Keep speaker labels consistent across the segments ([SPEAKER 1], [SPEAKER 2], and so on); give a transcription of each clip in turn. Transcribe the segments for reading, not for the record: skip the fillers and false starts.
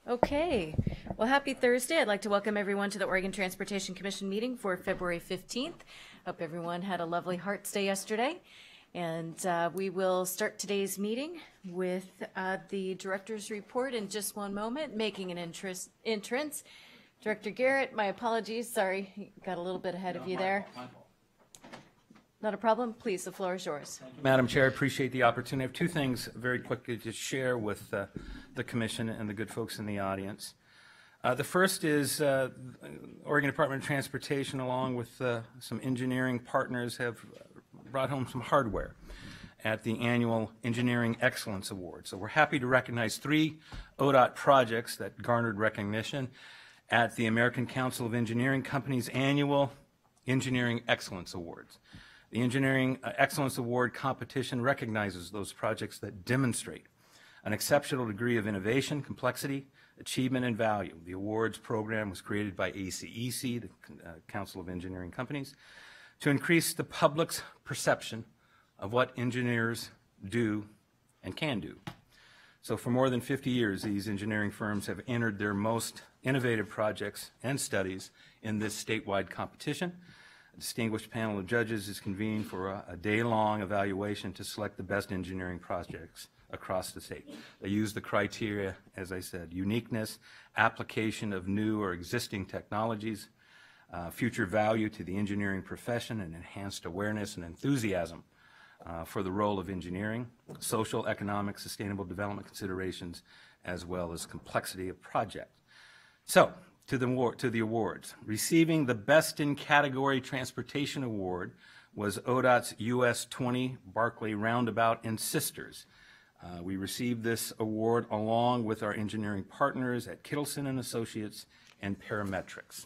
[SPEAKER 1] Okay, well, happy Thursday. I'd like to welcome everyone to the Oregon Transportation Commission meeting for February 15th. Hope everyone had a lovely Hearts Day yesterday. And we will start today's meeting with the director's report in just one moment. Making an entrance, Director Garrett, my apologies. Sorry, got a little bit ahead of you there. Not a problem. Please, the floor is yours.
[SPEAKER 2] Madam Chair, I appreciate the opportunity. I have two things very quickly to share with the Commission and the good folks in the audience. The first is Oregon Department of Transportation, along with some engineering partners, have brought home some hardware at the annual Engineering Excellence Award. So we're happy to recognize 3 ODOT projects that garnered recognition at the American Council of Engineering Companies' annual Engineering Excellence Awards. The Engineering Excellence Award competition recognizes those projects that demonstrate an exceptional degree of innovation, complexity, achievement, and value. The awards program was created by ACEC, the Council of Engineering Companies, to increase the public's perception of what engineers do and can do. So for more than 50 years, these engineering firms have entered their most innovative projects and studies in this statewide competition. A distinguished panel of judges is convened for a day-long evaluation to select the best engineering projects across the state. They use the criteria, as I said, uniqueness, application of new or existing technologies, future value to the engineering profession, and enhanced awareness and enthusiasm for the role of engineering, social, economic, sustainable development considerations, as well as complexity of project. So, to the awards. Receiving the Best in Category Transportation Award was ODOT's US 20 Barclay Roundabout and Sisters. We received this award along with our engineering partners at Kittleson and Associates and Parametrics.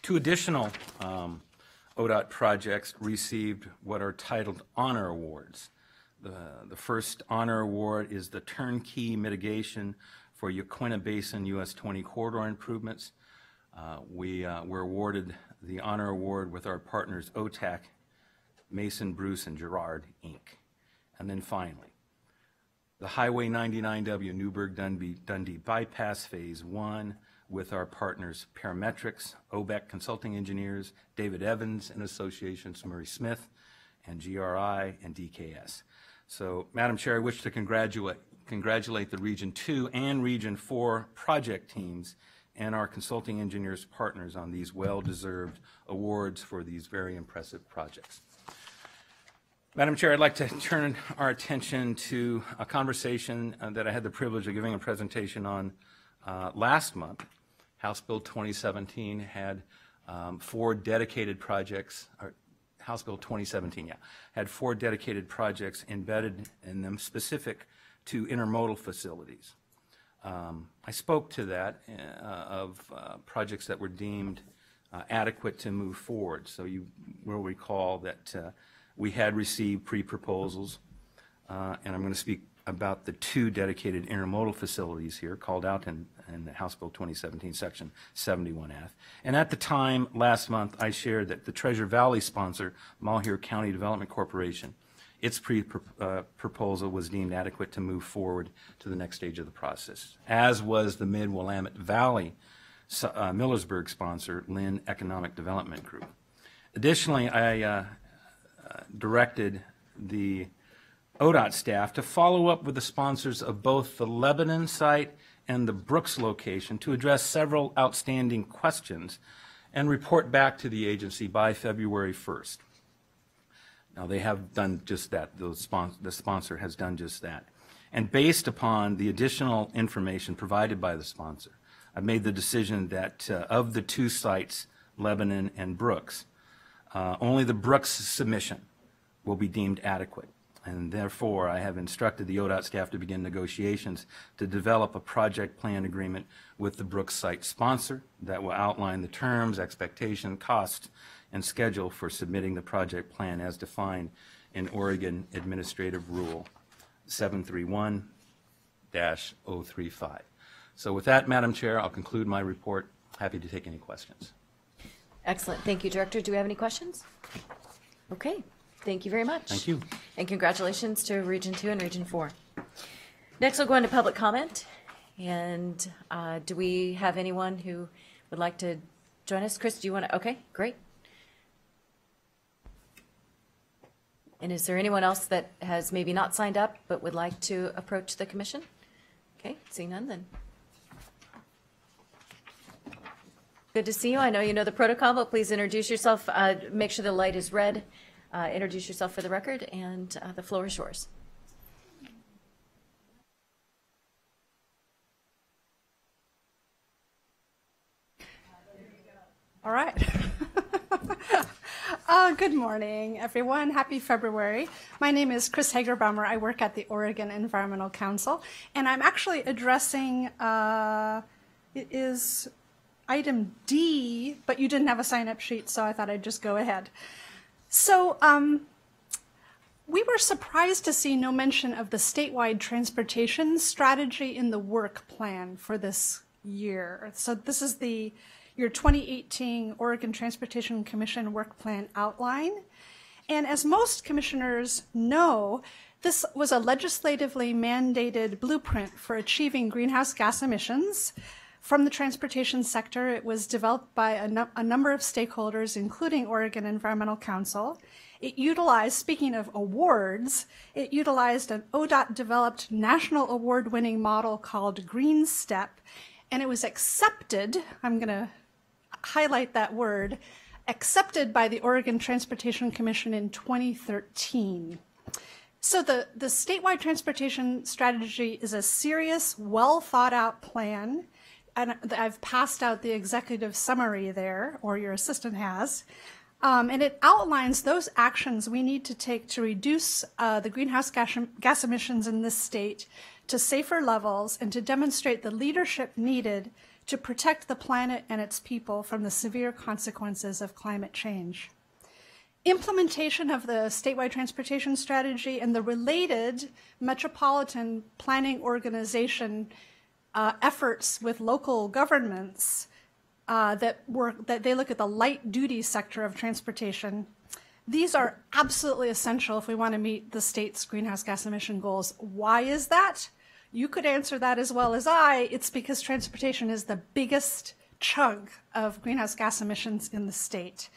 [SPEAKER 2] 2 additional ODOT projects received what are titled Honor Awards. The first Honor Award is the Turnkey Mitigation for Yaquina Basin US 20 Corridor Improvements. We were awarded the Honor Award with our partners OTAC, Mason, Bruce, and Gerard, Inc. And then finally, the Highway 99W Newburgh-Dundee Bypass Phase 1 with our partners Parametrics, OBEC Consulting Engineers, David Evans and Associates, Murray Smith, and GRI and DKS. So, Madam Chair, I wish to congratulate the Region 2 and Region 4 project teams and our consulting engineers partners on these well-deserved awards for these very impressive projects. Madam Chair, I'd like to turn our attention to a conversation that I had the privilege of giving a presentation on last month. House Bill 2017 had 4 dedicated projects, or House Bill 2017, had 4 dedicated projects embedded in them specific to intermodal facilities. I spoke to that of projects that were deemed adequate to move forward. So you will recall that we had received pre-proposals, and I'm going to speak about the 2 dedicated intermodal facilities here called out in the House Bill 2017, Section 71F. And at the time, last month, I shared that the Treasure Valley sponsor, Malheur County Development Corporation, its proposal was deemed adequate to move forward to the next stage of the process, as was the Mid-Willamette Valley Millersburg sponsor, Lynn Economic Development Group. Additionally, I directed the ODOT staff to follow up with the sponsors of both the Lebanon site and the Brooks location to address several outstanding questions and report back to the agency by February 1st. Now, they have done just that. The sponsor has done just that. And based upon the additional information provided by the sponsor, I made the decision that of the 2 sites, Lebanon and Brooks, only the Brooks submission will be deemed adequate. And therefore, I have instructed the ODOT staff to begin negotiations to develop a project plan agreement with the Brooks site sponsor that will outline the terms, expectation, costs, and schedule for submitting the project plan as defined in Oregon Administrative Rule 731-035. So with that, Madam Chair, I'll conclude my report. Happy to take any questions.
[SPEAKER 1] Excellent. Thank you, Director. Do we have any questions? Okay. Thank you very much.
[SPEAKER 2] Thank you.
[SPEAKER 1] And congratulations to Region 2 and Region 4. Next, we'll go into public comment. And do we have anyone who would like to join us? Chris, do you want to? Okay, great. And is there anyone else that has maybe not signed up but would like to approach the commission? Okay, seeing none then. Good to see you. I know you know the protocol, but please introduce yourself. Make sure the light is red. Introduce yourself for the record, and the floor is yours.
[SPEAKER 3] All right. Good morning, everyone. Happy February. My name is Chris Hagerbaumer. I work at the Oregon Environmental Council, and I'm actually addressing, it is item D, but you didn't have a sign-up sheet, so I thought I'd just go ahead. So we were surprised to see no mention of the statewide transportation strategy in the work plan for this year. So this is your 2018 Oregon Transportation Commission Work Plan outline. And as most commissioners know, this was a legislatively mandated blueprint for achieving greenhouse gas emissions from the transportation sector. It was developed by a number of stakeholders, including Oregon Environmental Council. It utilized, speaking of awards, it utilized an ODOT-developed national award-winning model called Green Step, and it was accepted, I'm going to highlight that word, accepted by the Oregon Transportation Commission in 2013. So the statewide transportation strategy is a serious, well thought out plan, and I've passed out the executive summary there, or your assistant has, and it outlines those actions we need to take to reduce the greenhouse gas emissions in this state to safer levels and to demonstrate the leadership needed to protect the planet and its people from the severe consequences of climate change. Implementation of the statewide transportation strategy and the related metropolitan planning organization efforts with local governments that they look at the light duty sector of transportation. These are absolutely essential if we want to meet the state's greenhouse gas emission goals. Why is that? You could answer that as well as I. It's because transportation is the biggest chunk of greenhouse gas emissions in the state.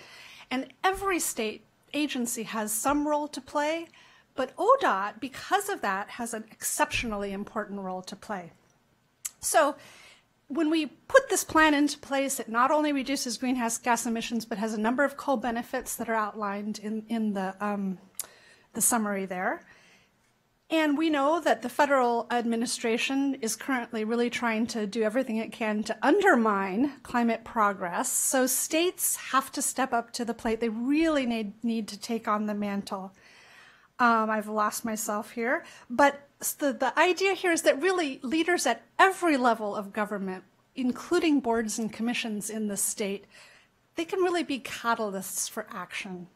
[SPEAKER 3] And every state agency has some role to play, but ODOT, because of that, has an exceptionally important role to play. So when we put this plan into place, it not only reduces greenhouse gas emissions, but has a number of co-benefits that are outlined in the summary there. And we know that the federal administration is currently really trying to do everything it can to undermine climate progress. So states have to step up to the plate. They really need to take on the mantle. I've lost myself here. But the idea here is that really leaders at every level of government, including boards and commissions in the state, they can really be catalysts for action.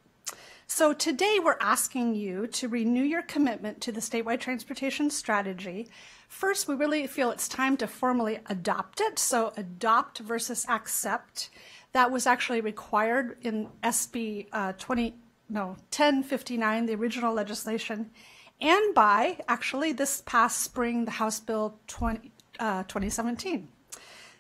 [SPEAKER 3] So today we're asking you to renew your commitment to the statewide transportation strategy. First, we really feel it's time to formally adopt it. So adopt versus accept. That was actually required in SB 1059, the original legislation, and by actually this past spring, the House Bill 2017.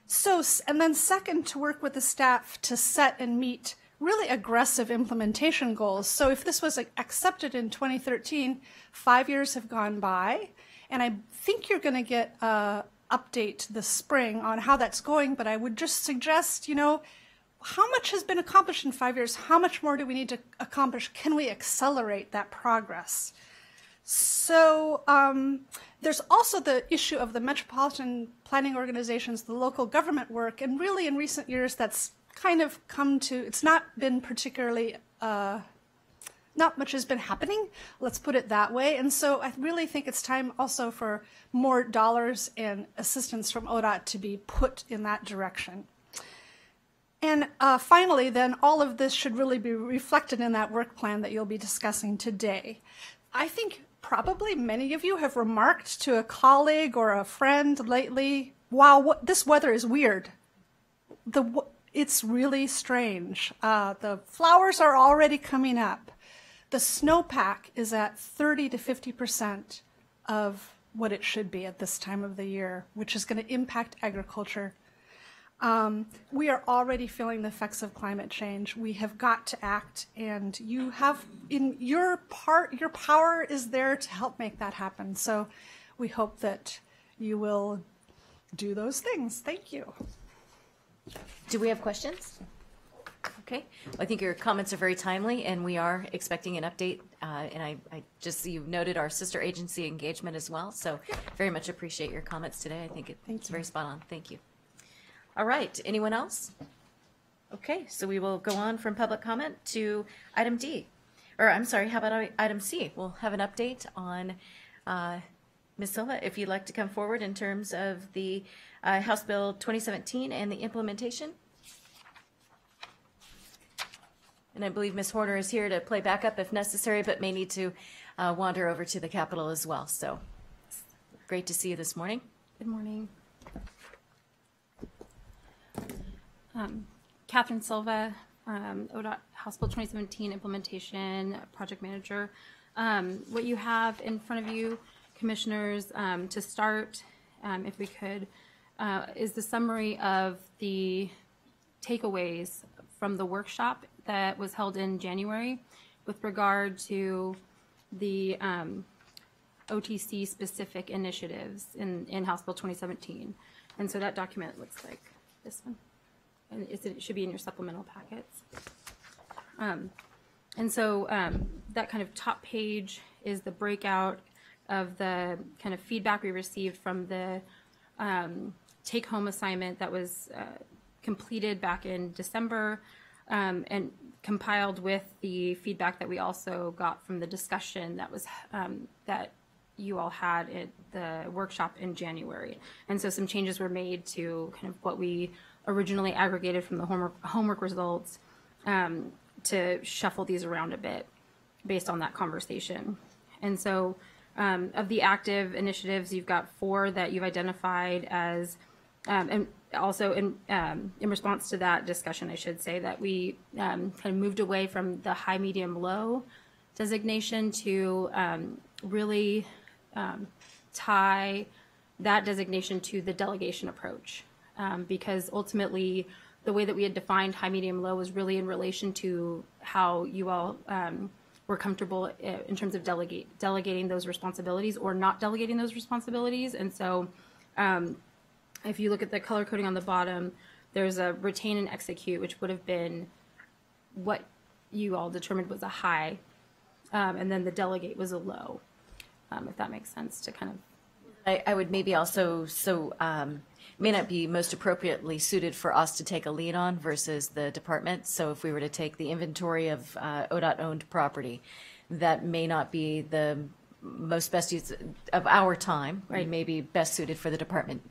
[SPEAKER 3] So, and then second, to work with the staff to set and meet really aggressive implementation goals. So if this was accepted in 2013, 5 years have gone by, and I think you're going to get an update this spring on how that's going, but I would just suggest, how much has been accomplished in 5 years? How much more do we need to accomplish? Can we accelerate that progress? So there's also the issue of the metropolitan planning organizations, the local government work, and really in recent years that's kind of come to, it's not been particularly, not much has been happening, let's put it that way. And so I really think it's time also for more dollars and assistance from ODOT to be put in that direction. And finally, then, all of this should really be reflected in that work plan that you'll be discussing today. I think probably many of you have remarked to a colleague or a friend lately, wow, this weather is weird. It's really strange. The flowers are already coming up. The snowpack is at 30 to 50% of what it should be at this time of the year, which is going to impact agriculture. We are already feeling the effects of climate change. We have got to act, and you have in your power is there to help make that happen. So we hope that you will do those things. Thank you.
[SPEAKER 1] Do we have questions? Okay. Well, I think your comments are very timely, and we are expecting an update. And I just see you've noted our sister agency engagement as well. So very much appreciate your comments today. I think it's very spot on. Thank you. All right. Anyone else? Okay. So we will go on from public comment to item D. Or I'm sorry, how about item C? We'll have an update on Ms. Silva, if you'd like to come forward in terms of the House Bill 2017 and the implementation. And I believe Ms. Horner is here to play backup if necessary, but may need to wander over to the Capitol as well. So great to see you this morning.
[SPEAKER 4] Good morning. Catherine Silva, ODOT House Bill 2017 Implementation Project Manager. What you have in front of you, Commissioners, to start, if we could, is the summary of the takeaways from the workshop that was held in January with regard to the OTC specific initiatives in House Bill 2017. And so that document looks like this one. And it should be in your supplemental packets. And so that kind of top page is the breakout of the kind of feedback we received from the take-home assignment that was completed back in December and compiled with the feedback that we also got from the discussion that was that you all had at the workshop in January. And so some changes were made to kind of what we originally aggregated from the homework results to shuffle these around a bit based on that conversation. And so of the active initiatives, you've got 4 that you've identified as, and also in response to that discussion, I should say that we kind of moved away from the high, medium, low designation to really tie that designation to the delegation approach. Because ultimately, the way that we had defined high, medium, low was really in relation to how you all were comfortable in terms of delegating those responsibilities or not delegating those responsibilities. And so if you look at the color coding on the bottom, there's a retain and execute, which would have been what you all determined was a high, and then the delegate was a low, if that makes sense to kind of.
[SPEAKER 1] I would maybe also, may not be most appropriately suited for us to take a lead on versus the department. So if we were to take the inventory of ODOT-owned property, that may not be the most best use of our time. Right. May be best suited for the department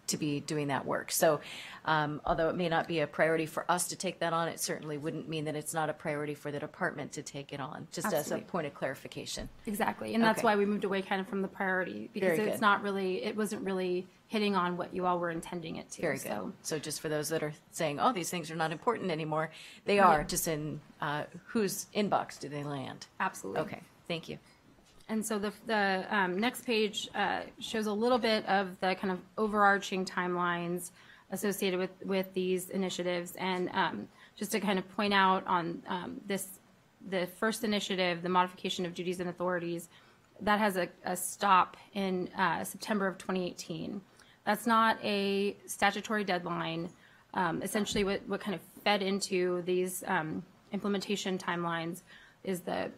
[SPEAKER 1] to be doing that work. So although it may not be a priority for us to take that on, it certainly wouldn't mean that it's not a priority for the department to take it on, just Absolutely. As a point of clarification.
[SPEAKER 4] Exactly. And that's why we moved away kind of from the priority, because it's not really, it wasn't really hitting on what you all were intending it to.
[SPEAKER 1] Very good. So just for those that are saying, oh, these things are not important anymore, they are just in whose inbox do they land?
[SPEAKER 4] Absolutely.
[SPEAKER 1] Okay. Thank you.
[SPEAKER 4] And so the next page shows a little bit of the kind of overarching timelines associated with these initiatives. And just to kind of point out on the first initiative, the modification of duties and authorities, that has a stop in September of 2018. That's not a statutory deadline. Essentially, what kind of fed into these implementation timelines is the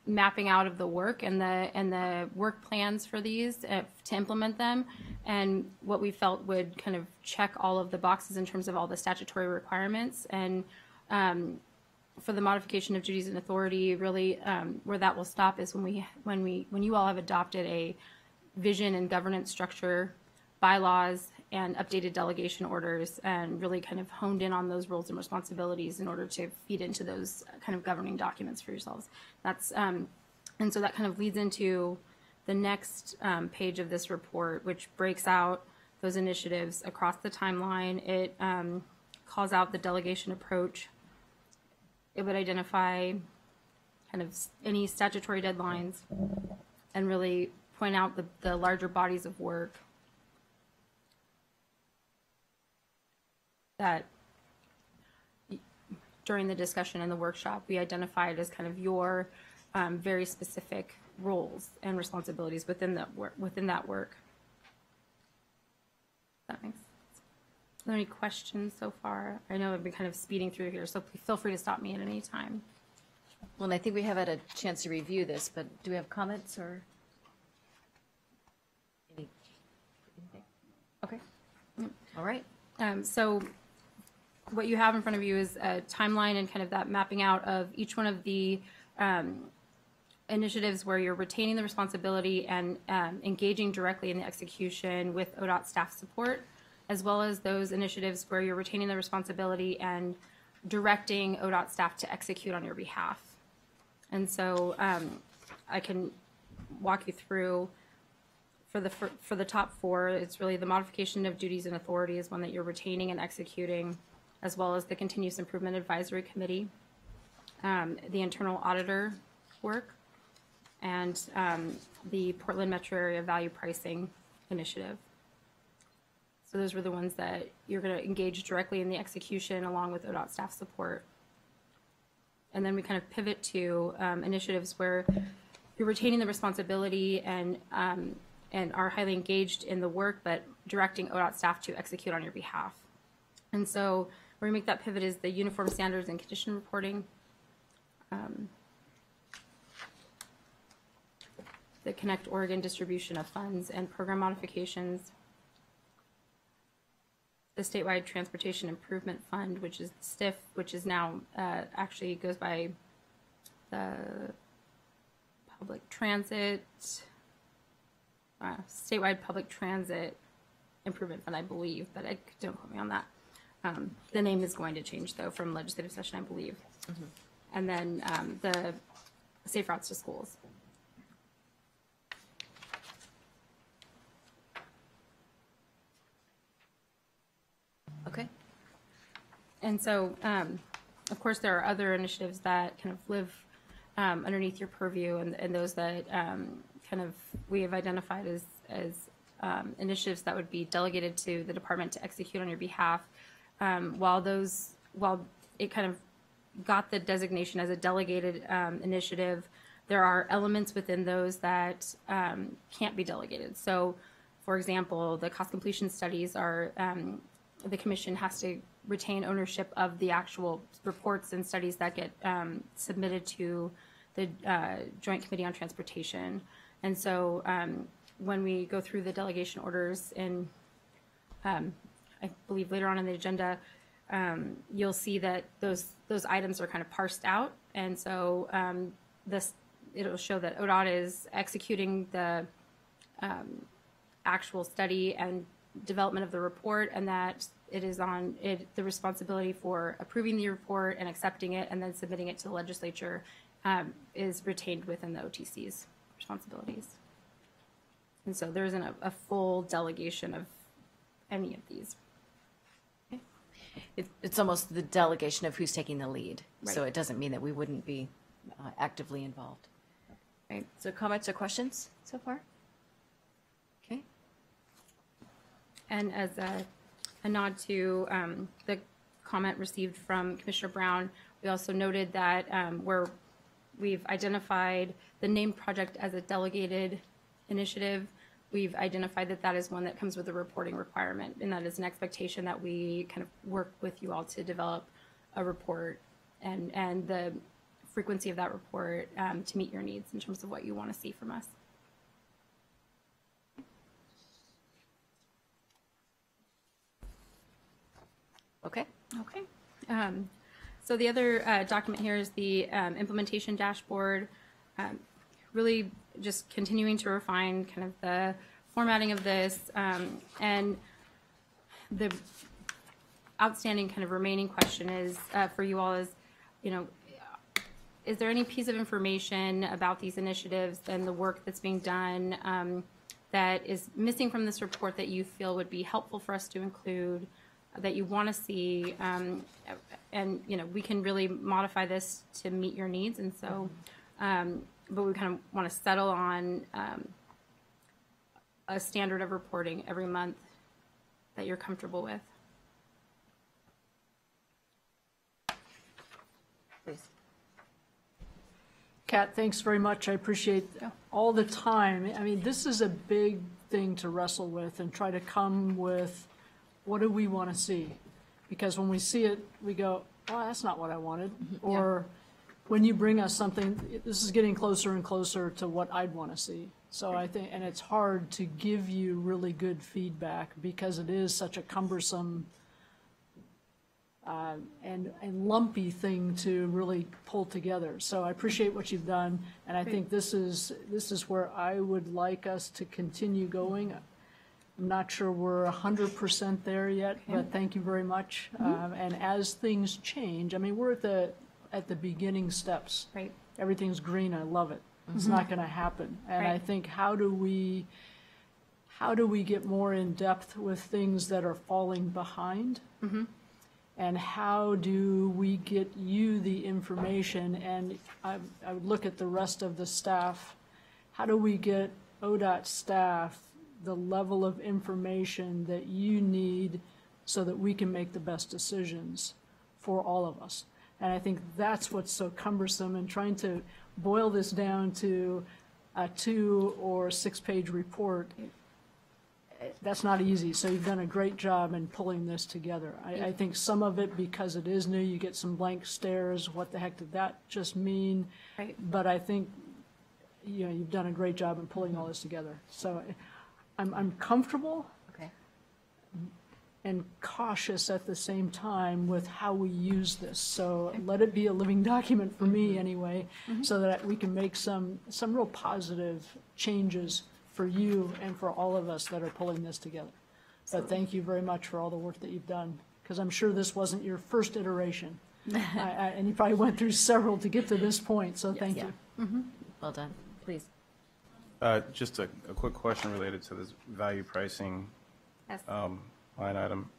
[SPEAKER 4] mapping out of the work and the work plans for these to implement them, and what we felt would kind of check all of the boxes in terms of all the statutory requirements. And for the modification of duties and authority, really where that will stop is when you all have adopted a vision and governance structure, bylaws, and updated delegation orders, and really kind of honed in on those roles and responsibilities in order to feed into those kind of governing documents for yourselves. That's and so that kind of leads into the next page of this report, which breaks out those initiatives across the timeline. It calls out the delegation approach. It would identify kind of any statutory deadlines and really point out the larger bodies of work that during the discussion in the workshop, we identified as kind of your very specific roles and responsibilities within that work. That makes sense. Are there any questions so far? I know I've been kind of speeding through here, so feel free to stop me at any time.
[SPEAKER 1] Well, and I think we have had a chance to review this, but do we have comments or anything? Okay. All right.
[SPEAKER 4] So what you have in front of you is a timeline and kind of that mapping out of each one of the initiatives where you're retaining the responsibility and engaging directly in the execution with ODOT staff support, as well as those initiatives where you're retaining the responsibility and directing ODOT staff to execute on your behalf. And so I can walk you through for the top four. It's really the modification of duties and authority is one that you're retaining and executing, as well as the Continuous Improvement Advisory Committee, the internal auditor work, and the Portland Metro Area Value Pricing Initiative. So those were the ones that you're going to engage directly in the execution along with ODOT staff support. And then we kind of pivot to initiatives where you're retaining the responsibility and are highly engaged in the work, but directing ODOT staff to execute on your behalf. And so where we make that pivot is the uniform standards and condition reporting, the Connect Oregon distribution of funds and program modifications, the Statewide Transportation Improvement Fund, which is the STIF, which is now actually goes by the Public Transit, Statewide Public Transit Improvement Fund, I believe, but don't quote me on that. The name is going to change, though, from legislative session, I believe. Mm-hmm. And then the Safe Routes to Schools.
[SPEAKER 1] Okay.
[SPEAKER 4] And so, of course, there are other initiatives that kind of live underneath your purview, and those that kind of we have identified as initiatives that would be delegated to the department to execute on your behalf. While it kind of got the designation as a delegated initiative, there are elements within those that can't be delegated. So, for example, the cost completion studies are the commission has to retain ownership of the actual reports and studies that get submitted to the Joint Committee on Transportation. And so when we go through the delegation orders and I believe later on in the agenda, you'll see that those items are kind of parsed out. And so it'll show that ODOT is executing the actual study and development of the report, and that it is on the responsibility for approving the report and accepting it and then submitting it to the legislature is retained within the OTC's responsibilities. And so there isn't a full delegation of any of these.
[SPEAKER 1] It's almost the delegation of who's taking the lead.
[SPEAKER 4] Right.
[SPEAKER 1] So it doesn't mean that we wouldn't be actively involved.
[SPEAKER 4] Right.
[SPEAKER 1] So comments or questions so far? Okay.
[SPEAKER 4] And as a nod to the comment received from Commissioner Brown, we also noted that where we've identified the named project as a delegated initiative, we've identified that that is one that comes with a reporting requirement, and that is an expectation that we kind of work with you all to develop a report and the frequency of that report to meet your needs in terms of what you want to see from us.
[SPEAKER 1] Okay.
[SPEAKER 4] Okay. So the other document here is the implementation dashboard, really just continuing to refine kind of the formatting of this, and the outstanding kind of remaining question is for you all is, is there any piece of information about these initiatives and the work that's being done that is missing from this report that you feel would be helpful for us to include, that you want to see, and we can really modify this to meet your needs, and so but we kind of want to settle on a standard of reporting every month that you're comfortable with.
[SPEAKER 1] Please.
[SPEAKER 5] Kat, thanks very much. I appreciate all the time. I mean, this is a big thing to wrestle with and try to come with, what do we want to see? Because when we see it, we go, oh, that's not what I wanted. Or when you bring us something, this is getting closer and closer to what I'd want to see. So I think, and it's hard to give you really good feedback because it is such a cumbersome and lumpy thing to really pull together. So I appreciate what you've done, and I think this is where I would like us to continue going. I'm not sure we're 100% there yet, but thank you very much. And as things change, I mean, we're at the beginning steps.
[SPEAKER 4] Right.
[SPEAKER 5] Everything's green. I love it. It's not going to happen. And I think how do we get more in depth with things that are falling behind? And how do we get you the information? And I would look at the rest of the staff. How do we get ODOT staff the level of information that you need so that we can make the best decisions for all of us? And I think that's what's so cumbersome, and trying to boil this down to a 2 or 6-page report. That's not easy, so you've done a great job in pulling this together. I think some of it, because it is new, you get some blank stares, what the heck did that just mean?
[SPEAKER 4] Right.
[SPEAKER 5] But I think, you know, you've done a great job in pulling all this together. So I'm comfortable and cautious at the same time with how we use this. So let it be a living document for me anyway, so that we can make some real positive changes for you and for all of us that are pulling this together. But thank you very much for all the work that you've done, because I'm sure this wasn't your first iteration. And you probably went through several to get to this point, so thank you.
[SPEAKER 1] Well done. Please.
[SPEAKER 6] Just a quick question related to this value pricing
[SPEAKER 4] Yes.
[SPEAKER 6] line item.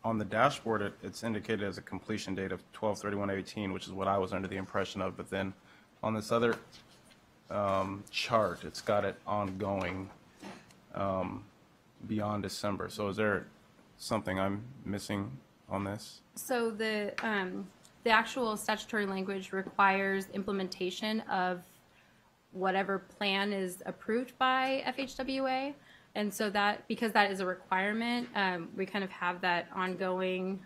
[SPEAKER 6] On the dashboard, it's indicated as a completion date of 12/31/18, which is what I was under the impression of, but then on this other chart, it's got it ongoing beyond December. So is there something I'm missing on this?
[SPEAKER 4] So the actual statutory language requires implementation of whatever plan is approved by FHWA. And so that, because that is a requirement, we kind of have that ongoing,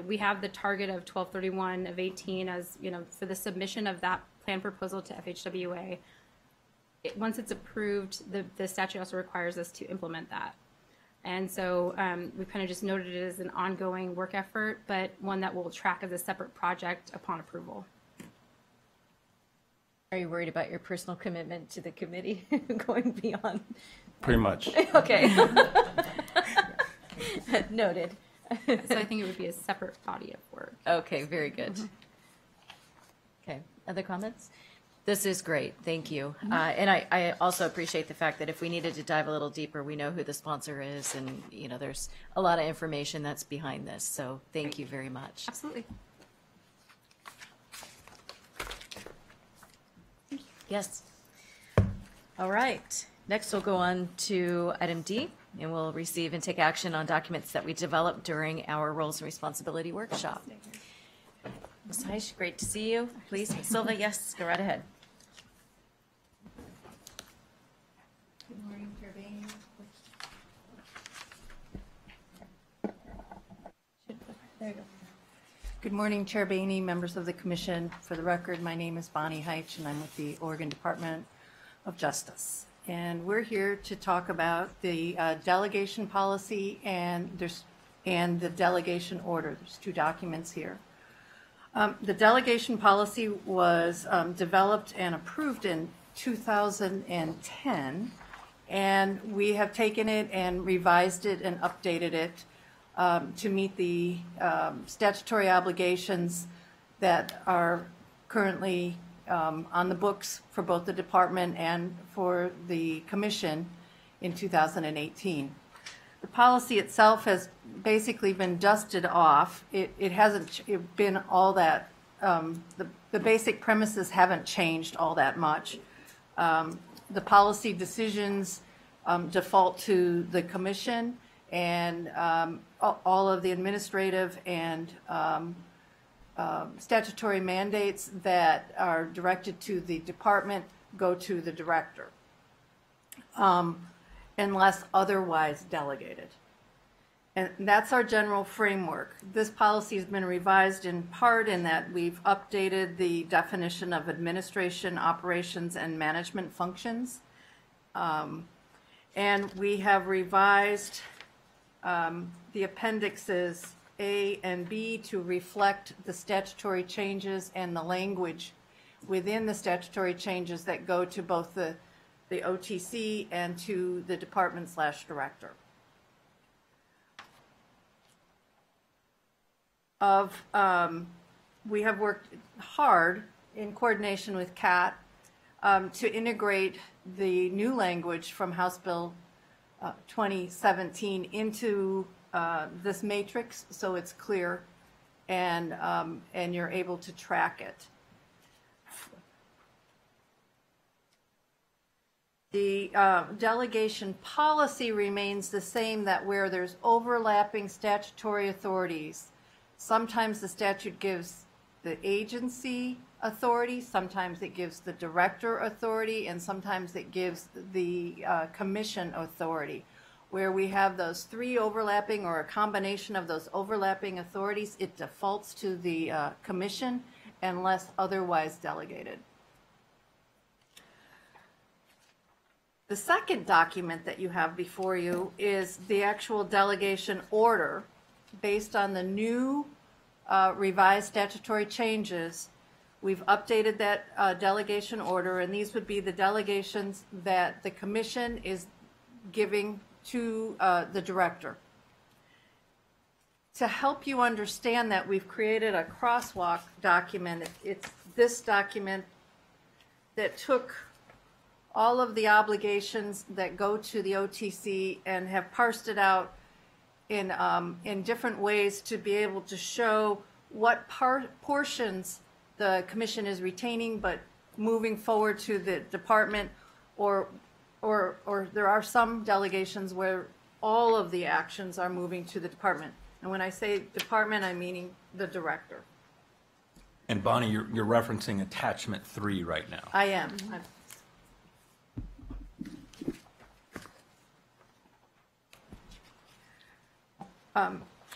[SPEAKER 4] we have the target of 12/31/18 as, for the submission of that plan proposal to FHWA. Once it's approved, the statute also requires us to implement that. And so we've kind of just noted it as an ongoing work effort, but one that will track as a separate project upon approval.
[SPEAKER 1] Are you worried about your personal commitment to the committee going beyond?
[SPEAKER 6] Pretty much.
[SPEAKER 1] Okay. Noted.
[SPEAKER 4] So I think it would be a separate body of work.
[SPEAKER 1] Okay, very good. Okay, other comments? This is great, thank you. And I also appreciate the fact that if we needed to dive a little deeper, we know who the sponsor is, and, there's a lot of information that's behind this, so thank you very much.
[SPEAKER 4] Absolutely.
[SPEAKER 1] Yes. All right, next we'll go on to item D, and we'll receive and take action on documents that we developed during our roles and responsibility workshop. Ms. Heisch, great to see you. Please, Silva, yes, go right ahead.
[SPEAKER 7] Good morning, Chair Bainey. There you go. Good morning, Chair Bainey, members of the Commission. For the record, my name is Bonnie Heitch, and I'm with the Oregon Department of Justice. And we're here to talk about the delegation policy and the delegation order. There's 2 documents here. The delegation policy was developed and approved in 2010, and we have taken it and revised it and updated it to meet the statutory obligations that are currently on the books for both the department and for the commission in 2018. The policy itself has basically been dusted off. It hasn't been all that, the basic premises haven't changed all that much. The policy decisions default to the commission, and all of the administrative and statutory mandates that are directed to the department go to the director, unless otherwise delegated. And that's our general framework. This policy has been revised in part in that we've updated the definition of administration, operations, and management functions. And we have revised the appendixes A and B to reflect the statutory changes and the language within the statutory changes that go to both the OTC and to the department/director. We have worked hard in coordination with Kat to integrate the new language from House Bill 2017 into this matrix, so it's clear and you're able to track it. The delegation policy remains the same, that where there's overlapping statutory authorities, sometimes the statute gives the agency authority, sometimes it gives the director authority, and sometimes it gives the commission authority. Where we have those three overlapping or a combination of those overlapping authorities, it defaults to the commission unless otherwise delegated. The second document that you have before you is the actual delegation order based on the new revised statutory changes. We've updated that delegation order, and these would be the delegations that the commission is giving to the director. To help you understand that, we've created a crosswalk document. It's this document that took all of the obligations that go to the OTC and have parsed it out in different ways to be able to show what portions the commission is retaining but moving forward to the department, or there are some delegations where all of the actions are moving to the department. And when I say department, I'm meaning the director.
[SPEAKER 8] And Bonnie, you're referencing attachment 3 right now.
[SPEAKER 7] I am.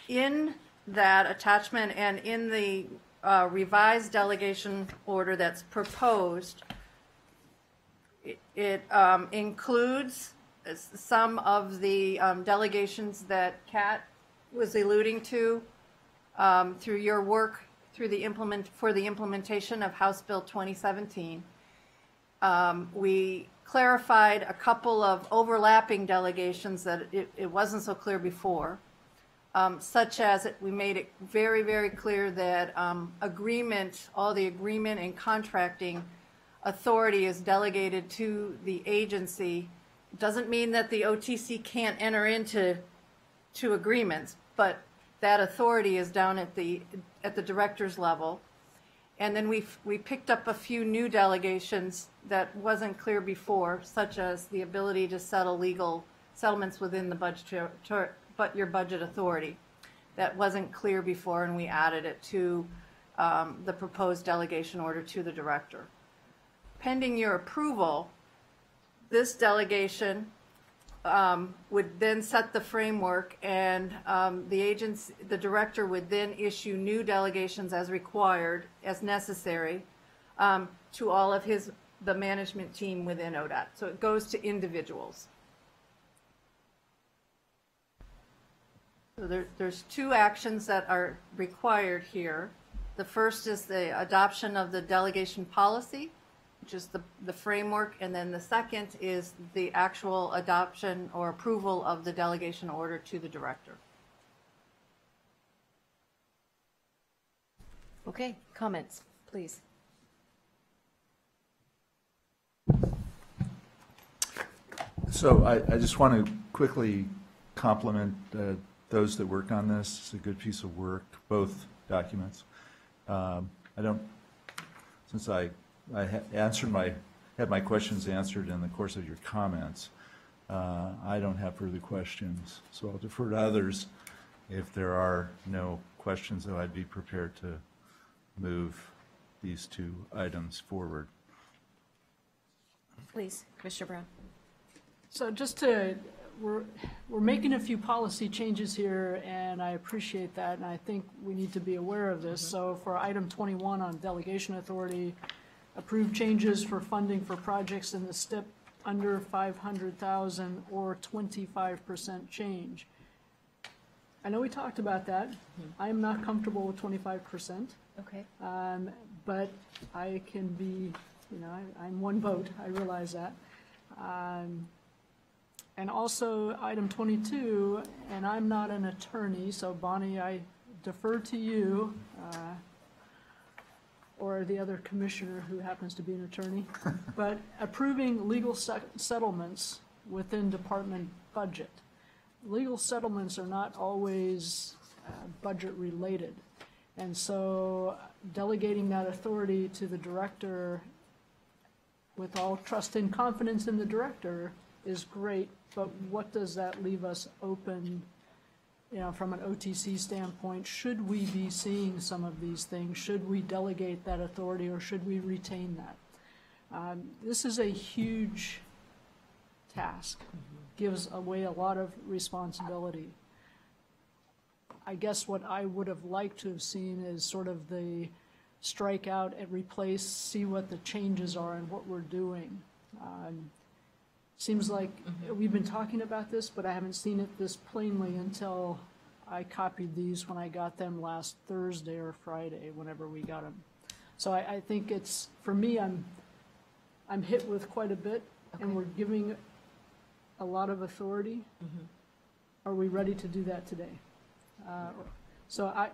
[SPEAKER 7] In that attachment and in the revised delegation order that's proposed, it includes some of the delegations that Kat was alluding to through your work through the implementation of House Bill 2017. We clarified a couple of overlapping delegations that it wasn't so clear before. Such as we made it very, very clear that all the agreement and contracting authority is delegated to the agency. It doesn't mean that the OTC can't enter into agreements, but that authority is down at the director's level. And then we picked up a few new delegations that wasn't clear before, such as the ability to settle legal settlements within the budget. But your budget authority. That wasn't clear before, and we added it to the proposed delegation order to the director. Pending your approval, this delegation would then set the framework, and the director would then issue new delegations as required, as necessary, to all of the management team within ODOT. So it goes to individuals. So there's two actions that are required here. The first is the adoption of the delegation policy, which is the framework, and then the second is the actual adoption or approval of the delegation order to the director.
[SPEAKER 1] Okay, comments, please.
[SPEAKER 9] So I just want to quickly compliment those that worked on this. It's a good piece of work, both documents. Since I had my questions answered in the course of your comments, I don't have further questions, so I'll defer to others. If there are no questions, though, I'd be prepared to move these two items forward.
[SPEAKER 1] Please, Commissioner Brown.
[SPEAKER 5] So we're making a few policy changes here, and I appreciate that, and I think we need to be aware of this. So for item 21 on delegation authority, approve changes for funding for projects in the STIP under 500,000 or 25% change. I know we talked about that. I am not comfortable with 25%.
[SPEAKER 1] Okay.
[SPEAKER 5] But I can be, I'm one vote, I realize that. And also, item 22, and I'm not an attorney, so Bonnie, I defer to you, or the other commissioner who happens to be an attorney, but approving legal settlements within department budget. Legal settlements are not always budget-related. And so delegating that authority to the director with all trust and confidence in the director is great, but what does that leave us open, from an OTC standpoint? Should we be seeing some of these things? Should we delegate that authority, or should we retain that? This is a huge task, gives away a lot of responsibility. I guess what I would have liked to have seen is sort of the strike out and replace, see what the changes are and what we're doing. Seems like we've been talking about this, but I haven't seen it this plainly until I copied these when I got them last Thursday or Friday, whenever we got them. So I think it's, for me, I'm hit with quite a bit, and we're giving a lot of authority. Are we ready to do that today? So I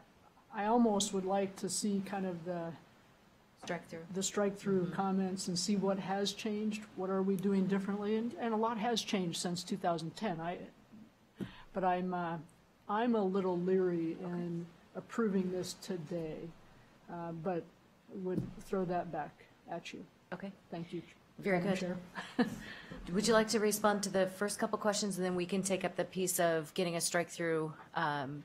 [SPEAKER 5] almost would like to see kind of the strike-through comments and see what has changed, what are we doing differently, and a lot has changed since 2010. But I'm a little leery in approving this today, but would throw that back at you.
[SPEAKER 1] Okay.
[SPEAKER 5] Thank you.
[SPEAKER 1] Very good.
[SPEAKER 5] Chair.
[SPEAKER 1] Would you like to respond to the first couple questions, and then we can take up the piece of getting a strike-through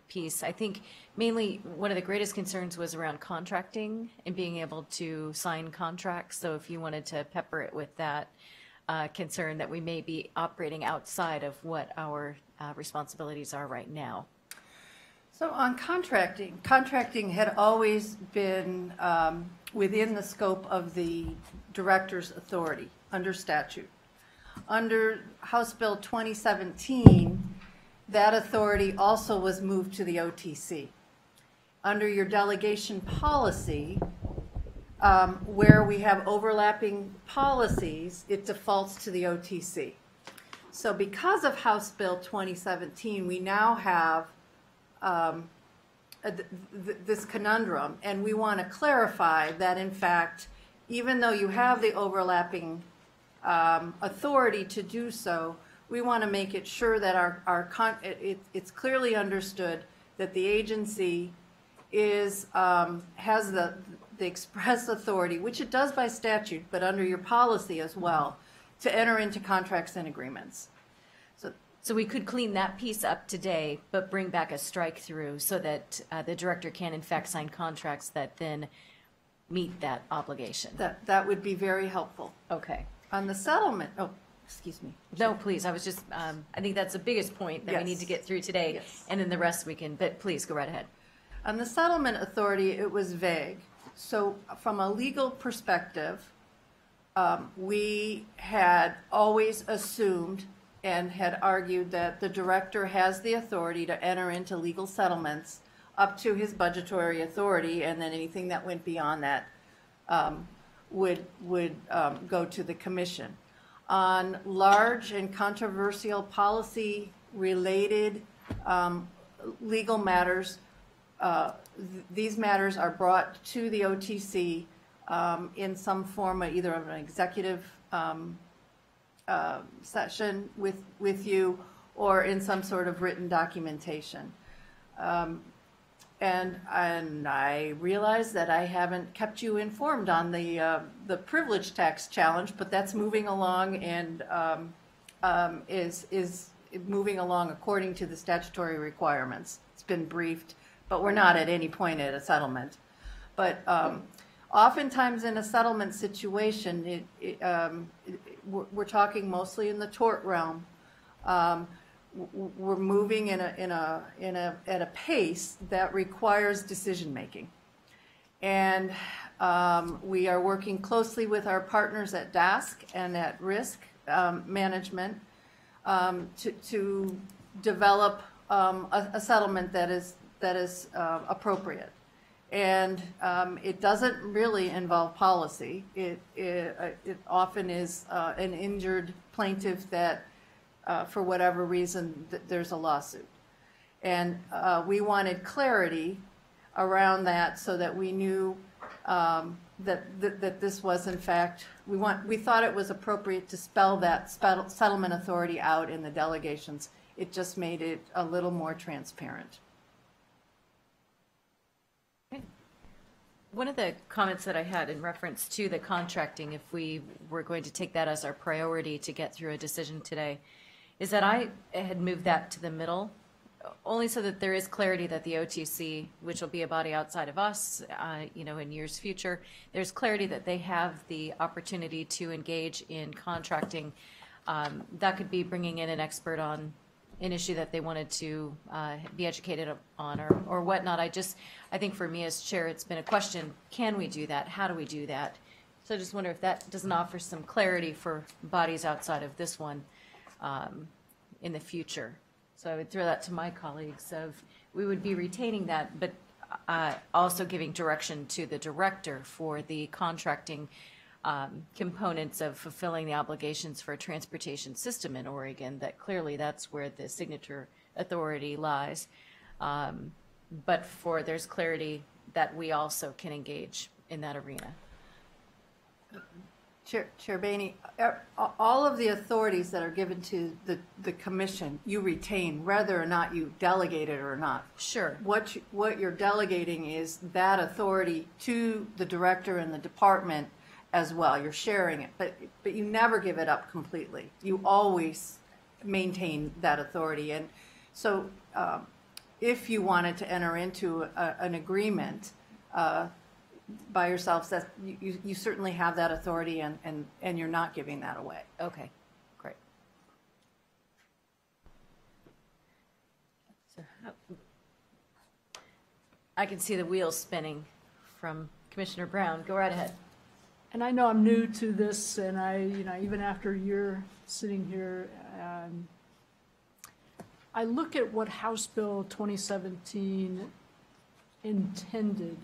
[SPEAKER 1] piece? I think mainly one of the greatest concerns was around contracting and being able to sign contracts. So if you wanted to pepper it with that concern that we may be operating outside of what our responsibilities are right now.
[SPEAKER 7] So on contracting had always been within the scope of the director's authority under statute. Under House Bill 2017, that authority also was moved to the OTC. Under your delegation policy, where we have overlapping policies, it defaults to the OTC. So because of House Bill 2017, we now have this conundrum, and we want to clarify that, in fact, even though you have the overlapping authority to do so, we want to make it sure that it's clearly understood that the agency has the express authority, which it does by statute, but under your policy as well, to enter into contracts and agreements.
[SPEAKER 1] So we could clean that piece up today, but bring back a strike-through so that the director can in fact sign contracts that then meet that obligation.
[SPEAKER 7] That would be very helpful.
[SPEAKER 1] Okay.
[SPEAKER 7] On the settlement, excuse me.
[SPEAKER 1] No, please, I was just, I think that's the biggest point that we need to get through today.
[SPEAKER 7] Yes.
[SPEAKER 1] And then the rest we can, but please go right ahead.
[SPEAKER 7] On the settlement authority, it was vague. So from a legal perspective, we had always assumed and had argued that the director has the authority to enter into legal settlements up to his budgetary authority, and then anything that went beyond that would go to the commission. On large and controversial policy-related legal matters, these matters are brought to the OTC in some form, either of an executive session with you, or in some sort of written documentation. And I realize that I haven't kept you informed on the privilege tax challenge, but that's moving along, and is moving along according to the statutory requirements. It's been briefed, but we're not at any point at a settlement. But oftentimes in a settlement situation, we're talking mostly in the tort realm. We're moving at a pace that requires decision making, and we are working closely with our partners at DASC and at Risk Management to develop a settlement that is appropriate. And it doesn't really involve policy. It often is an injured plaintiff that, for whatever reason, there's a lawsuit. And we wanted clarity around that so that we knew that this was, in fact, we thought it was appropriate to spell that settlement authority out in the delegations. It just made it a little more transparent.
[SPEAKER 1] One of the comments that I had in reference to the contracting, if we were going to take that as our priority to get through a decision today, is that I had moved that to the middle, only so that there is clarity that the OTC, which will be a body outside of us, in years future, there's clarity that they have the opportunity to engage in contracting. That could be bringing in an expert on an issue that they wanted to be educated on or whatnot. I think for me as chair, it's been a question, can we do that? How do we do that? So I just wonder if that doesn't offer some clarity for bodies outside of this one in the future. So I would throw that to my colleagues of we would be retaining that, but also giving direction to the director for the contracting components of fulfilling the obligations for a transportation system in Oregon, that clearly that's where the signature authority lies. But there's clarity that we also can engage in that arena.
[SPEAKER 7] Chair Boehne, all of the authorities that are given to the commission, you retain, whether or not you delegate it or not.
[SPEAKER 1] Sure.
[SPEAKER 7] What you're delegating is that authority to the director and the department as well. You're sharing it, but you never give it up completely. You always maintain that authority. And so if you wanted to enter into an agreement by yourselves, that you certainly have that authority, and you're not giving that away.
[SPEAKER 1] Okay, great. So I can see the wheels spinning from Commissioner Brown. Go right ahead.
[SPEAKER 5] And I know I'm new to this, and even after a year sitting here, I look at what House Bill 2017 intended,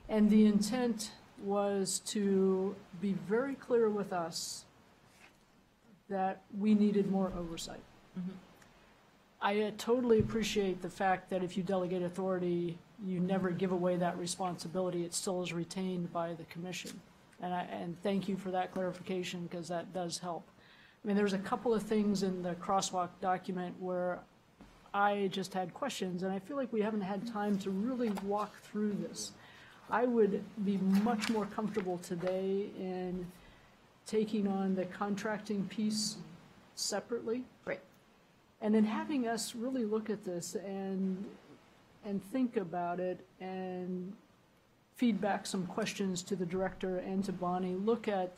[SPEAKER 5] and the intent was to be very clear with us that we needed more oversight. Mm-hmm. I totally appreciate the fact that if you delegate authority, you never give away that responsibility. It still is retained by the commission. And thank you for that clarification, because that does help. I mean, there's a couple of things in the crosswalk document where I just had questions, and I feel like we haven't had time to really walk through this. I would be much more comfortable today in taking on the contracting piece separately.
[SPEAKER 1] Right.
[SPEAKER 5] And then having us really look at this and think about it and feedback some questions to the director and to Bonnie, look at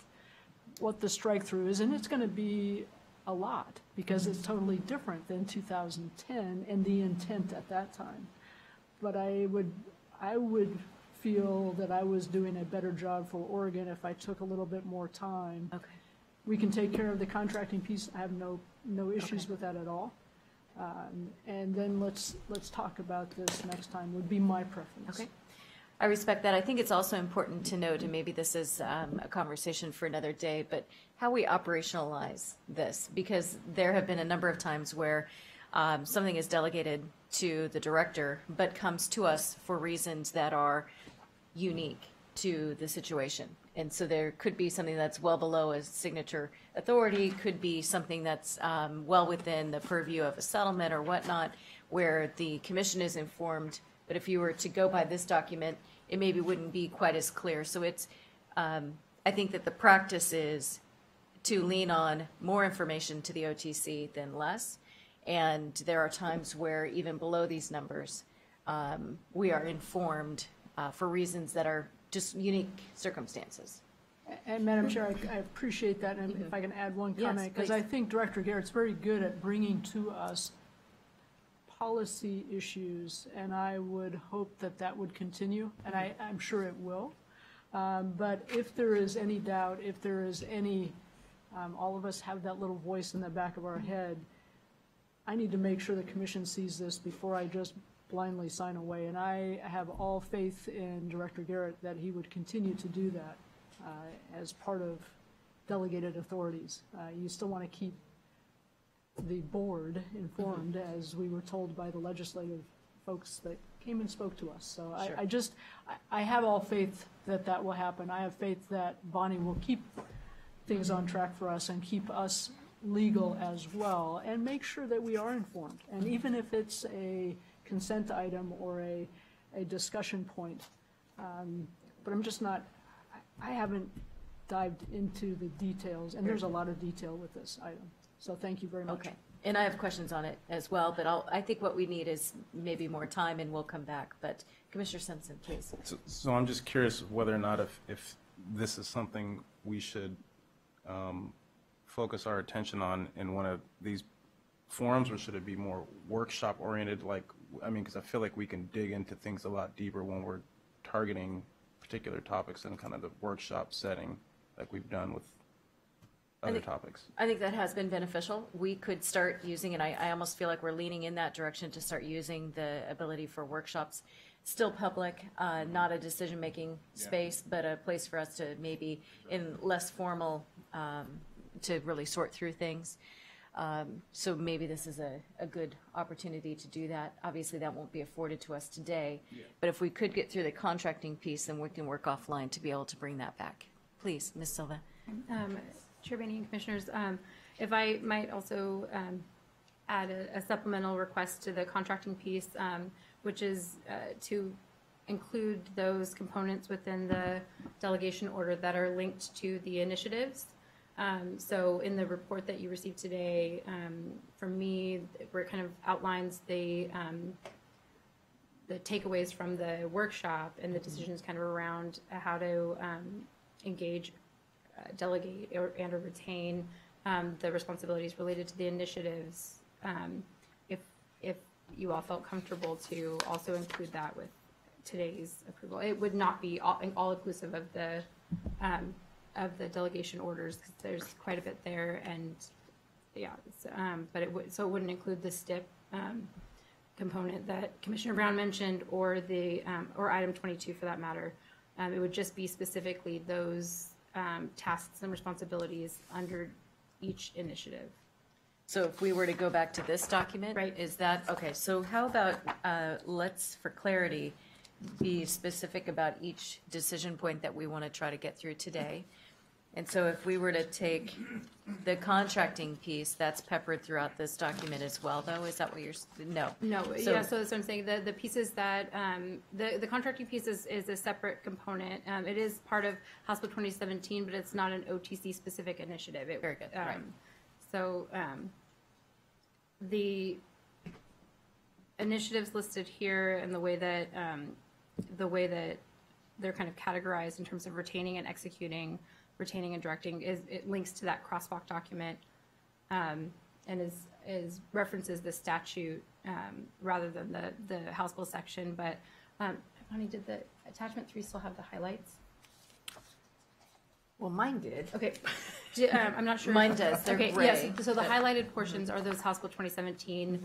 [SPEAKER 5] what the strike through is, and it's going to be a lot because it's totally different than 2010 and the intent at that time. But I would feel that I was doing a better job for Oregon if I took a little bit more time.
[SPEAKER 1] Okay.
[SPEAKER 5] We can take care of the contracting piece. I have no issues with that at all. And then let's talk about this next time would be my preference.
[SPEAKER 1] Okay. I respect that. I think it's also important to note, and maybe this is a conversation for another day, but how we operationalize this, because there have been a number of times where something is delegated to the director, but comes to us for reasons that are unique to the situation. And so there could be something that's well below a signature authority, could be something that's well within the purview of a settlement or whatnot, where the commission is informed. But if you were to go by this document, it maybe wouldn't be quite as clear. So it's, I think that the practice is to lean on more information to the OTC than less. And there are times where even below these numbers, we are informed for reasons that are just unique circumstances.
[SPEAKER 5] And Madam Chair, I appreciate that, and if I can add one
[SPEAKER 1] Yes,
[SPEAKER 5] comment, because
[SPEAKER 1] please.
[SPEAKER 5] I think Director Garrett's very good at bringing to us policy issues, and I would hope that that would continue, and I'm sure it will. But if there is any doubt, if there is any, all of us have that little voice in the back of our head, I need to make sure the commission sees this before I just blindly sign away, and I have all faith in Director Garrett that he would continue to do that as part of delegated authorities. You still want to keep the board informed, as we were told by the legislative folks that came and spoke to us. So
[SPEAKER 1] Sure.
[SPEAKER 5] I have all faith that that will happen. I have faith that Bonnie will keep things on track for us and keep us legal as well, and make sure that we are informed. And even if it's a consent item or a discussion point, but I'm just not, I haven't dived into the details, and there's a lot of detail with this item. So thank you very much.
[SPEAKER 1] Okay, and I have questions on it as well, but I think what we need is maybe more time, and we'll come back. But Commissioner Simpson, please.
[SPEAKER 6] So I'm just curious whether or not if this is something we should focus our attention on in one of these forums, or should it be more workshop oriented? Like, I mean, because I feel like we can dig into things a lot deeper when we're targeting particular topics in kind of the workshop setting, like we've done with other topics.
[SPEAKER 1] I think that has been beneficial. We could start using, and I almost feel like we're leaning in that direction to start using the ability for workshops. Still public, not a decision-making space, but a place for us to maybe, in less formal, to really sort through things. So maybe this is a good opportunity to do that. Obviously, that won't be afforded to us today, but if we could get through the contracting piece, then we can work offline to be able to bring that back. Please, Ms. Silva.
[SPEAKER 4] Chair Baney and Commissioners, if I might also add a supplemental request to the contracting piece, which is to include those components within the delegation order that are linked to the initiatives. So in the report that you received today from me, where it kind of outlines the takeaways from the workshop and the decisions kind of around how to engage, delegate, or retain the responsibilities related to the initiatives. If you all felt comfortable to also include that with today's approval, it would not be all inclusive of the delegation orders, because there's quite a bit there, and but it wouldn't include the STIP component that Commissioner Brown mentioned, or the or item 22 for that matter. It would just be specifically those tasks and responsibilities under each initiative.
[SPEAKER 1] So if we were to go back to this document,
[SPEAKER 4] Right.
[SPEAKER 1] is that, okay, so how about, let's, for clarity, be specific about each decision point that we want to try to get through today. And so if we were to take the contracting piece, that's peppered throughout this document as well, though? Is that what you're, no?
[SPEAKER 4] No,
[SPEAKER 1] So-
[SPEAKER 4] yeah, so that's what I'm saying, the pieces that, the contracting piece is a separate component. It is part of House Bill 2017, but it's not an OTC-specific initiative.
[SPEAKER 1] Very good, right.
[SPEAKER 4] So, the initiatives listed here and the way that they're kind of categorized in terms of retaining and executing, retaining and directing, it links to that crosswalk document, and is references the statute rather than the House Bill section. But Bonnie, did the attachment 3 still have the highlights?
[SPEAKER 7] Well, mine did.
[SPEAKER 4] Okay, I'm not sure.
[SPEAKER 1] Mine does. They're
[SPEAKER 4] Okay,
[SPEAKER 1] gray.
[SPEAKER 4] yes, so the highlighted portions are those House Bill 2017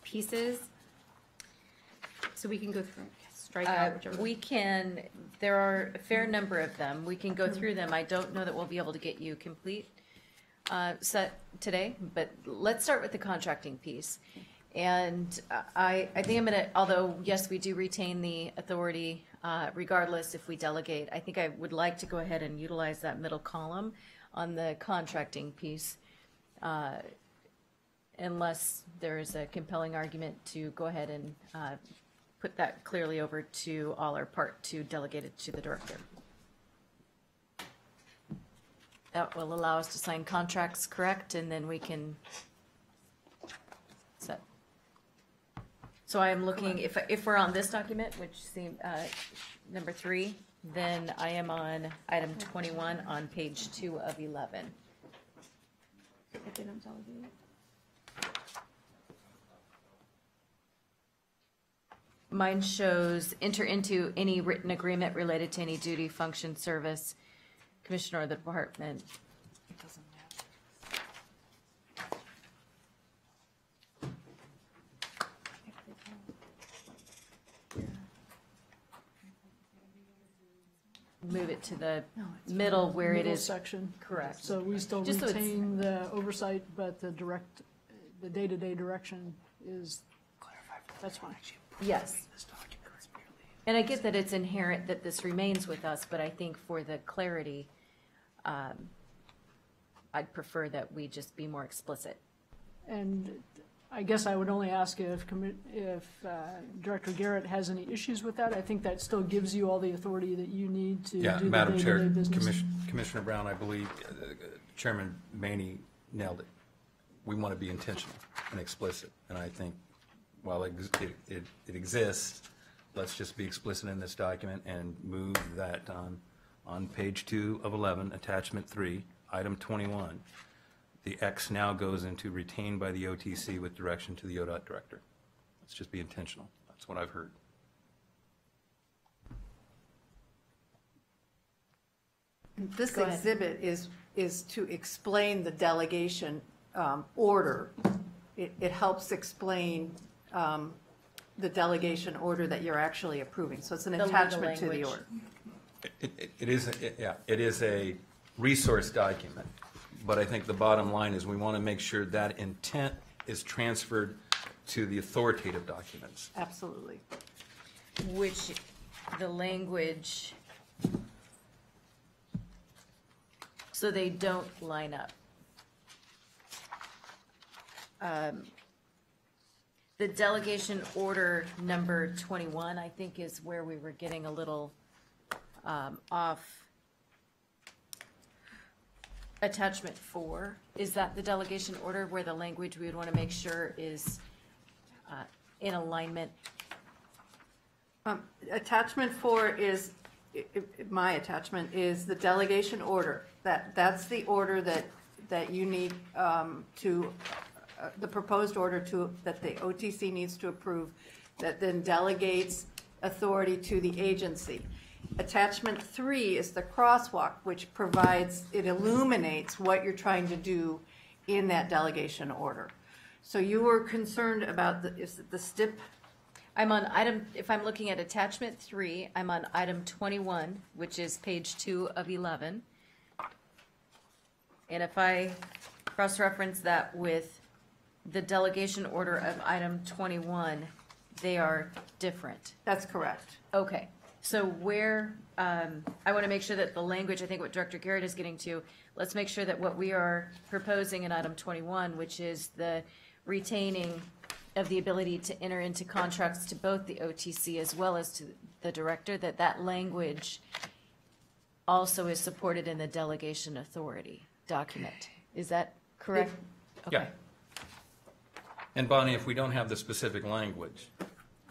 [SPEAKER 4] pieces. So we can go through and strike out whichever.
[SPEAKER 1] We can, there are a fair number of them. We can go through them. I don't know that we'll be able to get you complete set today, but let's start with the contracting piece. And I think I'm going to, although, yes, we do retain the authority regardless if we delegate, I think I would like to go ahead and utilize that middle column on the contracting piece, unless there is a compelling argument to go ahead and put that clearly over to all or part 2 delegated to the director. That will allow us to sign contracts, correct? And then we can set. So I am looking, if we're on this document, which seems, number 3, then I am on item 21 on page 2 of 11. Mine shows enter into any written agreement related to any duty, function, service, commissioner or the department.
[SPEAKER 7] It doesn't
[SPEAKER 1] Move it to the middle where it
[SPEAKER 5] Middle
[SPEAKER 1] is.
[SPEAKER 5] section.
[SPEAKER 1] Correct.
[SPEAKER 5] So we still
[SPEAKER 1] Just so it's-
[SPEAKER 5] retain the oversight, but the day-to-day direction is, that's fine.
[SPEAKER 1] Yes. And I get that it's inherent that this remains with us, but I think for the clarity, I'd prefer that we just be more explicit.
[SPEAKER 5] And I guess I would only ask if Director Garrett has any issues with that. I think that still gives you all the authority that you need to
[SPEAKER 8] Yeah,
[SPEAKER 5] do the
[SPEAKER 8] Madam Chair,
[SPEAKER 5] day-to-day business.
[SPEAKER 8] Commissioner Brown, I believe Chairman Maney nailed it. We want to be intentional and explicit, and I think while it exists, let's just be explicit in this document and move that on page 2 of 11, attachment 3, item 21. The X now goes into retained by the OTC with direction to the ODOT director. Let's just be intentional. That's what I've heard.
[SPEAKER 7] This
[SPEAKER 1] Go ahead.
[SPEAKER 7] exhibit is to explain the delegation order. It helps explain the delegation order that you're actually approving. So it's an
[SPEAKER 1] The legal
[SPEAKER 7] attachment to the
[SPEAKER 1] language.
[SPEAKER 7] order.
[SPEAKER 8] It is a resource document, but I think the bottom line is we want to make sure that intent is transferred to the authoritative documents.
[SPEAKER 7] Absolutely.
[SPEAKER 1] Which the language, so they don't line up. The delegation order number 21, I think, is where we were getting a little off. Attachment 4, is that the delegation order where the language we would want to make sure is in alignment?
[SPEAKER 7] Attachment 4 is, my attachment is the delegation order. That's the order that you need to, the proposed order that the OTC needs to approve, that then delegates authority to the agency. Attachment 3 is the crosswalk, which provides, it illuminates what you're trying to do in that delegation order. So you were concerned about is it the STIP?
[SPEAKER 1] I'm on item, if I'm looking at attachment 3, I'm on item 21, which is page 2 of 11. And if I cross-reference that with the delegation order of item 21, they are different.
[SPEAKER 7] That's correct.
[SPEAKER 1] Okay, so where, I want to make sure that the language, I think what Director Garrett is getting to, let's make sure that what we are proposing in item 21, which is the retaining of the ability to enter into contracts to both the OTC as well as to the director, that language also is supported in the delegation authority document. Is that correct?
[SPEAKER 8] Yeah.
[SPEAKER 1] Okay.
[SPEAKER 8] And Bonnie, if we don't have the specific language,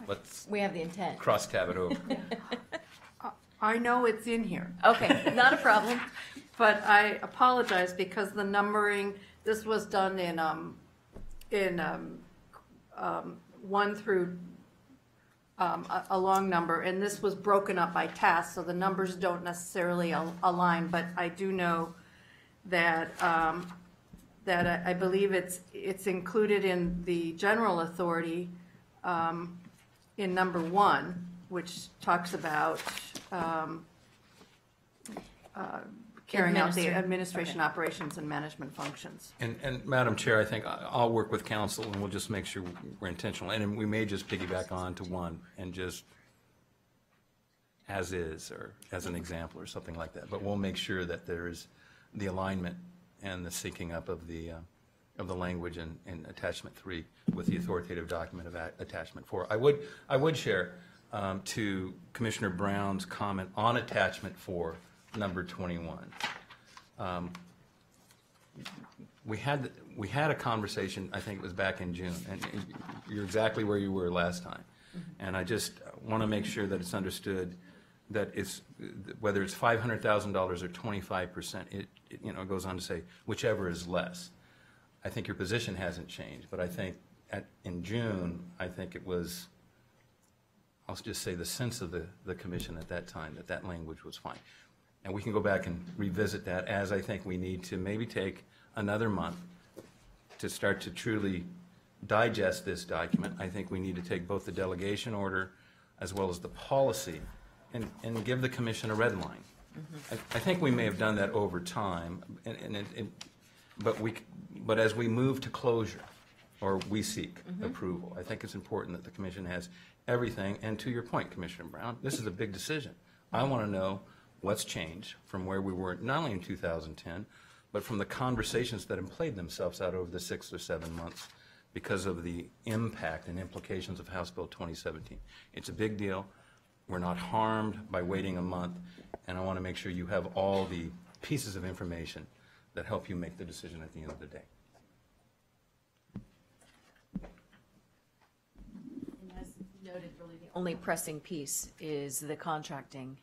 [SPEAKER 8] let's
[SPEAKER 1] We have the intent.
[SPEAKER 8] cross tab it over.
[SPEAKER 7] I know it's in here,
[SPEAKER 1] Okay, not a problem.
[SPEAKER 7] but I apologize because the numbering, this was done in 1 through a long number, and this was broken up by task, so the numbers don't necessarily align, but I do know that that I believe it's included in the general authority in number 1, which talks about carrying out the administration, operations, and management functions.
[SPEAKER 8] And Madam Chair, I think I'll work with council and we'll just make sure we're intentional. And we may just piggyback on to 1 and just as is, or as an example, or something like that. But we'll make sure that there is the alignment and the syncing up of the language in attachment 3 with the authoritative document of attachment 4. I would share to Commissioner Brown's comment on attachment 4, number 21. we had a conversation, I think it was back in June, and you're exactly where you were last time. And I just want to make sure that it's understood that it's, whether it's $500,000 or 25%, it goes on to say whichever is less. I think your position hasn't changed, but I think in June, I think it was, I'll just say the sense of the commission at that time, that language was fine. And we can go back and revisit that, as I think we need to maybe take another month to start to truly digest this document. I think we need to take both the delegation order as well as the policy and give the commission a red line. I think we may have done that over time, but as we move to closure, or we seek approval, I think it's important that the commission has everything. And to your point, Commissioner Brown, this is a big decision. I want to know what's changed from where we were not only in 2010, but from the conversations that have played themselves out over the 6 or 7 months because of the impact and implications of House Bill 2017. It's a big deal. We're not harmed by waiting a month, and I want to make sure you have all the pieces of information that help you make the decision at the end of the day.
[SPEAKER 1] And as noted, really the only pressing piece is the contracting.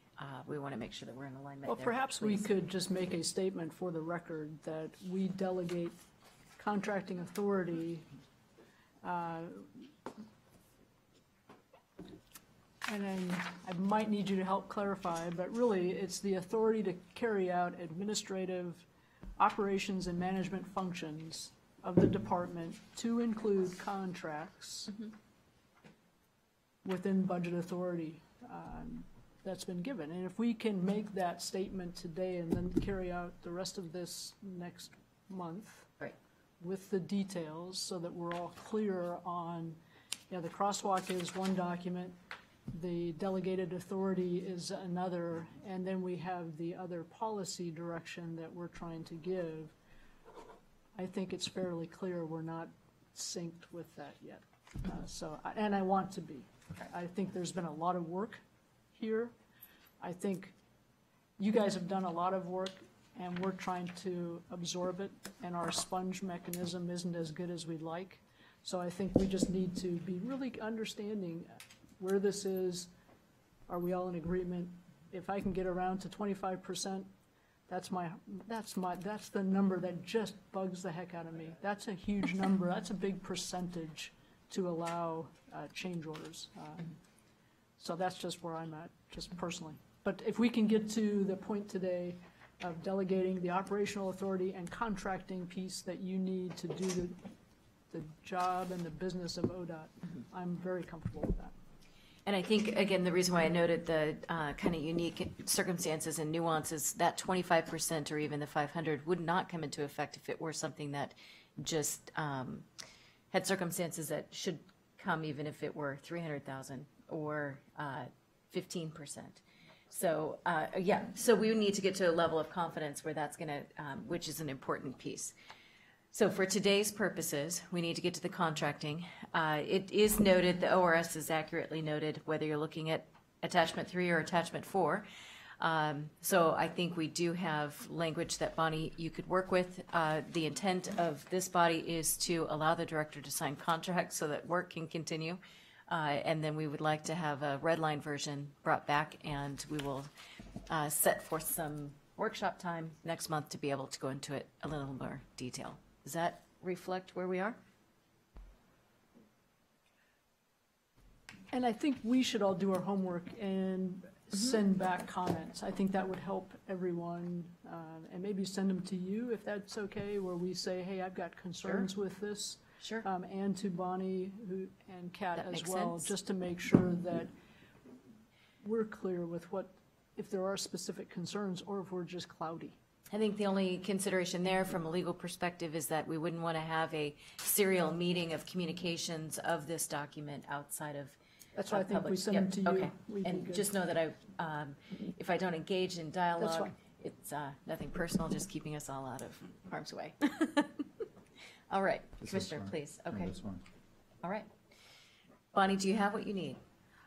[SPEAKER 1] We want to make sure that we're in alignment
[SPEAKER 5] Well,
[SPEAKER 1] there.
[SPEAKER 5] perhaps we
[SPEAKER 1] Please.
[SPEAKER 5] could just make a statement for the record that we delegate contracting authority, and then I might need you to help clarify, but really it's the authority to carry out administrative operations and management functions of the department to include contracts within budget authority that's been given. And if we can make that statement today and then carry out the rest of this next month
[SPEAKER 1] Right.
[SPEAKER 5] with the details so that we're all clear on, the crosswalk is one document, the delegated authority is another, and then we have the other policy direction that we're trying to give. I think it's fairly clear we're not synced with that yet. And I want to be. I think there's been a lot of work here. I think you guys have done a lot of work, and we're trying to absorb it, and our sponge mechanism isn't as good as we'd like. So I think we just need to be really understanding where this is. Are we all in agreement? If I can get around to 25%, that's the number that just bugs the heck out of me. That's a huge number. That's a big percentage to allow change orders. So that's just where I'm at, just personally. But if we can get to the point today of delegating the operational authority and contracting piece that you need to do the job and the business of ODOT, I'm very comfortable with that.
[SPEAKER 1] And I think, again, the reason why I noted the kind of unique circumstances and nuances, that 25% or even the 500 would not come into effect if it were something that just had circumstances that should come even if it were 300,000 or 15%. So, so we need to get to a level of confidence where that's going to, which is an important piece. So for today's purposes, we need to get to the contracting. It is noted, the ORS is accurately noted, whether you're looking at attachment 3 or attachment 4. So I think we do have language that, Bonnie, you could work with. The intent of this body is to allow the director to sign contracts so that work can continue. And then we would like to have a red line version brought back, and we will set forth some workshop time next month to be able to go into it a little more detail. Does that reflect where we are?
[SPEAKER 5] And I think we should all do our homework and send back comments. I think that would help everyone, and maybe send them to you if that's okay, where we say, hey, I've got concerns with this.
[SPEAKER 1] Sure.
[SPEAKER 5] And to Bonnie and Kat
[SPEAKER 1] That
[SPEAKER 5] as
[SPEAKER 1] makes
[SPEAKER 5] well,
[SPEAKER 1] sense.
[SPEAKER 5] just to make sure that we're clear with if there are specific concerns or if we're just cloudy.
[SPEAKER 1] I think the only consideration there from a legal perspective is that we wouldn't want to have a serial meeting of communications of this document outside of
[SPEAKER 5] That's why I think
[SPEAKER 1] public.
[SPEAKER 5] we send them to you.
[SPEAKER 1] Okay,
[SPEAKER 5] We'd be
[SPEAKER 1] and
[SPEAKER 5] good.
[SPEAKER 1] just know that if I don't engage in dialogue,
[SPEAKER 5] fine.
[SPEAKER 1] it's nothing personal, just keeping us all out of harm's way. All right,
[SPEAKER 9] This is
[SPEAKER 1] Commissioner,
[SPEAKER 9] fine.
[SPEAKER 1] please.
[SPEAKER 9] No,
[SPEAKER 1] Okay,
[SPEAKER 9] that's fine.
[SPEAKER 1] all right. Bonnie, do you have what you need?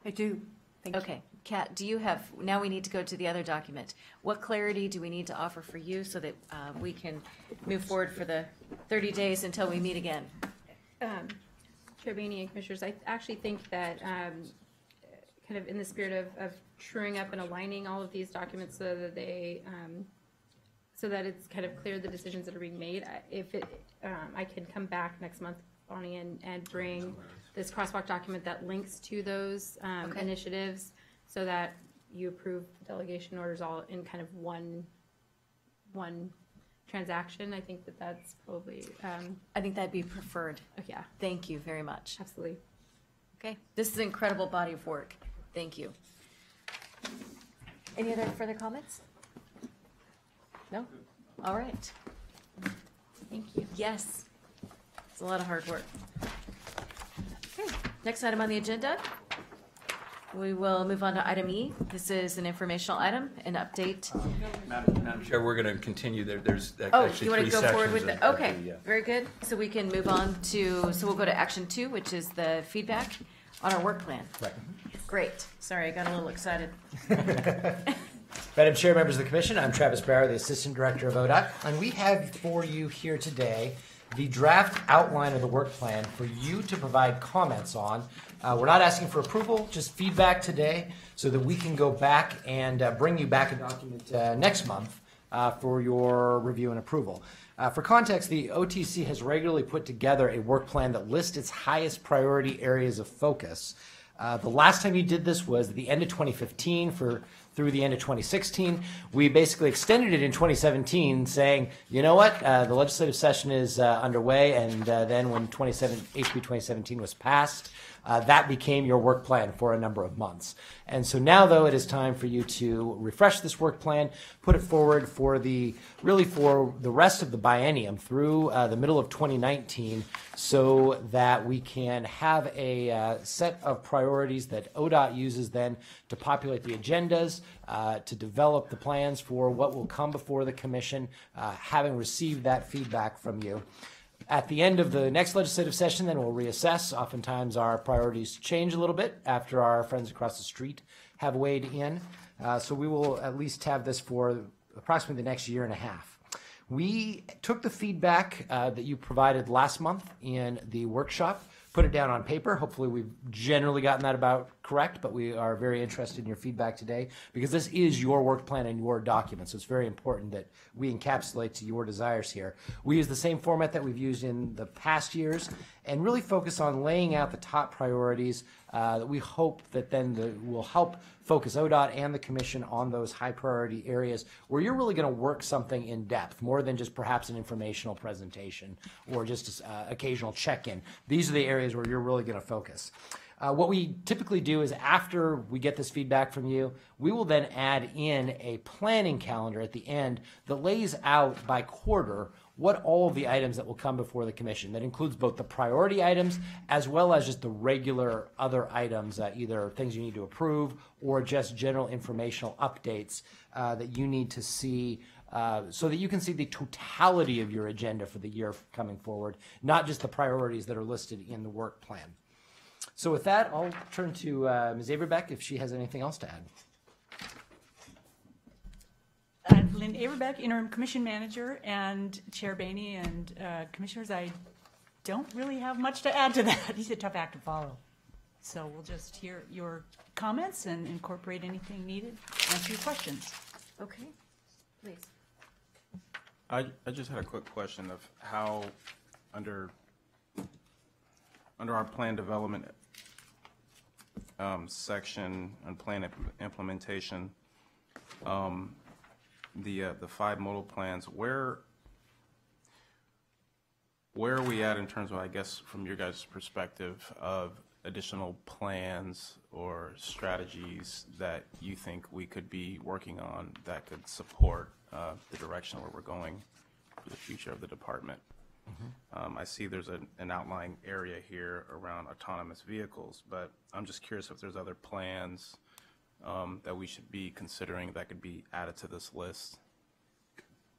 [SPEAKER 7] I do. Thank you.
[SPEAKER 1] Okay, Kat, do you have, now we need to go to the other document. What clarity do we need to offer for you so that we can move forward for the 30 days until we meet again?
[SPEAKER 4] Chair Boehne and Commissioners, I actually think that kind of in the spirit of truing up and aligning all of these documents so that they, so that it's kind of clear the decisions that are being made. I can come back next month, Bonnie, and bring this crosswalk document that links to those initiatives so that you approve the delegation orders all in kind of one transaction. I think that that's probably.
[SPEAKER 1] I think that'd be preferred.
[SPEAKER 4] Yeah.
[SPEAKER 1] Thank you very much.
[SPEAKER 4] Absolutely.
[SPEAKER 1] Okay, this is an incredible body of work. Thank you. Any other further comments? No? All right. Thank you. Yes. It's a lot of hard work. Okay, next item on the agenda. We will move on to item E. This is an informational item, an update.
[SPEAKER 8] Madam Chair, we're going to continue. There's
[SPEAKER 1] Oh,
[SPEAKER 8] actually
[SPEAKER 1] you want to
[SPEAKER 8] three
[SPEAKER 1] go forward
[SPEAKER 8] sections
[SPEAKER 1] with
[SPEAKER 8] of-
[SPEAKER 1] the,
[SPEAKER 8] of
[SPEAKER 1] okay,
[SPEAKER 8] the,
[SPEAKER 1] very good. So we can move on to, so we'll go to action 2, which is the feedback on our work plan.
[SPEAKER 10] Right.
[SPEAKER 1] Great. Sorry, I got a little excited.
[SPEAKER 10] Madam Chair, members of the Commission, I'm Travis Brower, the Assistant Director of ODOT, and we have for you here today the draft outline of the work plan for you to provide comments on. We're not asking for approval, just feedback today so that we can go back and bring you back a document next month for your review and approval. For context, the OTC has regularly put together a work plan that lists its highest priority areas of focus. The last time you did this was at the end of 2015 through the end of 2016. We basically extended it in 2017 saying, you know what, the legislative session is underway, and then when HB 2017 was passed, that became your work plan for a number of months. And so now, though, it is time for you to refresh this work plan, put it forward for the rest of the biennium through the middle of 2019 so that we can have a set of priorities that ODOT uses then to populate the agendas, to develop the plans for what will come before the Commission, having received that feedback from you. At the end of the next legislative session, then we'll reassess. Oftentimes our priorities change a little bit after our friends across the street have weighed in. So we will at least have this for approximately the next year and a half. We took the feedback that you provided last month in the workshop, put it down on paper. Hopefully we've generally gotten that about correct, but we are very interested in your feedback today because this is your work plan and your document, so it's very important that we encapsulate to your desires here. We use the same format that we've used in the past years and really focus on laying out the top priorities that we hope that then will help focus ODOT and the Commission on those high priority areas where you're really going to work something in depth, more than just perhaps an informational presentation or just occasional check-in. These are the areas where you're really going to focus. What we typically do is after we get this feedback from you, we will then add in a planning calendar at the end that lays out by quarter what all of the items that will come before the Commission. That includes both the priority items as well as just the regular other items, either things you need to approve or just general informational updates that you need to see so that you can see the totality of your agenda for the year coming forward, not just the priorities that are listed in the work plan. So with that, I'll turn to Ms. Averbeck if she has anything else to add.
[SPEAKER 11] Lynn Averbeck, Interim Commission Manager, and Chair Boehne and Commissioners, I don't really have much to add to that. He's a tough act to follow. So we'll just hear your comments and incorporate anything needed, answer your questions.
[SPEAKER 1] Okay, please.
[SPEAKER 6] I just had a quick question of how under our plan development section on plan implementation, the 5 modal plans, where are we at in terms of, I guess, from your guys' perspective, of additional plans or strategies that you think we could be working on that could support the direction where we're going for the future of the department? I see there's an outlying area here around autonomous vehicles, but I'm just curious if there's other plans that we should be considering that could be added to this list.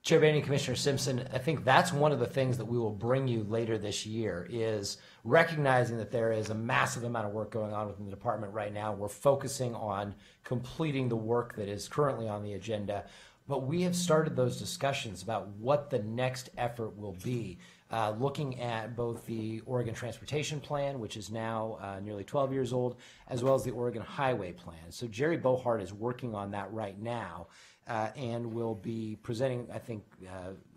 [SPEAKER 10] Chair Bainey, Commissioner Simpson, I think that's one of the things that we will bring you later this year is recognizing that there is a massive amount of work going on within the department right now. We're focusing on completing the work that is currently on the agenda, but we have started those discussions about what the next effort will be, looking at both the Oregon Transportation Plan, which is now nearly 12 years old, as well as the Oregon Highway Plan. So Jerry Bohart is working on that right now. And we'll be presenting, I think,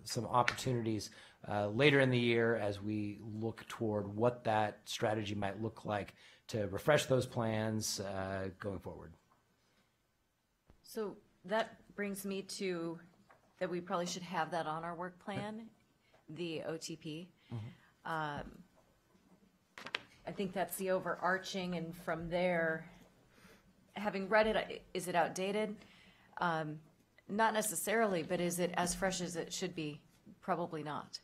[SPEAKER 10] some opportunities later in the year as we look toward what that strategy might look like to refresh those plans going forward.
[SPEAKER 1] So that brings me to that we probably should have that on our work plan, the OTP. I think that's the overarching, and from there, having read it, is it outdated? Not necessarily, but is it as fresh as it should be? Probably not.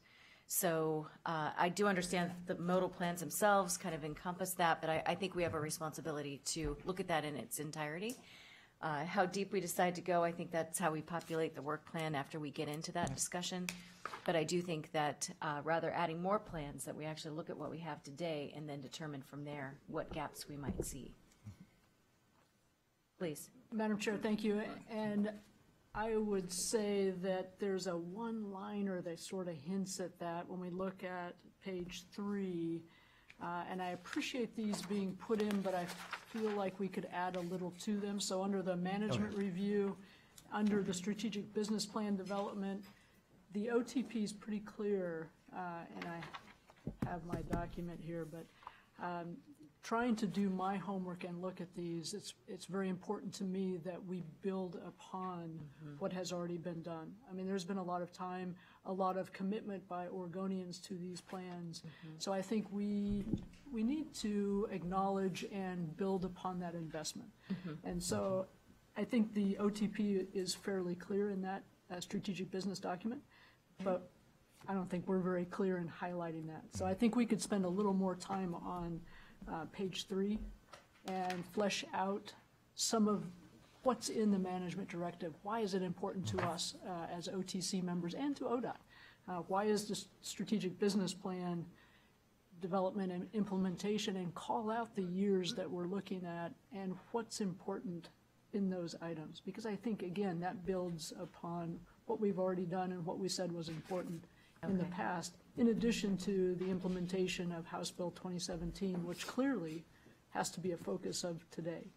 [SPEAKER 1] So I do understand that the modal plans themselves kind of encompass that, but I think we have a responsibility to look at that in its entirety. How deep we decide to go, I think that's how we populate the work plan after we get into that discussion. But I do think that rather adding more plans, that we actually look at what we have today and then determine from there what gaps we might see. Please.
[SPEAKER 5] Madam Chair, thank you. And I would say that there's a one-liner that sort of hints at that when we look at page 3. And I appreciate these being put in, but I feel like we could add a little to them. So under the management review, under the strategic business plan development, the OTP is pretty clear, and I have my document here, but trying to do my homework and look at these, it's very important to me that we build upon what has already been done. I mean, there's been a lot of time, a lot of commitment by Oregonians to these plans. So I think we need to acknowledge and build upon that investment. And so I think the OTP is fairly clear in that strategic business document, but I don't think we're very clear in highlighting that. So I think we could spend a little more time on page 3 and flesh out some of what's in the management directive. Why is it important to us as OTC members and to ODOT? Why is the strategic business plan development and implementation, and call out the years that we're looking at and what's important in those items? Because I think, again, that builds upon what we've already done and what we said was important in the past, in addition to the implementation of House Bill 2017, which clearly has to be a focus of today,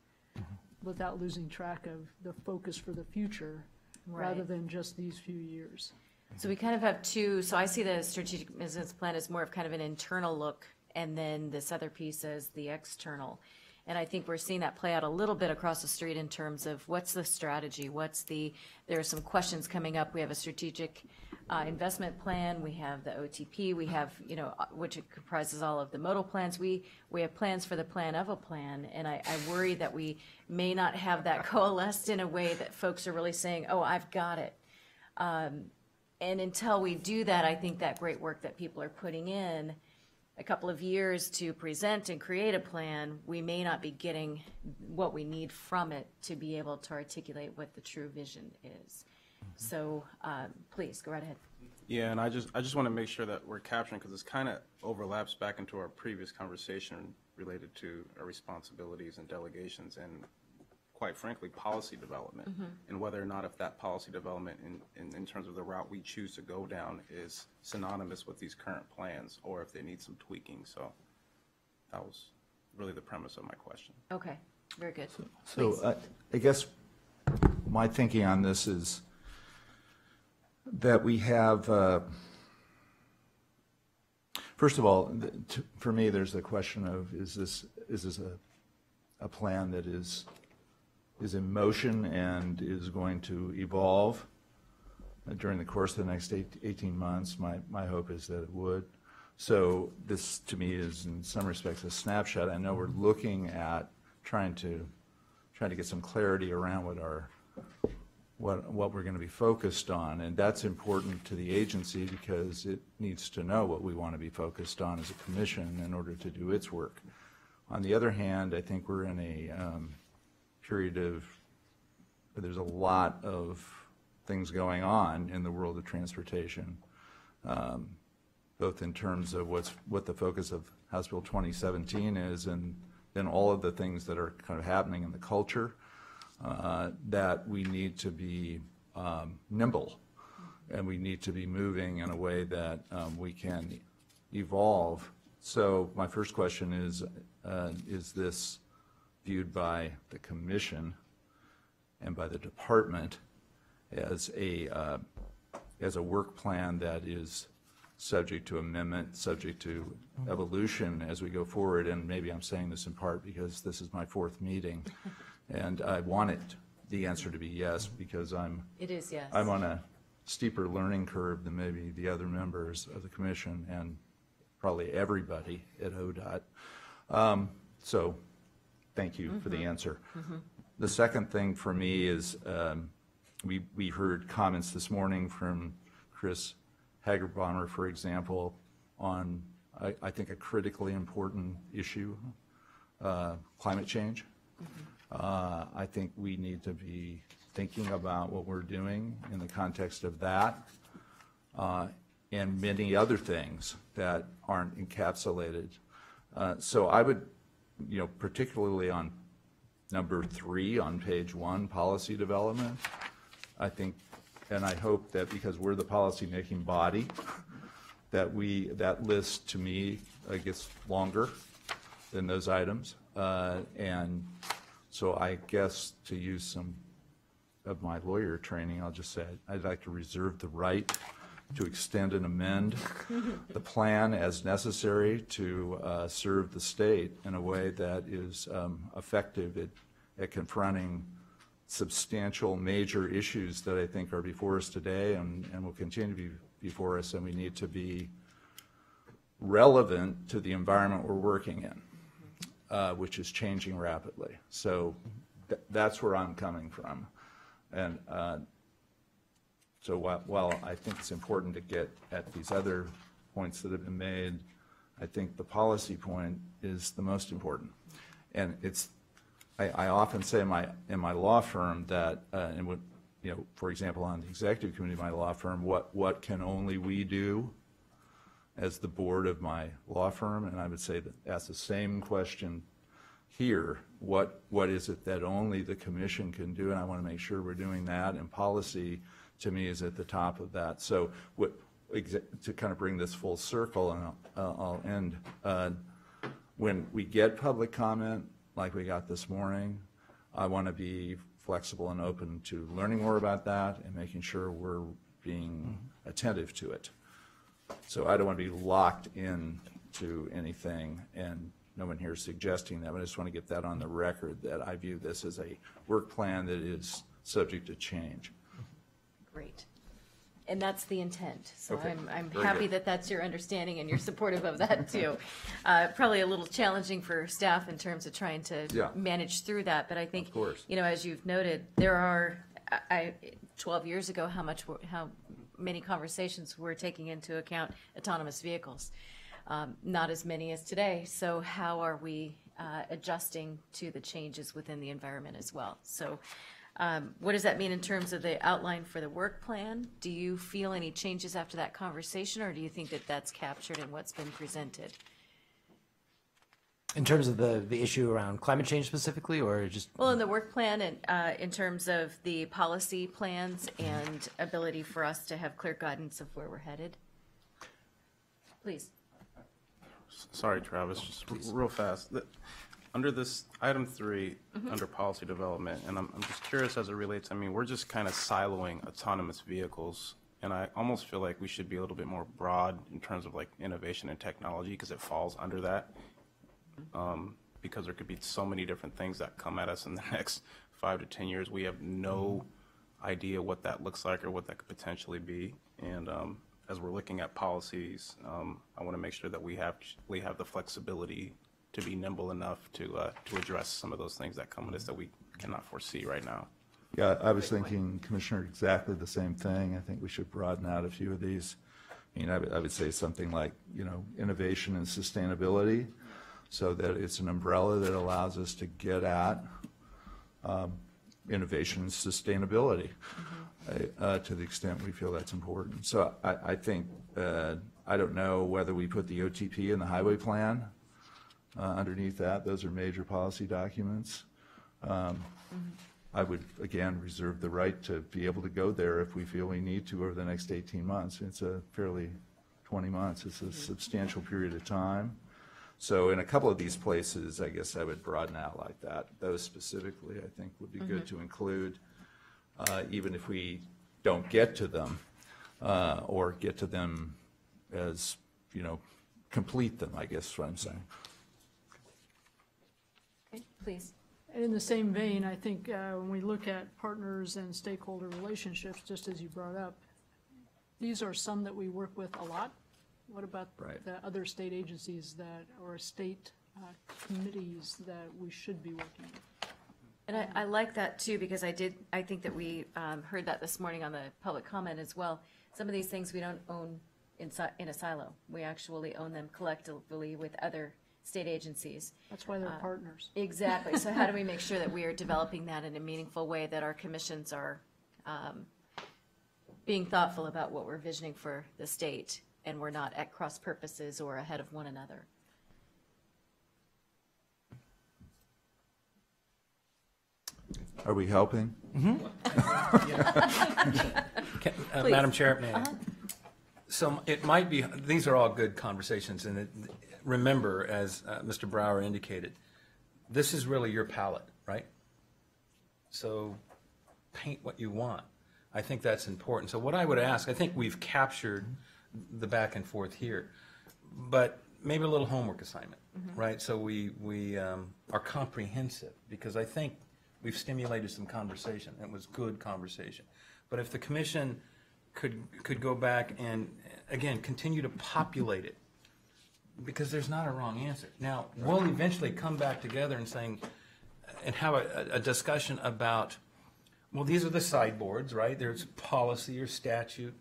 [SPEAKER 5] without losing track of the focus for the future, rather than just these few years.
[SPEAKER 1] So we kind of have two, so I see the strategic business plan as more of kind of an internal look, and then this other piece as the external. And I think we're seeing that play out a little bit across the street in terms of what's the strategy, there are some questions coming up. We have a strategic investment plan, we have the OTP, we have, which comprises all of the modal plans. We have plans for the plan of a plan, and I worry that we may not have that coalesced in a way that folks are really saying, oh, I've got it. And until we do that, I think that great work that people are putting in, a couple of years to present and create a plan, we may not be getting what we need from it to be able to articulate what the true vision is. So please, go right ahead.
[SPEAKER 6] Yeah, and I just want to make sure that we're capturing, because this kind of overlaps back into our previous conversation related to our responsibilities and delegations and, quite frankly, policy development, and whether or not if that policy development in terms of the route we choose to go down is synonymous with these current plans, or if they need some tweaking. So that was really the premise of my question.
[SPEAKER 1] Okay, very good.
[SPEAKER 9] So I guess my thinking on this is that we have, first of all, for me, there's the question of, is this a plan that is in motion and is going to evolve during the course of the next 18 months. My hope is that it would. So this, to me, is in some respects a snapshot. I know we're looking at trying to get some clarity around what we're going to be focused on, and that's important to the agency because it needs to know what we want to be focused on as a commission in order to do its work. On the other hand, I think we're in a period of, there's a lot of things going on in the world of transportation, both in terms of what the focus of House Bill 2017 is, and then all of the things that are kind of happening in the culture, that we need to be nimble, and we need to be moving in a way that we can evolve. So my first question is this viewed by the commission and by the department as a work plan that is subject to amendment, subject to evolution as we go forward? And maybe I'm saying this in part because this is my 4th meeting, and I wanted the answer to be yes, because
[SPEAKER 1] It is yes.
[SPEAKER 9] I'm on a steeper learning curve than maybe the other members of the commission and probably everybody at ODOT. So thank you for the answer. The second thing for me is we heard comments this morning from Chris Hagerbommer, for example, on I think a critically important issue, climate change. I think we need to be thinking about what we're doing in the context of that, and many other things that aren't encapsulated. So I would, particularly on number 3 on page 1, policy development, I think, and I hope that because we're the policy-making body, that list to me gets longer than those items. And so I guess, to use some of my lawyer training, I'll just say I'd like to reserve the right to extend and amend the plan as necessary to serve the state in a way that is effective at confronting substantial major issues that I think are before us today and will continue to be before us, and we need to be relevant to the environment we're working in, which is changing rapidly. So that's where I'm coming from. And so while I think it's important to get at these other points that have been made, I think the policy point is the most important. And I often say in my law firm that, for example, on the executive committee of my law firm, what can only we do as the board of my law firm? And I would say that ask the same question here. What is it that only the commission can do? And I want to make sure we're doing that. And policy, to me, is at the top of that. So to kind of bring this full circle, and I'll end, when we get public comment, like we got this morning, I want to be flexible and open to learning more about that and making sure we're being attentive to it. So I don't want to be locked into anything, and no one here is suggesting that, but I just want to get that on the record, that I view this as a work plan that is subject to change.
[SPEAKER 1] Great. And that's the intent. So
[SPEAKER 9] Okay.
[SPEAKER 1] I'm
[SPEAKER 9] Very
[SPEAKER 1] happy
[SPEAKER 9] good.
[SPEAKER 1] that that's your understanding and you're supportive of that too. Probably a little challenging for staff in terms of trying to manage through that, but I think,
[SPEAKER 9] Of course.
[SPEAKER 1] as you've noted, there are, 12 years ago, how many conversations were taking into account autonomous vehicles. Not as many as today. So how are we adjusting to the changes within the environment as well? So what does that mean in terms of the outline for the work plan? Do you feel any changes after that conversation, or do you think that that's captured in what's been presented?
[SPEAKER 10] In terms of the issue around climate change specifically, or just?
[SPEAKER 1] Well, in the work plan and in terms of the policy plans and ability for us to have clear guidance of where we're headed. Please.
[SPEAKER 6] Sorry, Travis, just real fast. Under this item 3, under policy development, and I'm just curious as it relates, we're just kind of siloing autonomous vehicles, and I almost feel like we should be a little bit more broad in terms of like innovation and technology, because it falls under that. Because there could be so many different things that come at us in the next 5 to 10 years. We have no idea what that looks like or what that could potentially be. And as we're looking at policies, I want to make sure that we have the flexibility to be nimble enough to address some of those things that come at us that we cannot foresee right now.
[SPEAKER 9] Yeah, I was thinking, Commissioner, exactly the same thing. I think we should broaden out a few of these. I would say something like, innovation and sustainability, so that it's an umbrella that allows us to get at innovation and sustainability to the extent we feel that's important. So I think, I don't know whether we put the OTP in the highway plan underneath that. Those are major policy documents. I would, again, reserve the right to be able to go there if we feel we need to over the next 18 months. It's a fairly, 20 months, it's a substantial period of time. So in a couple of these places, I guess I would broaden out like that. Those specifically, I think, would be good to include, even if we don't get to them, or get to them as, complete them, I guess is what I'm saying.
[SPEAKER 1] Okay, please.
[SPEAKER 5] In the same vein, I think when we look at partners and stakeholder relationships, just as you brought up, these are some that we work with a lot. What about the other state agencies or state committees that we should be working with?
[SPEAKER 1] And I like that too, because I think that we heard that this morning on the public comment as well. Some of these things we don't own in a silo. We actually own them collectively with other state agencies.
[SPEAKER 5] That's why they're partners.
[SPEAKER 1] Exactly. So how do we make sure that we are developing that in a meaningful way, that our commissions are being thoughtful about what we're visioning for the state, and we're not at cross purposes or ahead of one another?
[SPEAKER 9] Are we helping?
[SPEAKER 2] Madam Chair, may I? So it might be, these are all good conversations, and remember, as Mr. Brower indicated, this is really your palette, right? So paint what you want. I think that's important. So what I would ask, I think we've captured the back and forth here, but maybe a little homework assignment, right? So we are comprehensive, because I think we've stimulated some conversation. It was good conversation. But if the commission could go back and, again, continue to populate it, because there's not a wrong answer. Now, we'll eventually come back together and have a discussion about, well, these are the sideboards, right? There's policy or statute.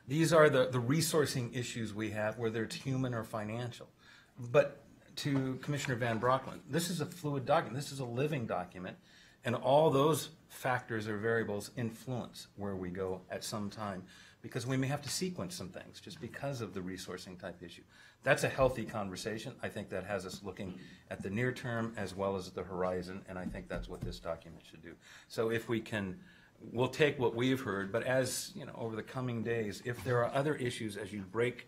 [SPEAKER 2] These are the resourcing issues we have, whether it's human or financial. But to Commissioner Van Broeklen, this is a fluid document. This is a living document, and all those factors or variables influence where we go at some time, because we may have to sequence some things just because of the resourcing type issue. That's a healthy conversation. I think that has us looking at the near term as well as the horizon, and I think that's what this document should do. So if we can, we'll take what we've heard, but as over the coming days, if there are other issues as you break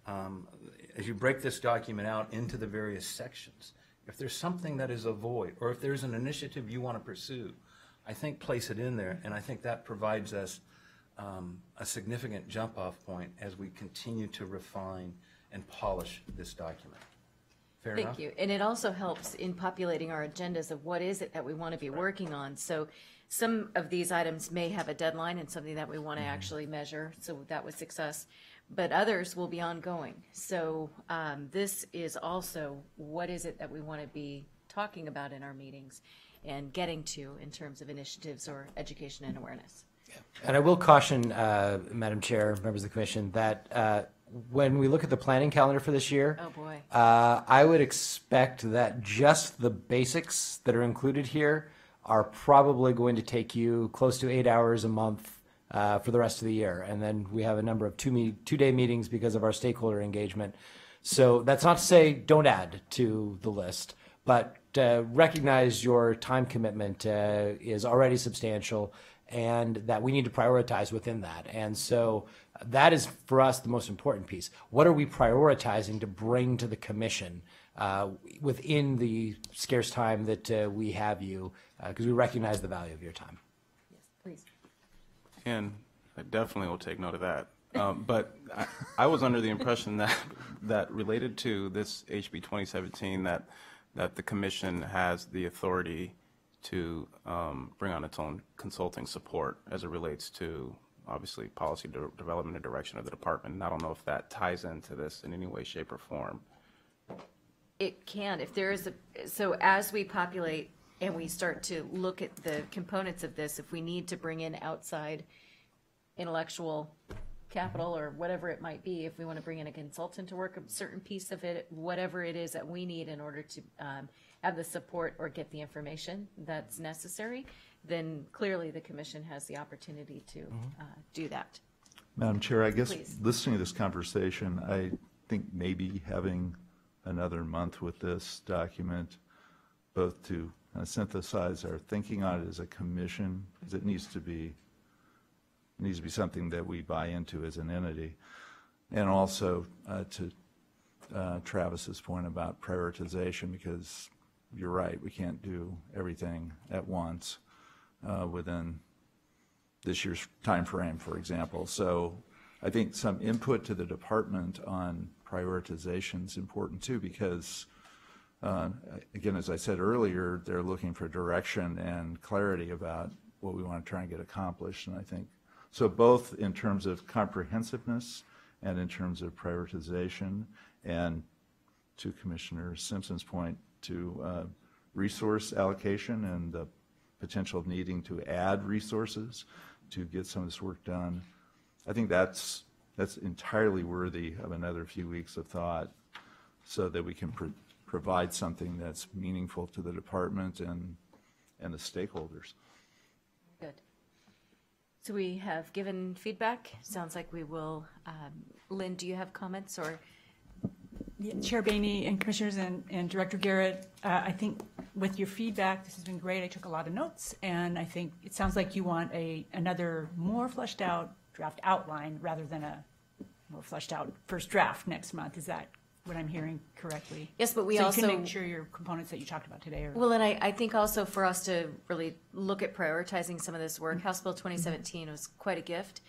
[SPEAKER 2] this document out into the various sections, if there's something that is a void, or if there's an initiative you want to pursue, I think place it in there, and I think that provides us a significant jump-off point as we continue to refine and polish this document. Fair enough? Thank you. And it also helps in populating our agendas of what is it that we want to be working on. So some of these items may have a deadline and something that we want to actually measure, so that was success. But others will be ongoing. So this is also what is it that we want to be talking about in our meetings and getting to in terms of initiatives or education and awareness.
[SPEAKER 10] And I will caution, Madam Chair, members of the Commission, that when we look at the planning calendar for this year,
[SPEAKER 1] oh boy,
[SPEAKER 10] I would expect that just the basics that are included here are probably going to take you close to 8 hours a month for the rest of the year. And then we have a number of two-day meetings because of our stakeholder engagement. So that's not to say don't add to the list, but recognize your time commitment is already substantial, and that we need to prioritize within that. And so that is, for us, the most important piece. What are we prioritizing to bring to the commission within the scarce time that we have you, because we recognize the value of your time.
[SPEAKER 1] Yes, please.
[SPEAKER 6] And I definitely will take note of that. But I was under the impression that related to this HB 2017, that the commission has the authority to bring on its own consulting support as it relates to, obviously, policy development and direction of the department. And I don't know if that ties into this in any way, shape, or form.
[SPEAKER 1] It can, if there is so as we populate and we start to look at the components of this, if we need to bring in outside intellectual capital or whatever it might be, if we want to bring in a consultant to work a certain piece of it, whatever it is that we need in order to have the support or get the information that's necessary, then clearly the commission has the opportunity to do that.
[SPEAKER 9] Madam Chair, I guess
[SPEAKER 1] Please.
[SPEAKER 9] listening to this conversation, I think maybe having another month with this document, both to synthesize our thinking on it as a commission, because it needs to be something that we buy into as an entity, and also to Travis's point about prioritization, because you're right, we can't do everything at once within this year's time frame, for example. So I think some input to the department on prioritization is important too, because again, as I said earlier, they're looking for direction and clarity about what we want to try and get accomplished. And I think, so both in terms of comprehensiveness and in terms of prioritization, and to Commissioner Simpson's point, to resource allocation and the potential of needing to add resources to get some of this work done. I think that's entirely worthy of another few weeks of thought, so that we can provide something that's meaningful to the department and the stakeholders.
[SPEAKER 1] Good. So we have given feedback. Sounds like we will. Lynn, do you have comments or?
[SPEAKER 11] Yeah, Chair Bainey and Commissioners and Director Garrett, I think with your feedback, this has been great. I took a lot of notes, and I think it sounds like you want another more fleshed out draft outline rather than a more fleshed out first draft next month. Is that what I'm hearing correctly?
[SPEAKER 1] Yes, but we
[SPEAKER 11] so
[SPEAKER 1] also
[SPEAKER 11] you can make sure your components that you talked about today are.
[SPEAKER 1] Well, and I think also for us to really look at prioritizing some of this work, House Bill 2017 was quite a gift,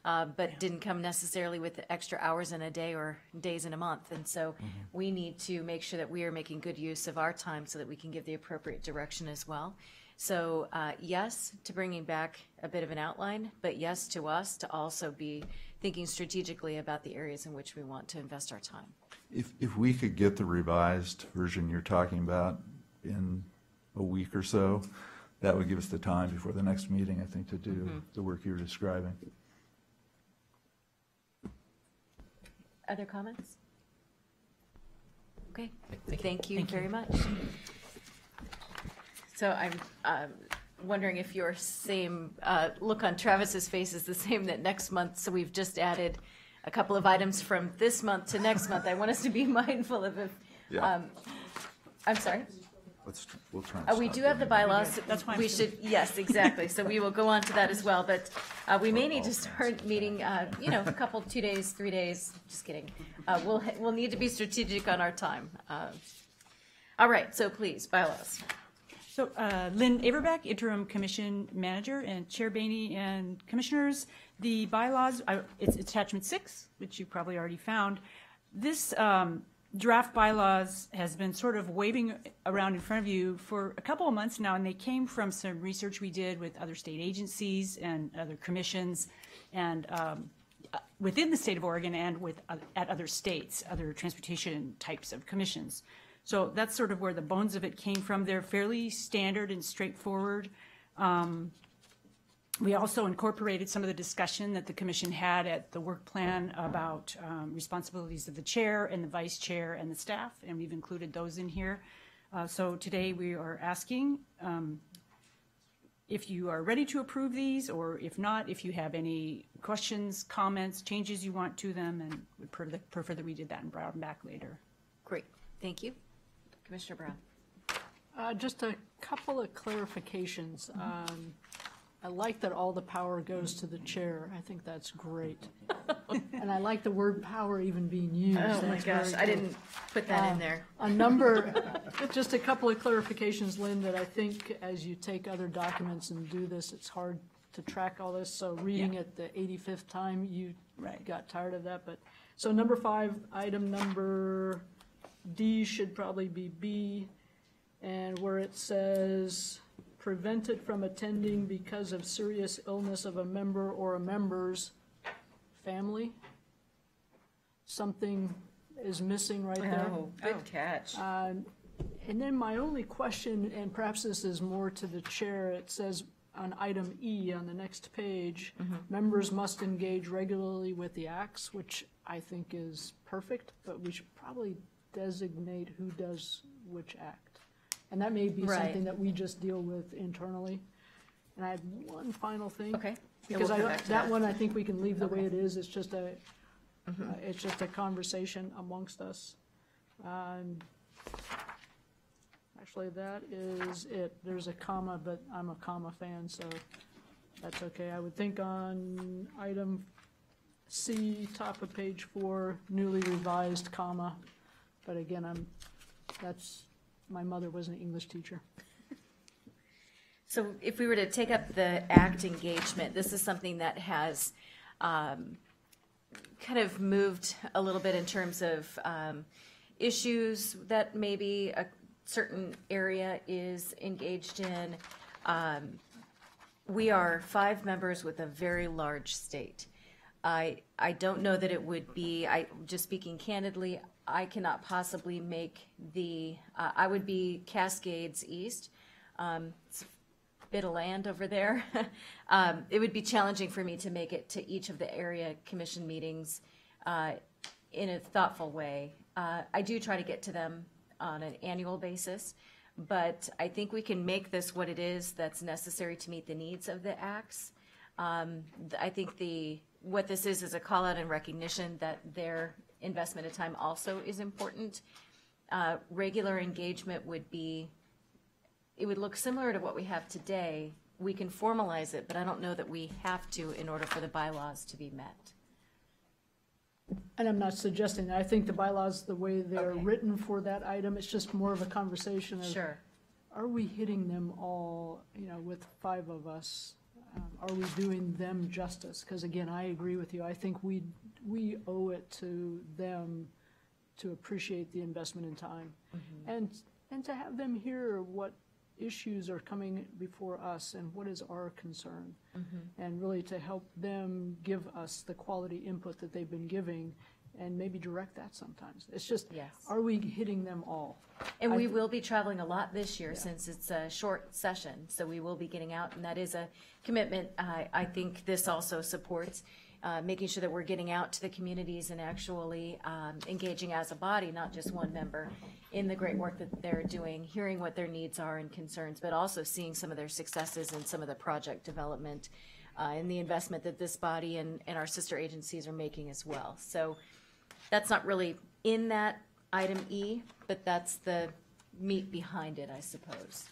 [SPEAKER 1] but didn't come necessarily with extra hours in a day or days in a month. And so we need to make sure that we are making good use of our time so that we can give the appropriate direction as well. So yes, to bringing back a bit of an outline, but yes to us to also be thinking strategically about the areas in which we want to invest our time.
[SPEAKER 9] If we could get the revised version you're talking about in a week or so, that would give us the time before the next meeting, I think, to do the work you're describing.
[SPEAKER 1] Other comments? Okay, thank you very much. So I'm wondering if your same look on Travis's face is the same that next month, so we've just added a couple of items from this month to next month. I want us to be mindful of it. I'm sorry?
[SPEAKER 9] We'll try and
[SPEAKER 1] we
[SPEAKER 9] stop
[SPEAKER 1] do have the
[SPEAKER 9] doing
[SPEAKER 1] bylaws.
[SPEAKER 11] That's why
[SPEAKER 1] we should, yes, exactly. So we will go on to that as well. But we may need to start meeting, a couple, 2 days, 3 days. Just kidding. We'll need to be strategic on our time. All right. So please, bylaws.
[SPEAKER 11] So Lynn Averbeck, Interim Commission Manager, and Chair Bainey and Commissioners, the bylaws, it's attachment 6, which you probably already found. This draft bylaws has been sort of waving around in front of you for a couple of months now, and they came from some research we did with other state agencies and other commissions, and within the state of Oregon and at other states, other transportation types of commissions. So that's sort of where the bones of it came from. They're fairly standard and straightforward. We also incorporated some of the discussion that the commission had at the work plan about responsibilities of the chair and the vice chair and the staff, and we've included those in here. So today we are asking if you are ready to approve these, or if not, if you have any questions, comments, changes you want to them, and would prefer that we did that and brought them back later.
[SPEAKER 1] Great. Thank you. Commissioner Brown.
[SPEAKER 5] Just a couple of clarifications. I like that all the power goes to the chair. I think that's great. And I like the word power even being used.
[SPEAKER 1] Oh my gosh, I didn't put that in there.
[SPEAKER 5] Just a couple of clarifications, Lynn, that I think as you take other documents and do this, it's hard to track all this. So reading it the 85th time, you got tired of that. But so number 5, item number D should probably be B, and where it says prevented from attending because of serious illness of a member or a member's family. Something is missing right there.
[SPEAKER 1] Oh, good catch.
[SPEAKER 5] And then my only question, and perhaps this is more to the chair, it says on item E on the next page, members must engage regularly with the acts, which I think is perfect, but we should probably designate who does which act. And that may be
[SPEAKER 1] Right.
[SPEAKER 5] something that we just deal with internally. And I had one final thing.
[SPEAKER 1] Okay.
[SPEAKER 5] Because
[SPEAKER 1] And we'll come back to
[SPEAKER 5] that
[SPEAKER 1] that.
[SPEAKER 5] one, I think we can leave the way it is. It's just a conversation amongst us. Actually, that is it. There's a comma, but I'm a comma fan, so that's okay. I would think on item C, top of page 4, newly revised comma. But again, my mother was an English teacher.
[SPEAKER 1] So if we were to take up the ACT engagement, this is something that has kind of moved a little bit in terms of issues that maybe a certain area is engaged in. We are 5 members with a very large state. I don't know that it would be, just speaking candidly, I cannot possibly make I would be Cascades East. It's a bit of land over there. It would be challenging for me to make it to each of the area commission meetings in a thoughtful way. I do try to get to them on an annual basis, but I think we can make this what it is that's necessary to meet the needs of the acts. I think what this is a call out and recognition that their investment of time also is important. Regular engagement would look similar to what we have today. We can formalize it, but I don't know that we have to in order for the bylaws to be met.
[SPEAKER 5] And I'm not suggesting that. I think the bylaws, the way they're
[SPEAKER 1] Okay.
[SPEAKER 5] written for that item, it's just more of a conversation of,
[SPEAKER 1] Sure.
[SPEAKER 5] are we hitting them all, with 5 of us? Are we doing them justice? Because again, I agree with you. I think we owe it to them to appreciate the investment in time. And to have them hear what issues are coming before us and what is our concern. And really to help them give us the quality input that they've been giving and maybe direct that sometimes. It's just,
[SPEAKER 1] Yes.
[SPEAKER 5] are we hitting them all?
[SPEAKER 1] And we will be traveling a lot this year since it's a short session, so we will be getting out, and that is a commitment. I think this also supports making sure that we're getting out to the communities and actually engaging as a body, not just one member, in the great work that they're doing, hearing what their needs are and concerns, but also seeing some of their successes and some of the project development and the investment that this body and our sister agencies are making as well. So that's not really in that item E, but that's the meat behind it, I suppose.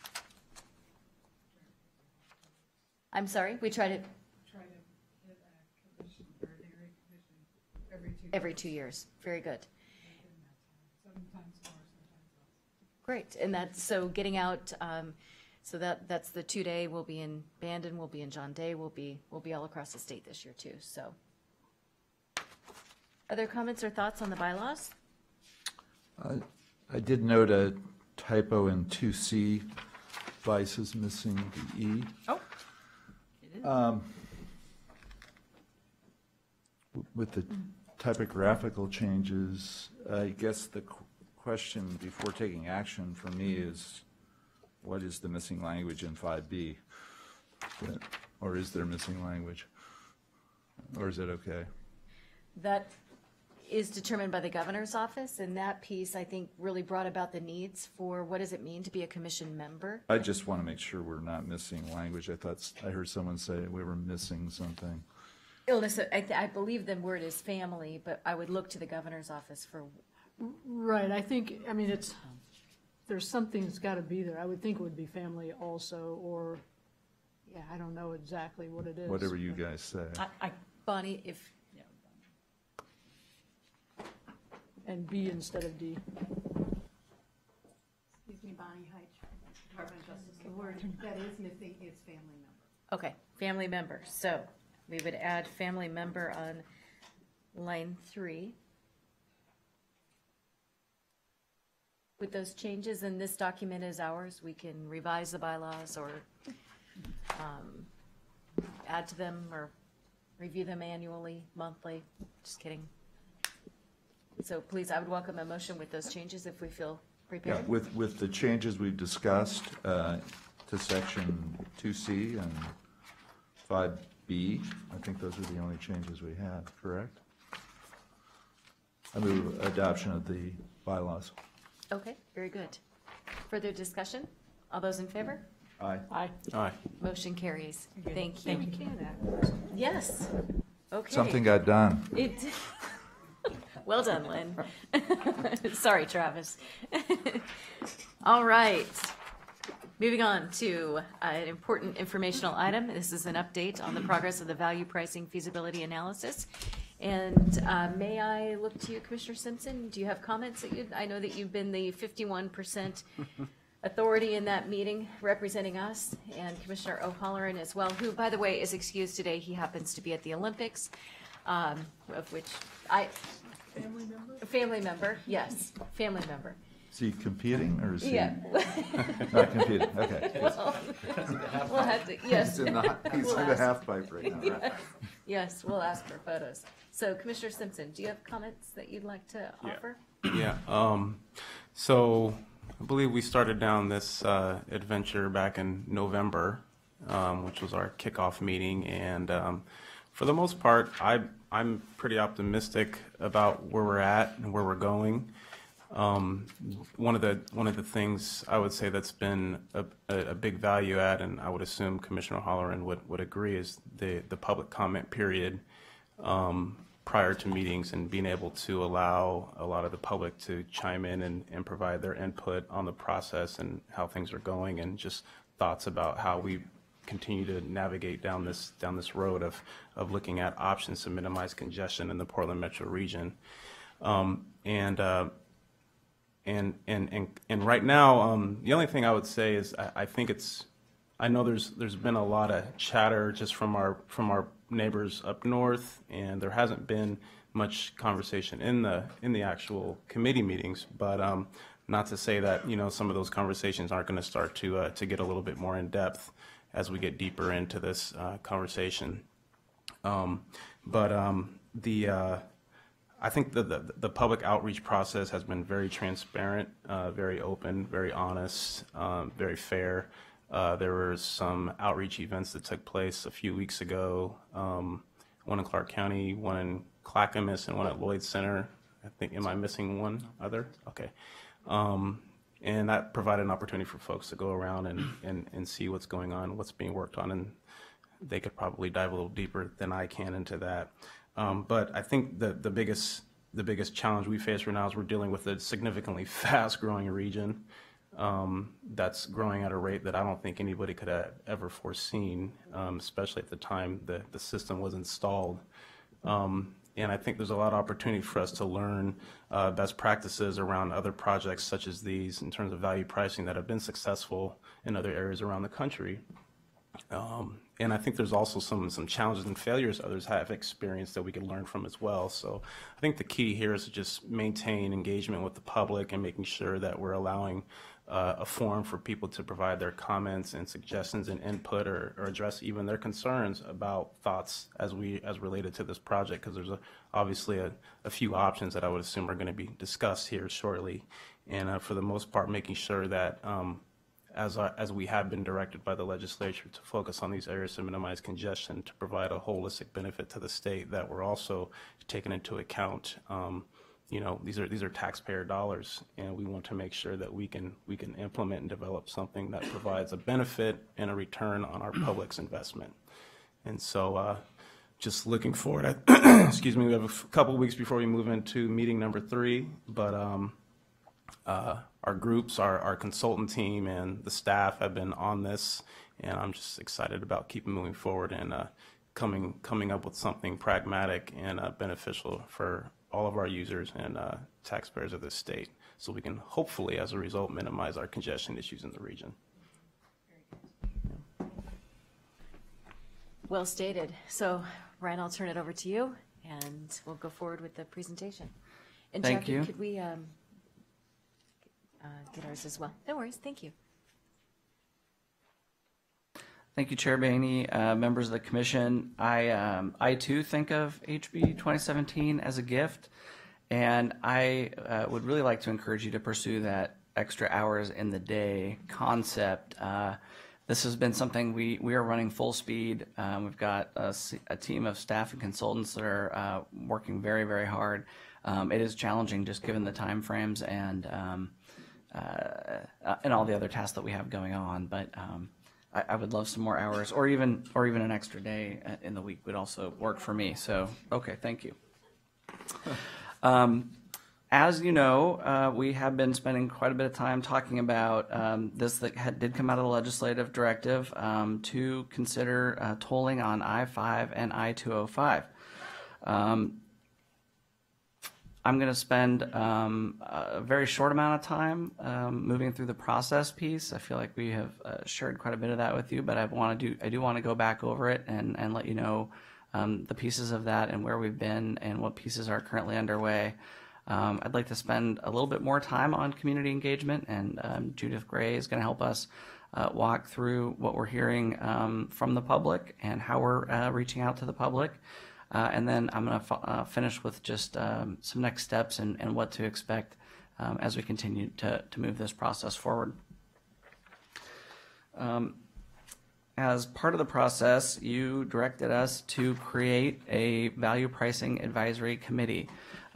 [SPEAKER 1] I'm sorry, we try to hit a commission or an area commission every 2 years. Very good. Sometimes more, sometimes less. Great, and that's, so getting out, so that's the 2-day, we'll be in Bandon, we'll be in John Day, we'll be all across the state this year too, so. Other comments or thoughts on the bylaws?
[SPEAKER 9] I did note a typo in 2C. Vice is missing the E.
[SPEAKER 1] Oh.
[SPEAKER 9] With the typographical changes, I guess the question before taking action for me is, what is the missing language in 5B? Or is there missing language? Or is it okay?
[SPEAKER 1] That is determined by the governor's office, and that piece, I think, really brought about the needs for what does it mean to be a commission member?
[SPEAKER 9] I just want to make sure we're not missing language. I heard someone say we were missing something.
[SPEAKER 1] Illness, I believe the word is family, but I would look to the governor's office for,
[SPEAKER 5] Right, there's something that's got to be there. I would think it would be family also, or, I don't know exactly what it is.
[SPEAKER 9] Whatever you guys say.
[SPEAKER 1] Bonnie, if,
[SPEAKER 5] And B instead of D.
[SPEAKER 7] Excuse me, Bonnie Heitch, Department of Justice. The word that is missing is family member.
[SPEAKER 1] okay, family member. So we would add family member on line 3. With those changes, and this document is ours, we can revise the bylaws or add to them or review them annually, monthly. Just kidding. So please, I would welcome a motion with those changes if we feel
[SPEAKER 9] Yeah,
[SPEAKER 1] prepared.
[SPEAKER 9] with the changes we've discussed to section 2C and 5B, I think those are the only changes we had, correct? I move adoption of the bylaws.
[SPEAKER 1] Okay, very good. Further discussion? All those in favor?
[SPEAKER 9] Aye.
[SPEAKER 5] Aye.
[SPEAKER 6] Aye.
[SPEAKER 1] Motion carries. Thank you.
[SPEAKER 11] Thank you.
[SPEAKER 1] Yes. Okay.
[SPEAKER 9] Something got done.
[SPEAKER 1] It. Well done, Lynn. Sorry, Travis. All right. Moving on to an important informational item. This is an update on the progress of the value pricing feasibility analysis. And may I look to you, Commissioner Simpson? Do you have comments that I know that you've been the 51% authority in that meeting representing us, and Commissioner O'Halloran as well, who, by the way, is excused today. He happens to be at the Olympics, of which
[SPEAKER 5] Family member?
[SPEAKER 1] family member, yes, family member.
[SPEAKER 9] Is he competing or is he
[SPEAKER 1] Yeah.
[SPEAKER 9] not competing? Okay.
[SPEAKER 1] Well, we'll have to, yes.
[SPEAKER 9] He's in the half pipe right now. Right?
[SPEAKER 1] Yes, we'll ask for photos. So Commissioner Simpson, do you have comments that you'd like to offer?
[SPEAKER 6] Yeah. So I believe we started down this adventure back in November, which was our kickoff meeting, and for the most part, I'm pretty optimistic about where we're at and where we're going. One of the things I would say that's been a big value add, and I would assume Commissioner O'Halloran would agree, is the public comment period prior to meetings, and being able to allow a lot of the public to chime in and provide their input on the process and how things are going, and just thoughts about how we continue to navigate down this road of looking at options to minimize congestion in the Portland metro region. And right now, the only thing I would say is I know there's been a lot of chatter just from our neighbors up north, and there hasn't been much conversation in the actual committee meetings. But not to say that some of those conversations aren't going to start to get a little bit more in depth as we get deeper into this conversation. I think the public outreach process has been very transparent, very open, very honest, very fair. There were some outreach events that took place a few weeks ago, one in Clark County, one in Clackamas, and one at Lloyd Center. I think, am I missing one other? Okay. And that provided an opportunity for folks to go around and see what's going on, what's being worked on, and they could probably dive a little deeper than I can into that. But I think the biggest challenge we face right now is we're dealing with a significantly fast-growing region that's growing at a rate that I don't think anybody could have ever foreseen, especially at the time the system was installed. And I think there's a lot of opportunity for us to learn best practices around other projects such as these in terms of value pricing that have been successful in other areas around the country. And I think there's also some challenges and failures others have experienced that we can learn from as well. So I think the key here is to just maintain engagement with the public and making sure that we're allowing a forum for people to provide their comments and suggestions and input, or address even their concerns about thoughts as related to this project, because there's obviously a few options that I would assume are going to be discussed here shortly. And for the most part, making sure that as we have been directed by the legislature to focus on these areas to minimize congestion, to provide a holistic benefit to the state, that we're also taking into account, these are taxpayer dollars, and we want to make sure that we can implement and develop something that provides a benefit and a return on our public's investment. And so just looking forward, excuse me, we have a couple weeks before we move into meeting number 3, but our groups, our consultant team, and the staff have been on this, and I'm just excited about keeping moving forward and coming up with something pragmatic and beneficial for all of our users and taxpayers of this state, so we can hopefully, as a result, minimize our congestion issues in the region.
[SPEAKER 1] Well stated. So, Ryan, I'll turn it over to you, and we'll go forward with the presentation. And
[SPEAKER 12] Thank
[SPEAKER 1] Jackie,
[SPEAKER 12] you.
[SPEAKER 1] could we get ours as well? No worries. Thank you.
[SPEAKER 12] Thank you, Chair Bainey, members of the commission. I too think of HB 2017 as a gift, and I would really like to encourage you to pursue that extra hours in the day concept. This has been something we are running full speed. We've got a team of staff and consultants that are working very, very hard. It is challenging just given the time frames and and all the other tasks that we have going on. But I would love some more hours, or even an extra day in the week would also work for me. So, okay, thank you. As you know, we have been spending quite a bit of time talking about this that did come out of the legislative directive to consider tolling on I-5 and I-205. I'm going to spend a very short amount of time moving through the process piece. I feel like we have shared quite a bit of that with you, but I do want to go back over it and let you know the pieces of that and where we've been and what pieces are currently underway. I'd like to spend a little bit more time on community engagement, and Judith Gray is going to help us walk through what we're hearing from the public and how we're reaching out to the public. And then I'm going to finish with just some next steps and what to expect as we continue to move this process forward. As part of the process, you directed us to create a value pricing advisory committee.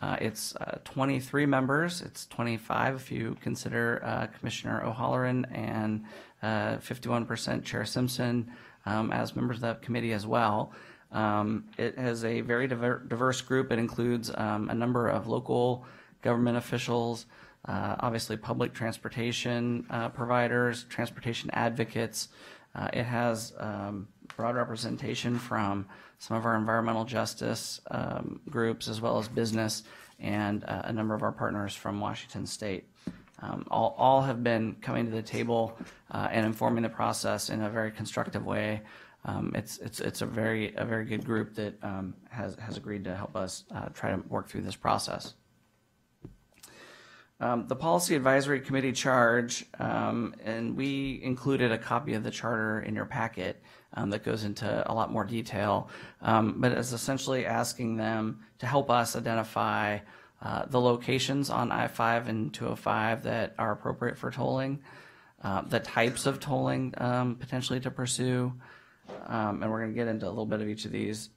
[SPEAKER 12] It's 23 members. It's 25 if you consider Commissioner O'Halloran and 51% Chair Simpson as members of that committee as well. It has a very diverse group. It includes a number of local government officials, obviously public transportation providers, transportation advocates. It has broad representation from some of our environmental justice groups, as well as business, and a number of our partners from Washington State. All have been coming to the table and informing the process in a very constructive way. It's a very good group that has agreed to help us try to work through this process. The Policy Advisory Committee charge, and we included a copy of the charter in your packet that goes into a lot more detail, but it's essentially asking them to help us identify the locations on I-5 and 205 that are appropriate for tolling, the types of tolling potentially to pursue, and we're going to get into a little bit of each of these,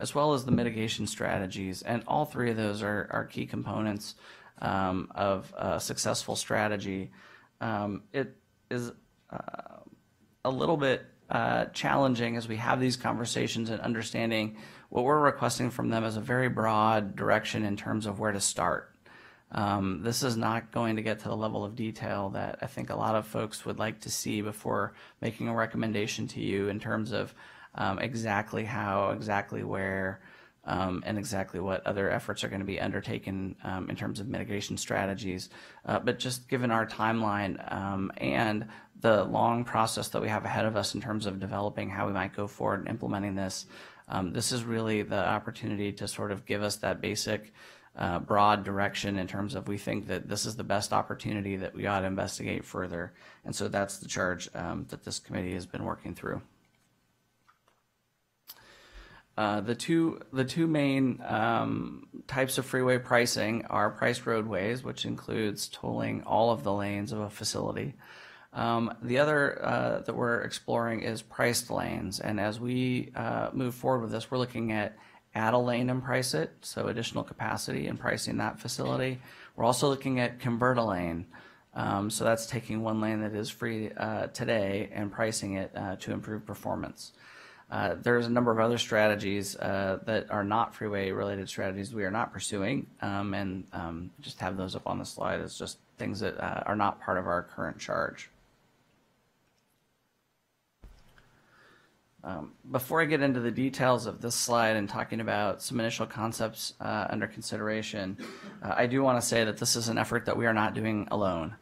[SPEAKER 12] as well as the mitigation strategies. And all three of those are key components of a successful strategy. It is a little bit challenging as we have these conversations and understanding what we're requesting from them as a very broad direction in terms of where to start. This is not going to get to the level of detail that I think a lot of folks would like to see before making a recommendation to you in terms of exactly how, exactly where, and exactly what other efforts are going to be undertaken in terms of mitigation strategies. But just given our timeline and the long process that we have ahead of us in terms of developing how we might go forward and implementing this, this is really the opportunity to sort of give us that basic broad direction in terms of we think that this is the best opportunity that we ought to investigate further. And so that's the charge that this committee has been working through. The two main types of freeway pricing are priced roadways, which includes tolling all of the lanes of a facility. The other that we're exploring is priced lanes, and as we move forward with this, we're looking at add a lane and price it, so additional capacity and pricing that facility. We're also looking at convert a lane, so that's taking one lane that is free today and pricing it to improve performance. There's a number of other strategies that are not freeway-related strategies we are not pursuing, and just have those up on the slide as just things that are not part of our current charge. Before I get into the details of this slide and talking about some initial concepts under consideration, I do want to say that this is an effort that we are not doing alone.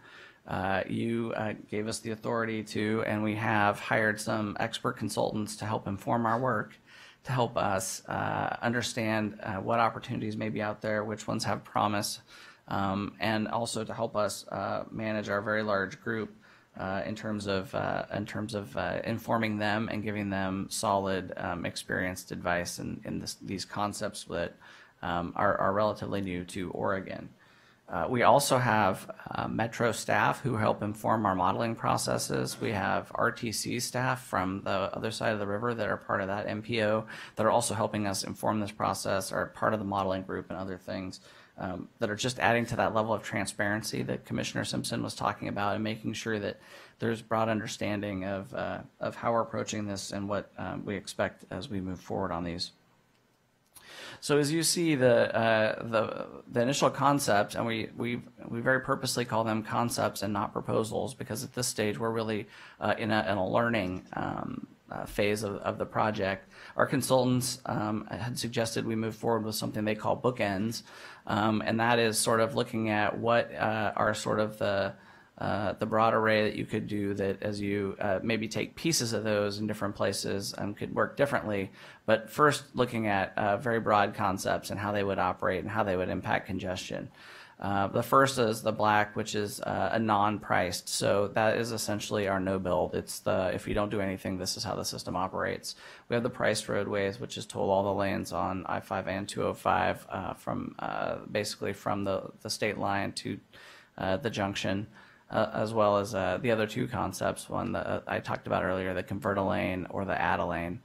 [SPEAKER 12] You gave us the authority to, and we have hired some expert consultants to help inform our work, to help us understand what opportunities may be out there, which ones have promise, and also to help us manage our very large group in terms of informing them and giving them solid, experienced advice in these concepts that are relatively new to Oregon. We also have Metro staff who help inform our modeling processes. We have RTC staff from the other side of the river that are part of that MPO that are also helping us inform this process, are part of the modeling group and other things that are just adding to that level of transparency that Commissioner Simpson was talking about, and making sure that there's broad understanding of how we're approaching this and what we expect as we move forward on these. So as you see the initial concepts, and we very purposely call them concepts and not proposals, because at this stage we're really in a learning phase of the project. Our consultants had suggested we move forward with something they call bookends, and that is sort of looking at what are sort of the broad array that you could do, that as you maybe take pieces of those in different places could work differently, but first looking at very broad concepts and how they would operate and how they would impact congestion. The first is the black, which is a non-priced, so that is essentially our no build. It's the, if you don't do anything, this is how the system operates. We have the priced roadways, which is toll all the lanes on I-5 and 205 from basically from the state line to the junction. As well as the other two concepts, one that I talked about earlier, the convert a lane or the add a lane.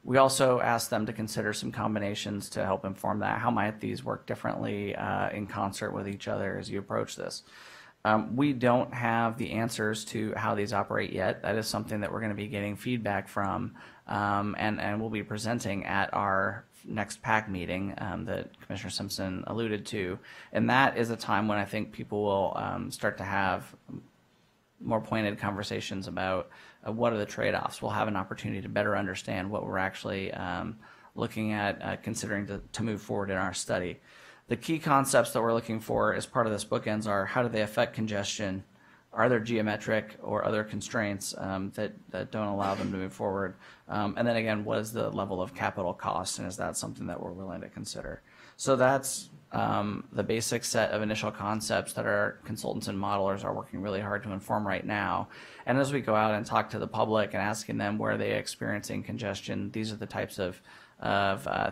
[SPEAKER 12] We also asked them to consider some combinations to help inform that. How might these work differently in concert with each other as you approach this? We don't have the answers to how these operate yet. That is something that we're going to be getting feedback from, and we'll be presenting at our next PAC meeting that Commissioner Simpson alluded to. And that is a time when I think people will start to have more pointed conversations about what are the trade-offs. We'll have an opportunity to better understand what we're actually looking at considering to move forward in our study. The key concepts that we're looking for as part of this bookends are: how do they affect congestion? Are there geometric or other constraints that don't allow them to move forward? And then again, what is the level of capital cost, and is that something that we're willing to consider? So that's the basic set of initial concepts that our consultants and modelers are working really hard to inform right now. And as we go out and talk to the public and asking them where they're experiencing congestion, these are the types of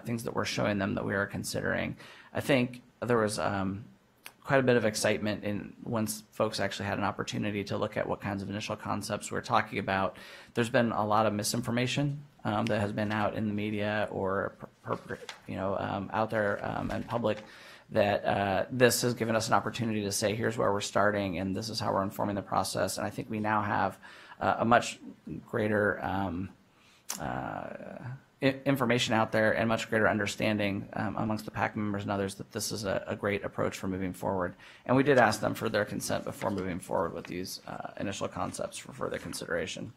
[SPEAKER 12] things that we're showing them that we are considering. I think there was quite a bit of excitement once folks actually had an opportunity to look at what kinds of initial concepts we're talking about. There's been a lot of misinformation that has been out in the media or out there in public, that this has given us an opportunity to say, here's where we're starting and this is how we're informing the process. And I think we now have a much greater information out there and much greater understanding amongst the PAC members and others that this is a great approach for moving forward. And we did ask them for their consent before moving forward with these initial concepts for further consideration.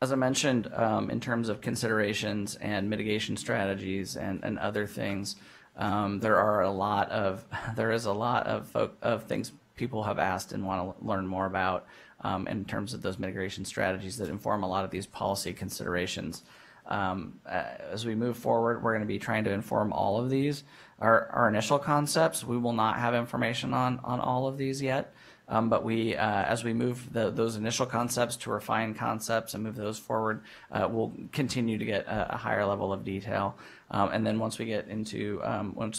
[SPEAKER 12] As I mentioned, in terms of considerations and mitigation strategies and other things, there is a lot of things people have asked and want to learn more about in terms of those mitigation strategies that inform a lot of these policy considerations. As we move forward, we're going to be trying to inform all of these. Our initial concepts, we will not have information on all of these yet, but as we move those initial concepts to refine concepts and move those forward, we'll continue to get a higher level of detail. And then once we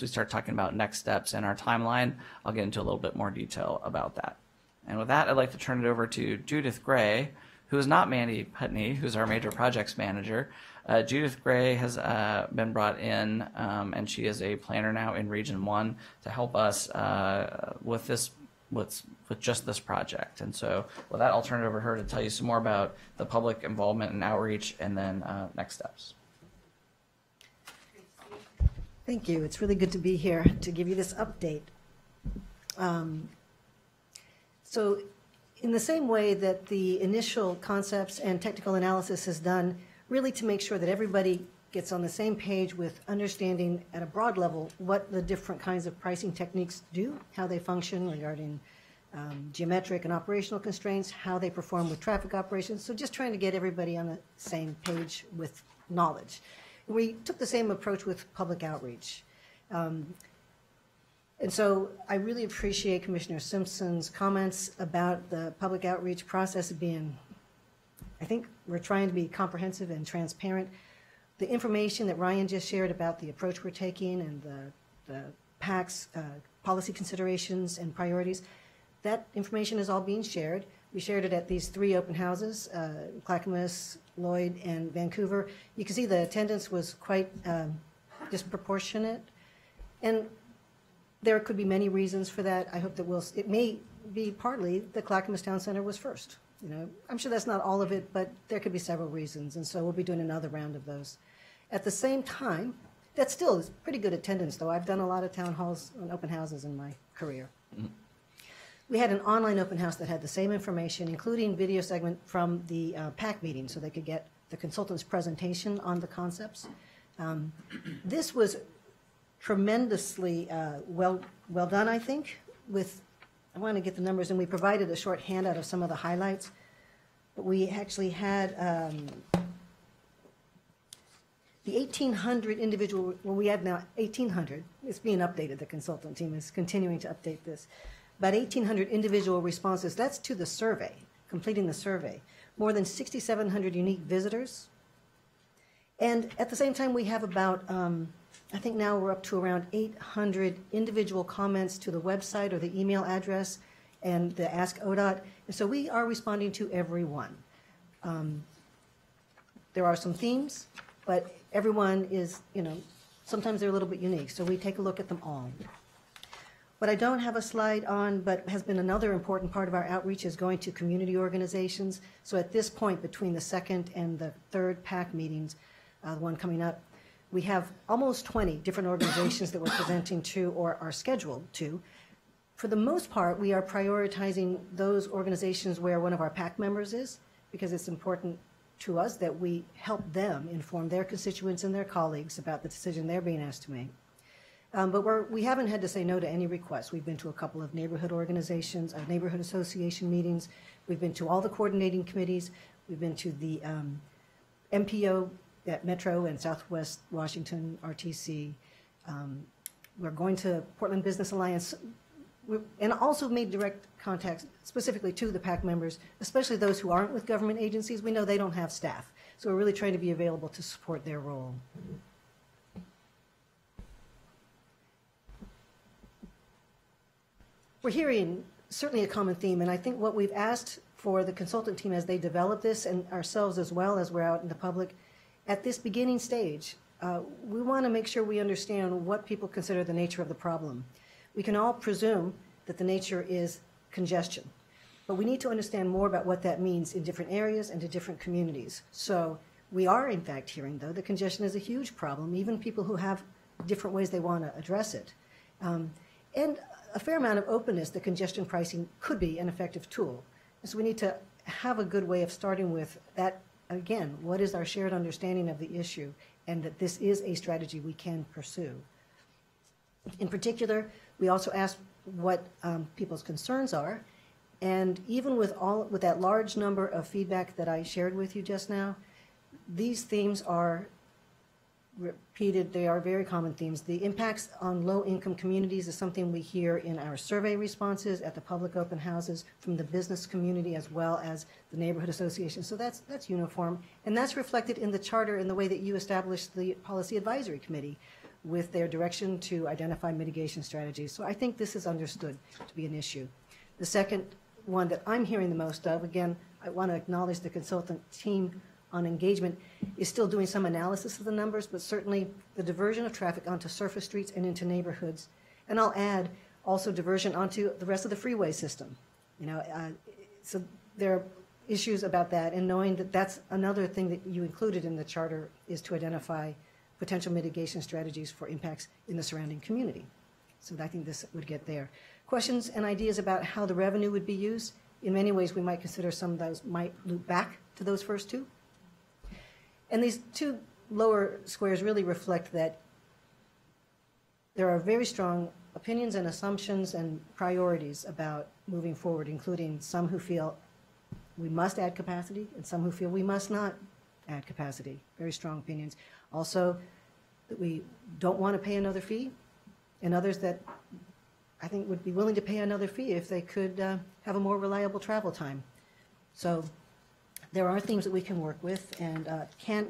[SPEAKER 12] start talking about next steps and our timeline, I'll get into a little bit more detail about that. And with that, I'd like to turn it over to Judith Gray, who is not Mandy Putney, who's our major projects manager. Judith Gray has been brought in, and she is a planner now in Region 1 to help us with just this project. And so with that, I'll turn it over to her to tell you some more about the public involvement and outreach, and then next steps.
[SPEAKER 13] Thank you. It's really good to be here to give you this update. So in the same way that the initial concepts and technical analysis is done really to make sure that everybody gets on the same page with understanding at a broad level what the different kinds of pricing techniques do, how they function regarding geometric and operational constraints, how they perform with traffic operations. So just trying to get everybody on the same page with knowledge. We took the same approach with public outreach. And so I really appreciate Commissioner Simpson's comments about the public outreach process being, I think we're trying to be comprehensive and transparent. The information that Ryan just shared about the approach we're taking and the PAC's policy considerations and priorities. That information is all being shared. We shared it at these 3 open houses, Clackamas, Lloyd, and Vancouver. You can see the attendance was quite disproportionate, and there could be many reasons for that. I hope that it may be partly the Clackamas Town Center was first. I'm sure that's not all of it, but there could be several reasons, and so we'll be doing another round of those. At the same time, that still is pretty good attendance, though. I've done a lot of town halls and open houses in my career. Mm-hmm. We had an online open house that had the same information, including video segment from the PAC meeting, so they could get the consultant's presentation on the concepts. This was tremendously well done, I think, I want to get the numbers, and we provided a short handout of some of the highlights. But we actually had the 1,800 individual, well, we have now 1,800. It's being updated. The consultant team is continuing to update this. About 1,800 individual responses. That's to the survey, completing the survey. More than 6,700 unique visitors. And at the same time, we have about, I think now we're up to around 800 individual comments to the website or the email address and the Ask ODOT. And so we are responding to everyone. There are some themes, but everyone is, sometimes they're a little bit unique. So we take a look at them all. What I don't have a slide on, but has been another important part of our outreach, is going to community organizations. So at this point, between the second and the third PAC meetings, the one coming up, we have almost 20 different organizations that we're presenting to or are scheduled to. For the most part, we are prioritizing those organizations where one of our PAC members is, because it's important to us that we help them inform their constituents and their colleagues about the decision they're being asked to make. But we haven't had to say no to any requests. We've been to a couple of neighborhood organizations, neighborhood association meetings. We've been to all the coordinating committees. We've been to the MPO at Metro and Southwest Washington, RTC. We're going to Portland Business Alliance, and also made direct contacts specifically to the PAC members, especially those who aren't with government agencies. We know they don't have staff, so we're really trying to be available to support their role. We're hearing certainly a common theme, and I think what we've asked for the consultant team as they develop this, and ourselves as well as we're out in the public, at this beginning stage, we want to make sure we understand what people consider the nature of the problem. We can all presume that the nature is congestion, but we need to understand more about what that means in different areas and to different communities. So we are, in fact, hearing, though, that congestion is a huge problem, even people who have different ways they want to address it. And a fair amount of openness that congestion pricing could be an effective tool. So we need to have a good way of starting with that. Again, what is our shared understanding of the issue, and that this is a strategy we can pursue. In particular, we also asked what people's concerns are, and even with that large number of feedback that I shared with you just now, these themes are repeated. They are very common themes. The impacts on low-income communities is something we hear in our survey responses, at the public open houses, from the business community as well as the neighborhood association. So that's uniform, and that's reflected in the charter in the way that you established the Policy Advisory Committee with their direction to identify mitigation strategies. So I think this is understood to be an issue. The second one that I'm hearing the most of, again, I want to acknowledge the consultant team on engagement, is still doing some analysis of the numbers, but certainly the diversion of traffic onto surface streets and into neighborhoods. And I'll add also diversion onto the rest of the freeway system. So there are issues about that, and knowing that that's another thing that you included in the charter, is to identify potential mitigation strategies for impacts in the surrounding community. So I think this would get there. Questions and ideas about how the revenue would be used. In many ways, we might consider some of those might loop back to those first two. And these two lower squares really reflect that there are very strong opinions and assumptions and priorities about moving forward, including some who feel we must add capacity and some who feel we must not add capacity. Very strong opinions. Also, that we don't want to pay another fee, and others that I think would be willing to pay another fee if they could have a more reliable travel time. So there are themes that we can work with, and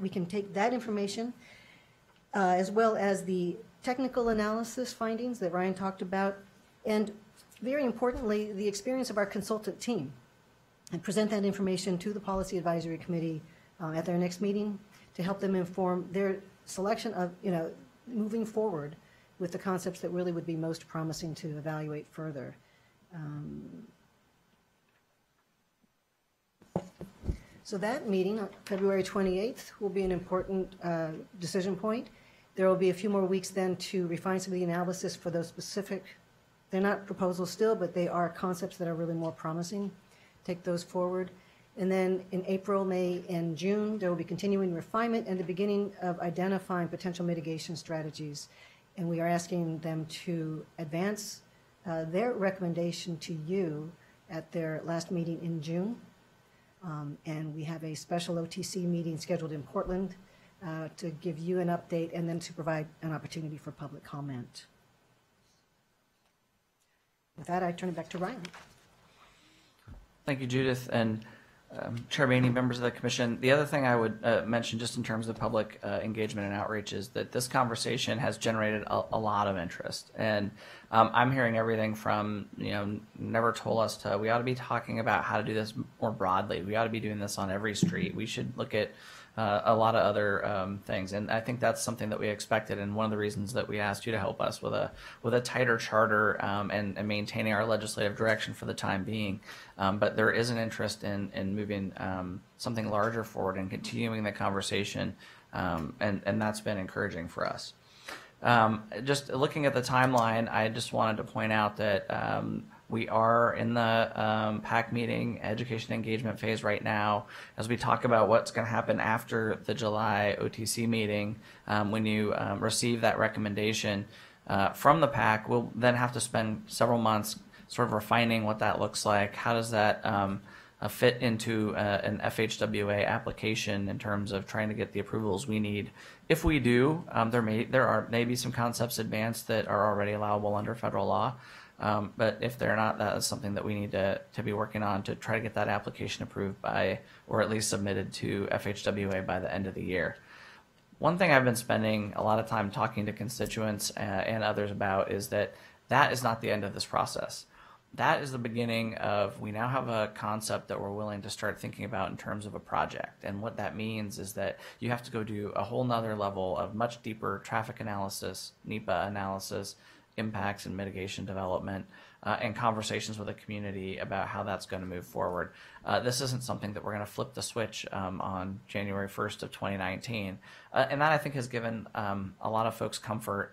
[SPEAKER 13] we can take that information as well as the technical analysis findings that Ryan talked about, and very importantly, the experience of our consultant team, and present that information to the Policy Advisory Committee at their next meeting to help them inform their selection of, moving forward with the concepts that really would be most promising to evaluate further. So that meeting, February 28th, will be an important decision point. There will be a few more weeks then to refine some of the analysis for those specific, they're not proposals still, but they are concepts that are really more promising. Take those forward. And then in April, May, and June, there will be continuing refinement and the beginning of identifying potential mitigation strategies. And we are asking them to advance their recommendation to you at their last meeting in June. And we have a special OTC meeting scheduled in Portland to give you an update and then to provide an opportunity for public comment. With that, I turn it back to Ryan.
[SPEAKER 12] Thank you, Judith, and Chair Maney, members of the Commission. The other thing I would mention just in terms of public engagement and outreach is that this conversation has generated a lot of interest. And I'm hearing everything from, never told us to, we ought to be talking about how to do this more broadly. We ought to be doing this on every street. We should look at a lot of other things. And I think that's something that we expected, and one of the reasons that we asked you to help us with a tighter charter and maintaining our legislative direction for the time being. But there is an interest in moving something larger forward and continuing the conversation, and that's been encouraging for us. Just looking at the timeline, I just wanted to point out that we are in the PAC meeting education engagement phase right now as we talk about what's going to happen after the July OTC meeting. When you receive that recommendation from the PAC, we'll then have to spend several months sort of refining what that looks like. How does that fit into an FHWA application in terms of trying to get the approvals we need? If we do, there may be some concepts advanced that are already allowable under federal law. But if they're not, that is something that we need to be working on to try to get that application approved by, or at least submitted to FHWA by the end of the year. One thing I've been spending a lot of time talking to constituents and others about is that is not the end of this process. That is the beginning of, we now have a concept that we're willing to start thinking about in terms of a project. And what that means is that you have to go do a whole nother level of much deeper traffic analysis, NEPA analysis, impacts and mitigation development, and conversations with the community about how that's going to move forward. This isn't something that we're going to flip the switch on January 1st of 2019. And that, I think, has given a lot of folks comfort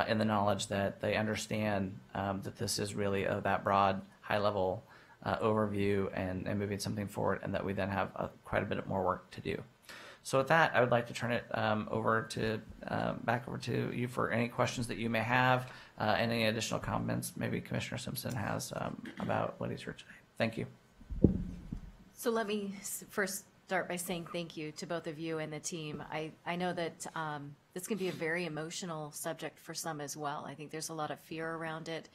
[SPEAKER 12] in the knowledge that they understand that this is really that broad, high-level overview and moving something forward, and that we then have quite a bit more work to do. So with that, I would like to turn it back over to you for any questions that you may have, any additional comments maybe Commissioner Simpson has about what he's heard today. Thank you.
[SPEAKER 1] So let me first start by saying thank you to both of you and the team. I know that this can be a very emotional subject for some as well. I think there's a lot of fear around it.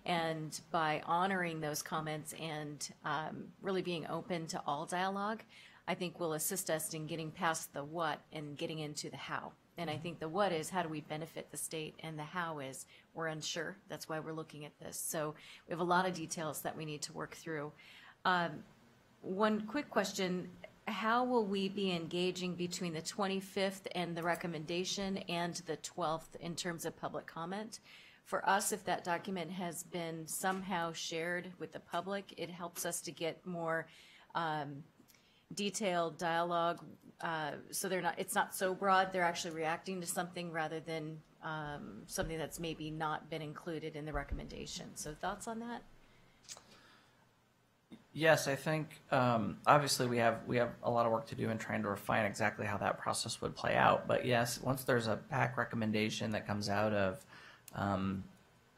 [SPEAKER 1] And by honoring those comments and really being open to all dialogue, I think will assist us in getting past the what and getting into the how. And I think the what is, how do we benefit the state? And the how is, we're unsure. That's why we're looking at this. So we have a lot of details that we need to work through. One quick question, how will we be engaging between the 25th and the recommendation and the 12th in terms of public comment? For us, if that document has been somehow shared with the public, it helps us to get more detailed dialogue, so it's not so broad. They're actually reacting to something rather than something that's maybe not been included in the recommendation. So thoughts on that?
[SPEAKER 12] Yes, I think obviously we have a lot of work to do in trying to refine exactly how that process would play out. But yes, once there's a PAC recommendation that comes out of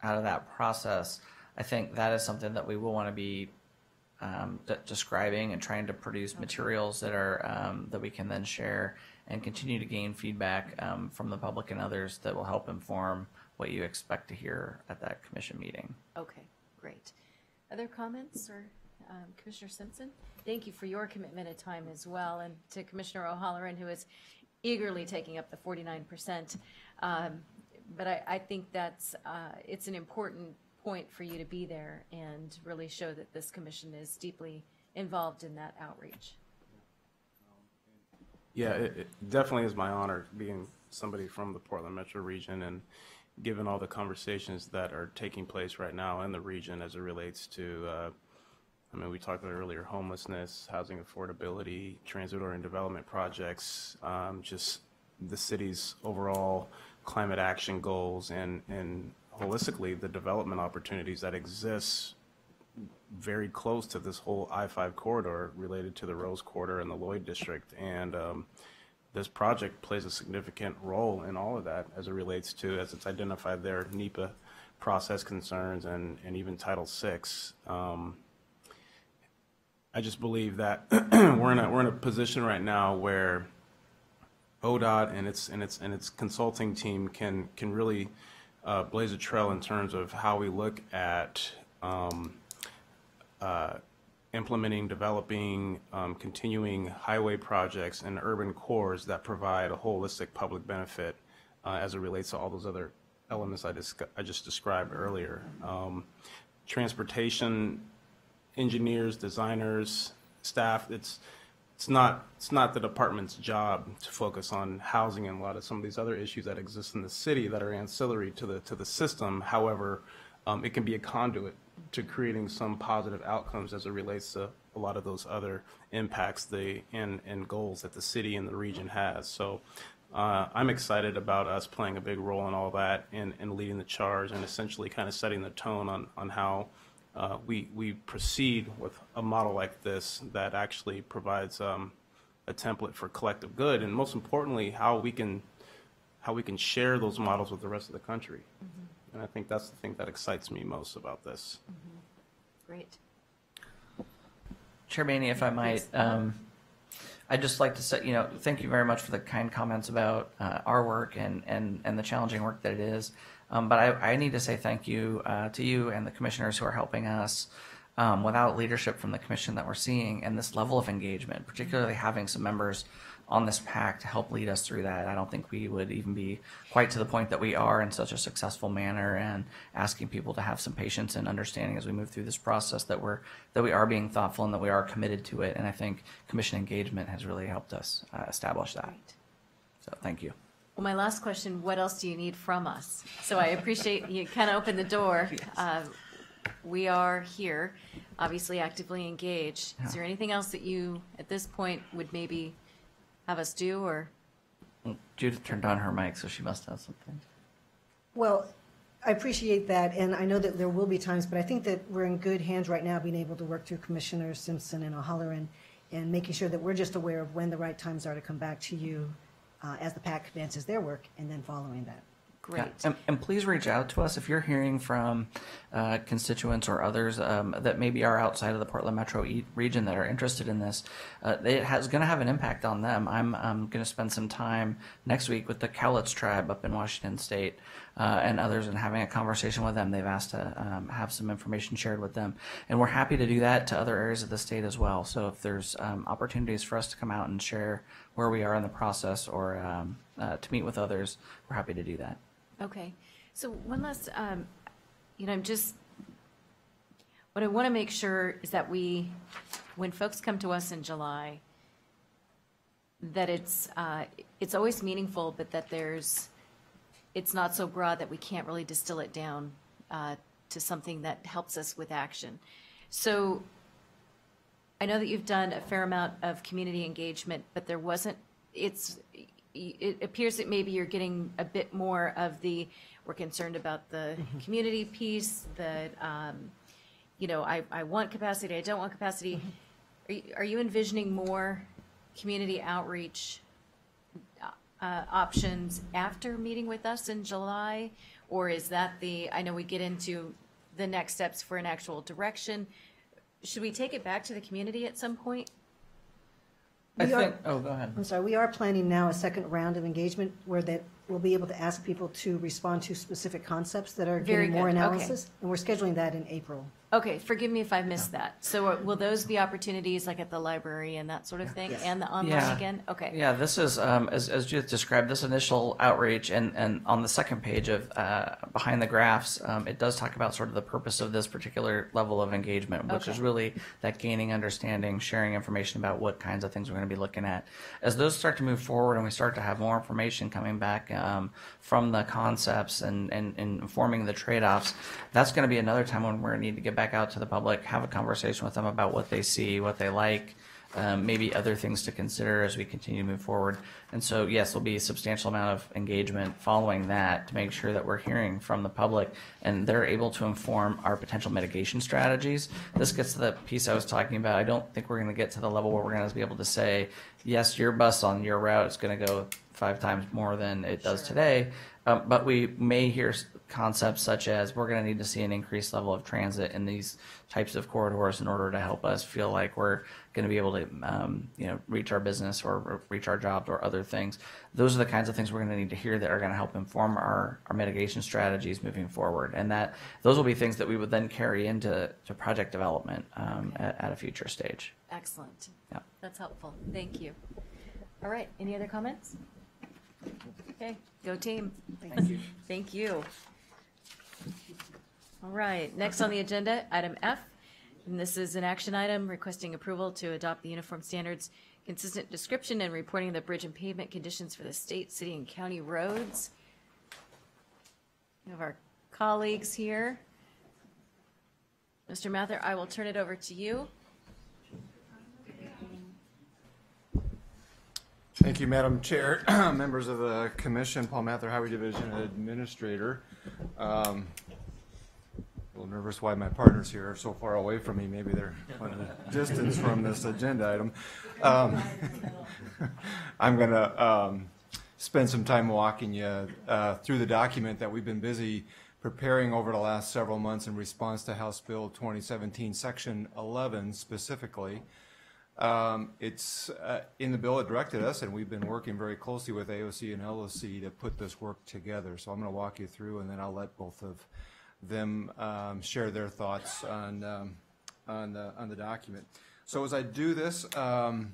[SPEAKER 12] that process, I think that is something that we will want to be describing and trying to produce materials that are that we can then share and continue to gain feedback from the public and others that will help inform what you expect to hear at that commission meeting.
[SPEAKER 1] Okay, great. Other comments or Commissioner Simpson? Thank you for your commitment of time as well, and to Commissioner O'Halloran, who is eagerly taking up the 49%. but I think that's, it's an important point for you to be there and really show that this commission is deeply involved in that outreach.
[SPEAKER 6] Yeah, it definitely is my honor being somebody from the Portland Metro region, and given all the conversations that are taking place right now in the region as it relates to, I mean, we talked about earlier, homelessness, housing affordability, transit-oriented development projects, just the city's overall climate action goals, and holistically the development opportunities that exist very close to this whole I-5 corridor related to the Rose Quarter and the Lloyd District. And this project plays a significant role in all of that as it relates to, as it's identified there, NEPA process concerns and even Title VI. I just believe that we're in a position right now where ODOT and its consulting team can really blaze a trail in terms of how we look at implementing, developing, continuing highway projects and urban cores that provide a holistic public benefit as it relates to all those other elements I just described earlier. Transportation engineers, designers, staff, it's not the department's job to focus on housing and a lot of some of these other issues that exist in the city that are ancillary to the system. However, it can be a conduit to creating some positive outcomes as it relates to a lot of those other impacts and goals that the city and the region has. So I'm excited about us playing a big role in all that and leading the charge and essentially kind of setting the tone on how we proceed with a model like this that actually provides a template for collective good, and most importantly, how we can share those models with the rest of the country. Mm-hmm. And I think that's the thing that excites me most about this.
[SPEAKER 1] Mm-hmm. Great.
[SPEAKER 12] Chair Maney, if I might, I'd just like to say, thank you very much for the kind comments about our work and the challenging work that it is. But I need to say thank you to you and the commissioners who are helping us. Without leadership from the commission that we're seeing and this level of engagement, particularly having some members on this PAC to help lead us through that, I don't think we would even be quite to the point that we are in such a successful manner, and asking people to have some patience and understanding as we move through this process that we are being thoughtful and that we are committed to it. And I think commission engagement has really helped us establish that.
[SPEAKER 1] Right.
[SPEAKER 12] So thank you.
[SPEAKER 1] Well, my last question, what else do you need from us? So I appreciate you kind of opened the door. We are here, obviously actively engaged. Is there anything else that you, at this point, would maybe have us do, or?
[SPEAKER 12] Judith turned on her mic, so she must have something.
[SPEAKER 13] Well, I appreciate that, and I know that there will be times, but I think that we're in good hands right now, being able to work through Commissioner Simpson and O'Halloran, and making sure that we're just aware of when the right times are to come back to you as the PAC advances their work, and then following that.
[SPEAKER 1] Great.
[SPEAKER 12] Yeah. And please reach out to us if you're hearing from constituents or others that maybe are outside of the Portland Metro region that are interested in this. It is going to have an impact on them. I'm going to spend some time next week with the Cowlitz tribe up in Washington State and others, and having a conversation with them. They've asked to have some information shared with them. And we're happy to do that to other areas of the state as well. So if there's opportunities for us to come out and share where we are in the process, or to meet with others, we're happy to do that.
[SPEAKER 1] Okay. So one last, what I want to make sure is that when folks come to us in July, that it's always meaningful, but that it's not so broad that we can't really distill it down to something that helps us with action. So I know that you've done a fair amount of community engagement, but it appears that maybe you're getting a bit more of we're concerned about the community piece, that, I want capacity, I don't want capacity. Are you envisioning more community outreach options after meeting with us in July? Or is that I know we get into the next steps for an actual direction. Should we take it back to the community at some point?
[SPEAKER 12] Go ahead.
[SPEAKER 13] I'm sorry, we are planning now a second round of engagement where that we'll be able to ask people to respond to specific concepts that are
[SPEAKER 1] Very
[SPEAKER 13] getting more
[SPEAKER 1] good. Okay.
[SPEAKER 13] analysis. And we're scheduling that in April.
[SPEAKER 1] Okay, forgive me if I missed that. So will those be opportunities like at the library and that sort of thing, and the online
[SPEAKER 12] Yeah.
[SPEAKER 1] again? Okay.
[SPEAKER 12] Yeah, this is, as Judith described, this initial outreach, and on the second page of behind the graphs, it does talk about sort of the purpose of this particular level of engagement, which is really that gaining understanding, sharing information about what kinds of things we're going to be looking at. As those start to move forward and we start to have more information coming back from the concepts and informing the trade-offs, that's going to be another time when we're going to need to get back out to the public, have a conversation with them about what they see, what they like, maybe other things to consider as we continue to move forward. And so, yes, there'll be a substantial amount of engagement following that to make sure that we're hearing from the public and they're able to inform our potential mitigation strategies. This gets to the piece I was talking about. I don't think we're going to get to the level where we're going to be able to say, yes, your bus on your route is going to go 5 times more than it does today. But we may hear concepts such as we're going to need to see an increased level of transit in these types of corridors in order to help us feel like we're going to be able to reach our business or reach our jobs or other things. Those are the kinds of things we're going to need to hear that are going to help inform our mitigation strategies moving forward. And that those will be things that we would then carry into project development at a future stage.
[SPEAKER 1] Excellent.
[SPEAKER 12] Yeah.
[SPEAKER 1] That's helpful. Thank you. All right. Any other comments? Okay. Go team.
[SPEAKER 13] Thank you.
[SPEAKER 1] Thank you. All right. Next on the agenda, item F. And this is an action item requesting approval to adopt the uniform standards, consistent description and reporting of the bridge and pavement conditions for the state, city, and county roads. We have our colleagues here. Mr. Mather, I will turn it over to you.
[SPEAKER 14] Thank you, Madam Chair, members of the Commission, Paul Mather, Highway Division Administrator. A little nervous why my partners here are so far away from me. Maybe they're quite a distance from this agenda item. I'm going to spend some time walking you through the document that we've been busy preparing over the last several months in response to House Bill 2017, Section 11 specifically. It's in the bill it directed us, and we've been working very closely with AOC and LOC to put this work together. So I'm going to walk you through, and then I'll let both of them share their thoughts on the document. So as I do this, I'm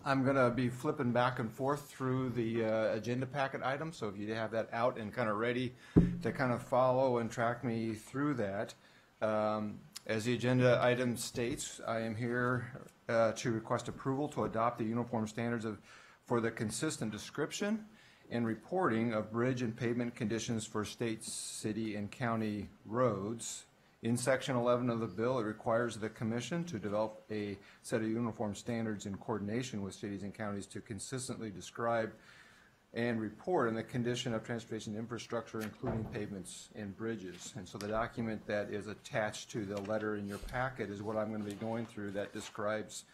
[SPEAKER 14] going to be flipping back and forth through the agenda packet items. So if you have that out and kind of ready to kind of follow and track me through that. As the agenda item states, I am here to request approval to adopt the uniform standards for the consistent description and reporting of bridge and pavement conditions for state, city, and county roads. In Section 11 of the bill, it requires the Commission to develop a set of uniform standards in coordination with cities and counties to consistently describe and report on the condition of transportation infrastructure, including pavements and bridges. And so the document that is attached to the letter in your packet is what I'm going to be going through that describes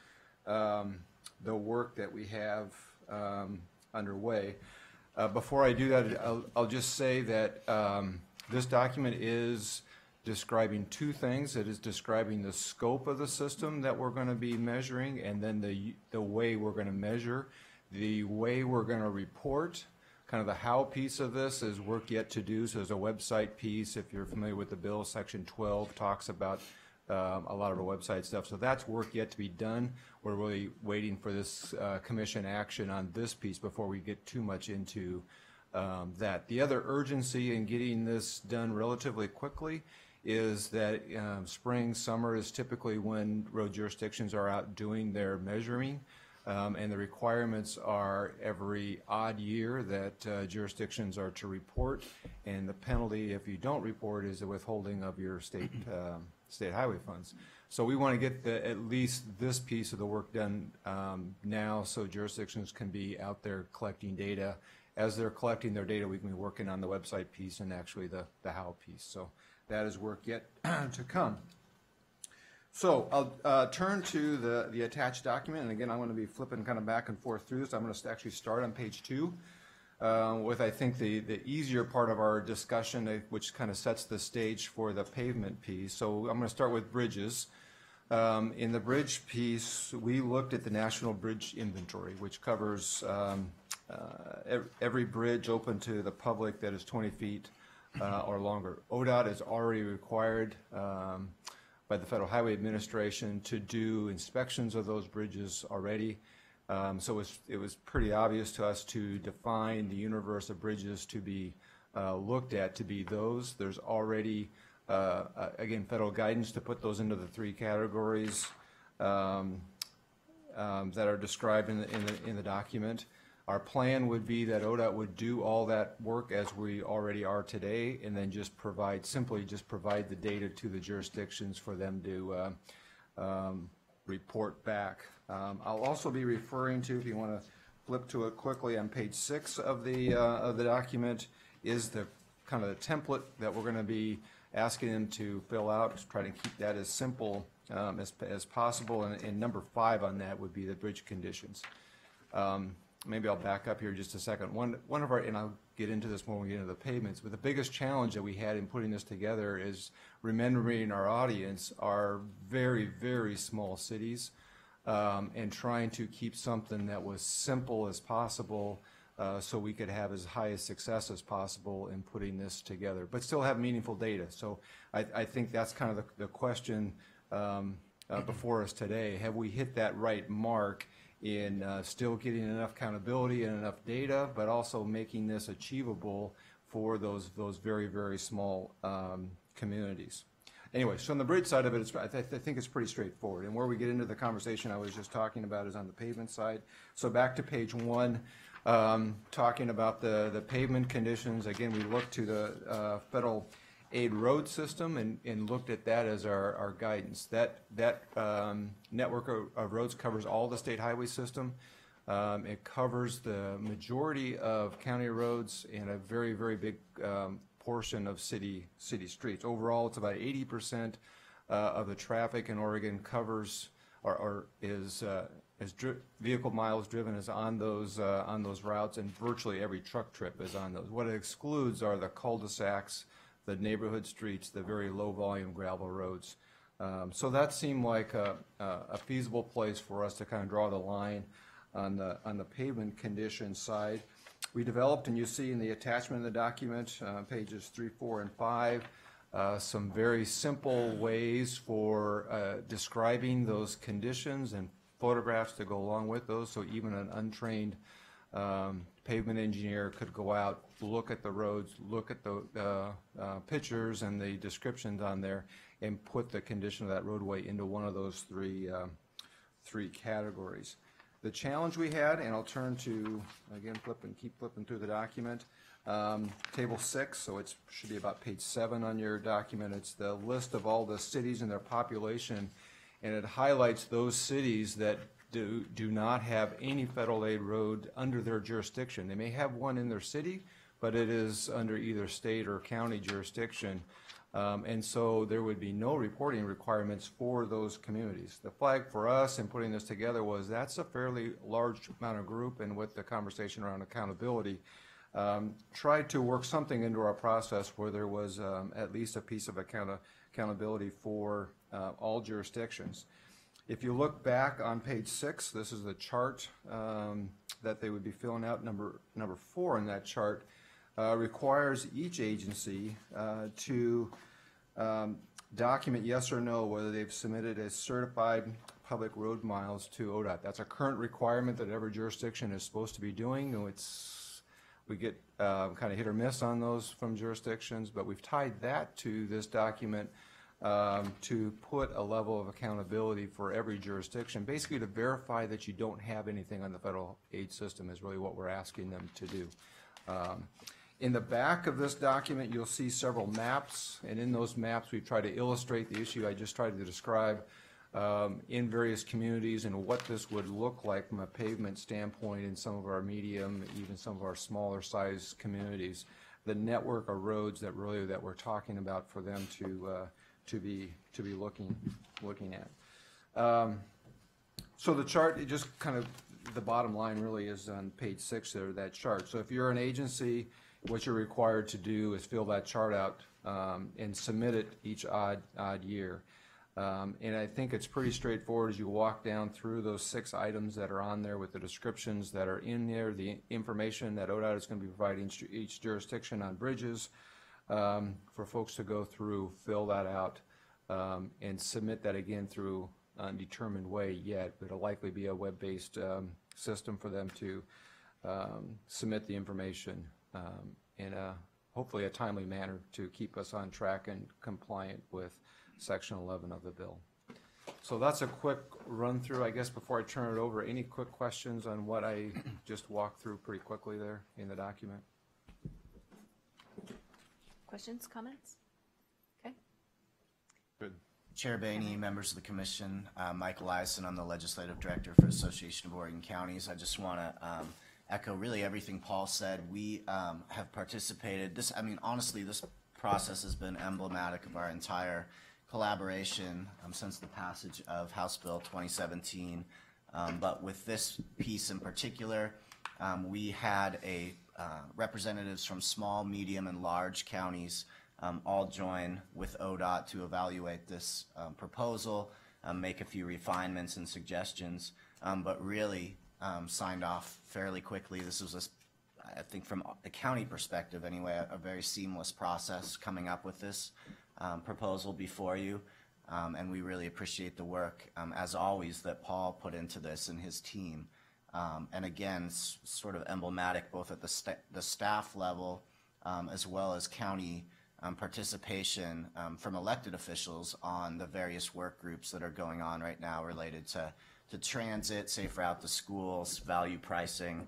[SPEAKER 14] the work that we have underway. Before I do that, I'll just say that this document is describing two things. It is describing the scope of the system that we're going to be measuring, and then the way we're going to measure. The way we're going to report, kind of the how piece of this is work yet to do. So there's a website piece. If you're familiar with the bill, Section 12 talks about a lot of the website stuff. So that's work yet to be done. We're really waiting for this commission action on this piece before we get too much into that. The other urgency in getting this done relatively quickly is that spring, summer is typically when road jurisdictions are out doing their measuring. And the requirements are every odd year that jurisdictions are to report, and the penalty if you don't report is the withholding of your state highway funds. So we want to get at least this piece of the work done now, so jurisdictions can be out there collecting data. As they're collecting their data, we can be working on the website piece and actually the how piece. So that is work yet to come. So I'll turn to the attached document, and again, I'm going to be flipping kind of back and forth through this. I'm going to actually start on page 2 with, I think, the easier part of our discussion, which kind of sets the stage for the pavement piece. So I'm going to start with bridges. In the bridge piece, we looked at the National Bridge Inventory, which covers every bridge open to the public that is 20 feet or longer. ODOT is already required by the Federal Highway Administration to do inspections of those bridges already. So it was pretty obvious to us to define the universe of bridges to be looked at to be those. There's already, again, federal guidance to put those into the 3 categories that are described in the document. Our plan would be that ODOT would do all that work as we already are today, and then simply provide the data to the jurisdictions for them to report back. I'll also be referring to, if you want to flip to it quickly, on page 6 of the document is the kind of the template that we're going to be asking them to fill out, to try to keep that as simple as possible. And number 5 on that would be the bridge conditions. Maybe I'll back up here just a second. One of our, and I'll get into this when we get into the pavements, but the biggest challenge that we had in putting this together is remembering our audience are very, very small cities, and trying to keep something that was simple as possible so we could have as high a success as possible in putting this together, but still have meaningful data. So I think that's kind of the question before us today. Have we hit that right mark in still getting enough accountability and enough data, but also making this achievable for those very, very small communities? Anyway, so on the bridge side of it, I think it's pretty straightforward. And where we get into the conversation I was just talking about is on the pavement side. So back to page 1, talking about the pavement conditions. Again, we look to the federal aid road system and looked at that as our guidance. That network of roads covers all the state highway system. It covers the majority of county roads and a very, very big portion of city streets. Overall, it's about 80% of the traffic in Oregon covers or is vehicle miles driven is on those routes, and virtually every truck trip is on those. What it excludes are the cul-de-sacs, the neighborhood streets, the very low volume gravel roads. So that seemed like a feasible place for us to kind of draw the line on the pavement condition side. We developed, and you see in the attachment of the document, pages 3, 4, and 5, some very simple ways for describing those conditions and photographs to go along with those, so even an untrained pavement engineer could go out, look at the roads, look at the pictures and the descriptions on there, and put the condition of that roadway into one of those three categories. The challenge we had, and I'll turn to, again, keep flipping through the document, table 6, so it should be about page 7 on your document. It's the list of all the cities and their population, and it highlights those cities that do not have any federal aid road under their jurisdiction. They may have one in their city, but it is under either state or county jurisdiction. And so there would be no reporting requirements for those communities. The flag for us in putting this together was that's a fairly large amount of group, and with the conversation around accountability, tried to work something into our process where there was at least a piece of accountability for all jurisdictions. If you look back on page 6, this is the chart that they would be filling out. Number 4 in that chart requires each agency to document yes or no whether they've submitted a certified public road miles to ODOT. That's a current requirement that every jurisdiction is supposed to be doing. We get kind of hit or miss on those from jurisdictions, but we've tied that to this document to put a level of accountability for every jurisdiction, basically to verify that you don't have anything on the federal aid system is really what we're asking them to do. In the back of this document, you'll see several maps, and in those maps we try to illustrate the issue I just tried to describe in various communities and what this would look like from a pavement standpoint in some of our medium, even some of our smaller size communities. The network of roads that we're talking about for them to be looking at. So the chart, it just kind of, the bottom line really is on page 6 there, that chart. So if you're an agency, what you're required to do is fill that chart out and submit it each odd year. And I think it's pretty straightforward as you walk down through those 6 items that are on there with the descriptions that are in there, the information that ODOT is going to be providing each jurisdiction on bridges, for folks to go through, fill that out, and submit that again through undetermined way yet, but it'll likely be a web-based system for them to submit the information in hopefully a timely manner to keep us on track and compliant with Section 11 of the bill. So that's a quick run through. I guess before I turn it over, any quick questions on what I just walked through pretty quickly there in the document?
[SPEAKER 1] Questions, comments? Okay.
[SPEAKER 14] Good.
[SPEAKER 15] Chair Bainey, members of the commission, Michael Eisen, I'm the Legislative Director for Association of Oregon Counties. I just want to echo really everything Paul said. We have participated. Honestly, this process has been emblematic of our entire collaboration since the passage of House Bill 2017. But with this piece in particular, we had representatives from small, medium, and large counties all join with ODOT to evaluate this proposal, make a few refinements and suggestions, but really signed off fairly quickly. This was, I think from a county perspective anyway, a very seamless process coming up with this proposal before you. And we really appreciate the work, as always, that Paul put into this and his team. And again, it's sort of emblematic both at the staff level as well as county participation from elected officials on the various work groups that are going on right now related to transit, safe route to schools, value pricing.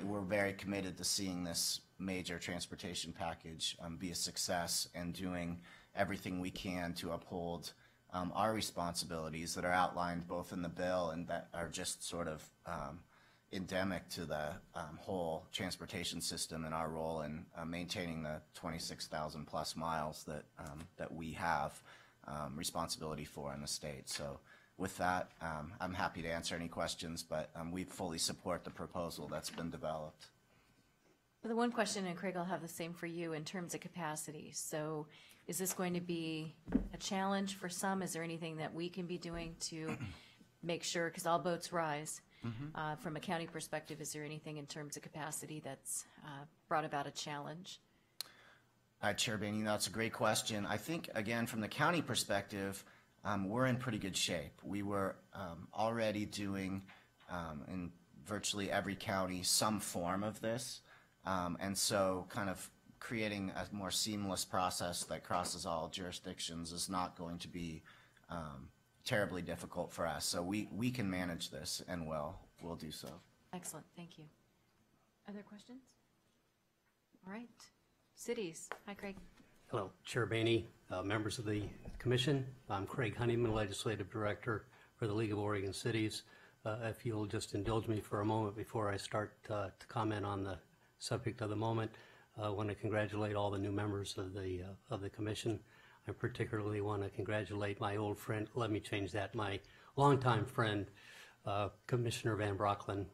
[SPEAKER 15] We're very committed to seeing this major transportation package be a success and doing everything we can to uphold our responsibilities that are outlined both in the bill and that are just sort of endemic to the whole transportation system and our role in maintaining the 26,000 plus miles that we have responsibility for in the state. So with that, I'm happy to answer any questions, but we fully support the proposal that's been developed.
[SPEAKER 1] The one question, and Craig, I'll have the same for you in terms of capacity. So is this going to be a challenge for some? Is there anything that we can be doing to make sure, because all boats rise, from a county perspective, is there anything in terms of capacity that's brought about a challenge?
[SPEAKER 15] Chair Bainey, that's a great question. I think, again, from the county perspective, we're in pretty good shape. We were already doing in virtually every county some form of this. And so kind of creating a more seamless process that crosses all jurisdictions is not going to be terribly difficult for us. So we can manage this and we'll do so.
[SPEAKER 1] Excellent, thank you. Other questions? All right, cities. Hi, Craig.
[SPEAKER 16] Hello, Chair Bainey, members of the Commission. I'm Craig Honeyman, Legislative Director for the League of Oregon Cities. If you'll just indulge me for a moment before I start to comment on the subject of the moment, I want to congratulate all the new members of the Commission. I particularly want to congratulate my old friend, let me change that, my longtime friend, Commissioner Van Brocklin.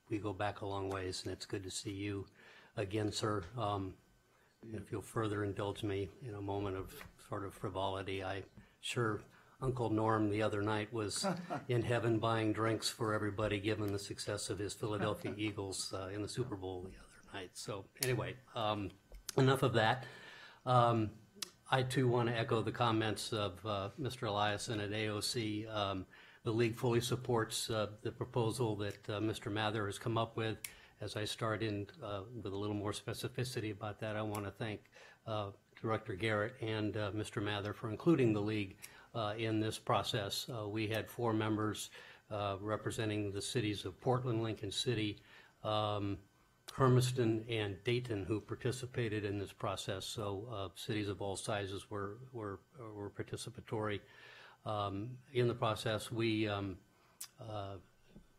[SPEAKER 16] We go back a long ways, and it's good to see you again, sir. If you'll further indulge me in a moment of sort of frivolity, I sure Uncle Norm the other night was in heaven buying drinks for everybody given the success of his Philadelphia Eagles in the Super Bowl the other night. So anyway, enough of that. I too want to echo the comments of Mr. Eliason at AOC. The League fully supports the proposal that Mr. Mather has come up with. As I start in with a little more specificity about that, I want to thank Director Garrett and Mr. Mather for including the League in this process. We had 4 members representing the cities of Portland, Lincoln City, Hermiston, and Dayton who participated in this process. So cities of all sizes were participatory in the process.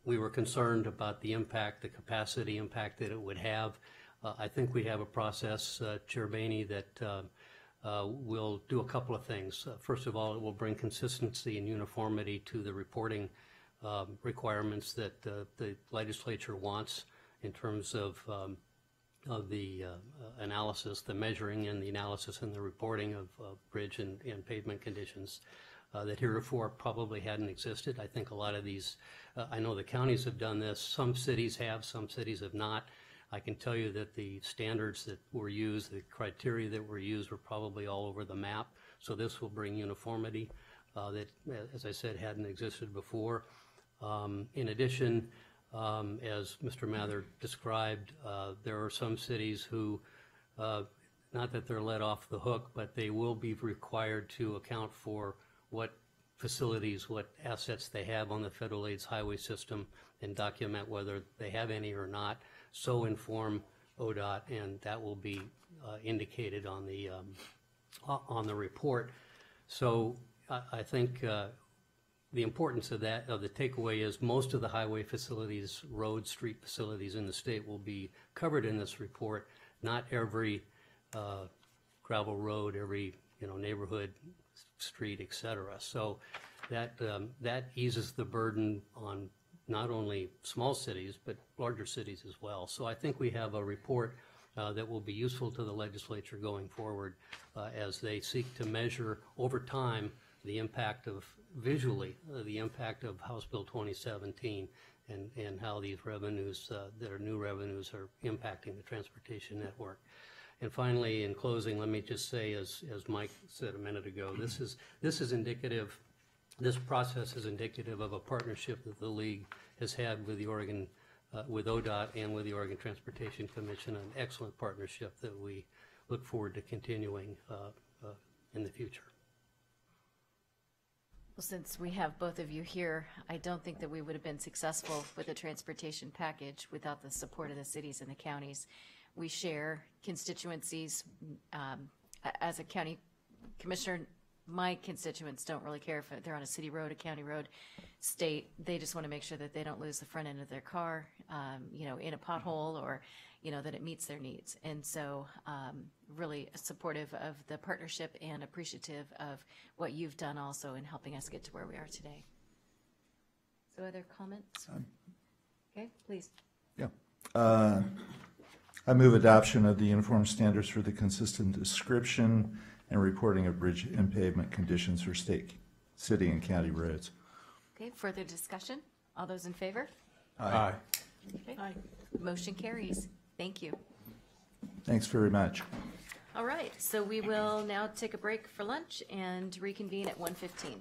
[SPEAKER 16] We were concerned about the impact, the capacity impact that it would have. I think we have a process, Chair Bainey, that will do a couple of things. First of all, it will bring consistency and uniformity to the reporting requirements that the legislature wants in terms of the analysis, the measuring and the analysis and the reporting of bridge and pavement conditions. that heretofore probably hadn't existed. I think a lot of these, I know the counties have done this. Some cities have, some cities have not. I can tell you that the standards that were used, the criteria that were used were probably all over the map. So this will bring uniformity that, as I said, hadn't existed before. In addition, as Mr. Mather described, there are some cities who, not that they're let off the hook, but they will be required to account for what facilities, what assets they have on the federal aids highway system and document whether they have any or not. So inform ODOT, and that will be indicated on the report. So I think the importance of that, of the takeaway, is most of the highway facilities, road, street facilities in the state will be covered in this report. Not every gravel road, every neighborhood, street, et cetera. So that eases the burden on not only small cities, but larger cities as well. So I think we have a report that will be useful to the legislature going forward as they seek to measure over time the impact of, visually, the impact of House Bill 2017 and how these revenues, that are new revenues, are impacting the transportation network. And finally, in closing, let me just say, as Mike said a minute ago, this is indicative. This process is indicative of a partnership that the League has had with the Oregon, with ODOT and with the Oregon Transportation Commission, an excellent partnership that we look forward to continuing in the future.
[SPEAKER 1] Well, since we have both of you here, I don't think that we would have been successful with the transportation package without the support of the cities and the counties. We share constituencies. As a county commissioner, my constituents don't really care if they're on a city road, a county road, state. They just want to make sure that they don't lose the front end of their car, in a pothole, or, that it meets their needs. And so really supportive of the partnership and appreciative of what you've done also in helping us get to where we are today. So other comments? Okay, please.
[SPEAKER 9] Yeah. I move adoption of the uniform standards for the consistent description and reporting of bridge and pavement conditions for state, city, and county roads.
[SPEAKER 1] Okay, further discussion? All those in favor?
[SPEAKER 9] Aye.
[SPEAKER 1] Okay. Aye. Motion carries. Thank you.
[SPEAKER 9] Thanks very much.
[SPEAKER 1] All right, so we will now take a break for lunch and reconvene at 1:15.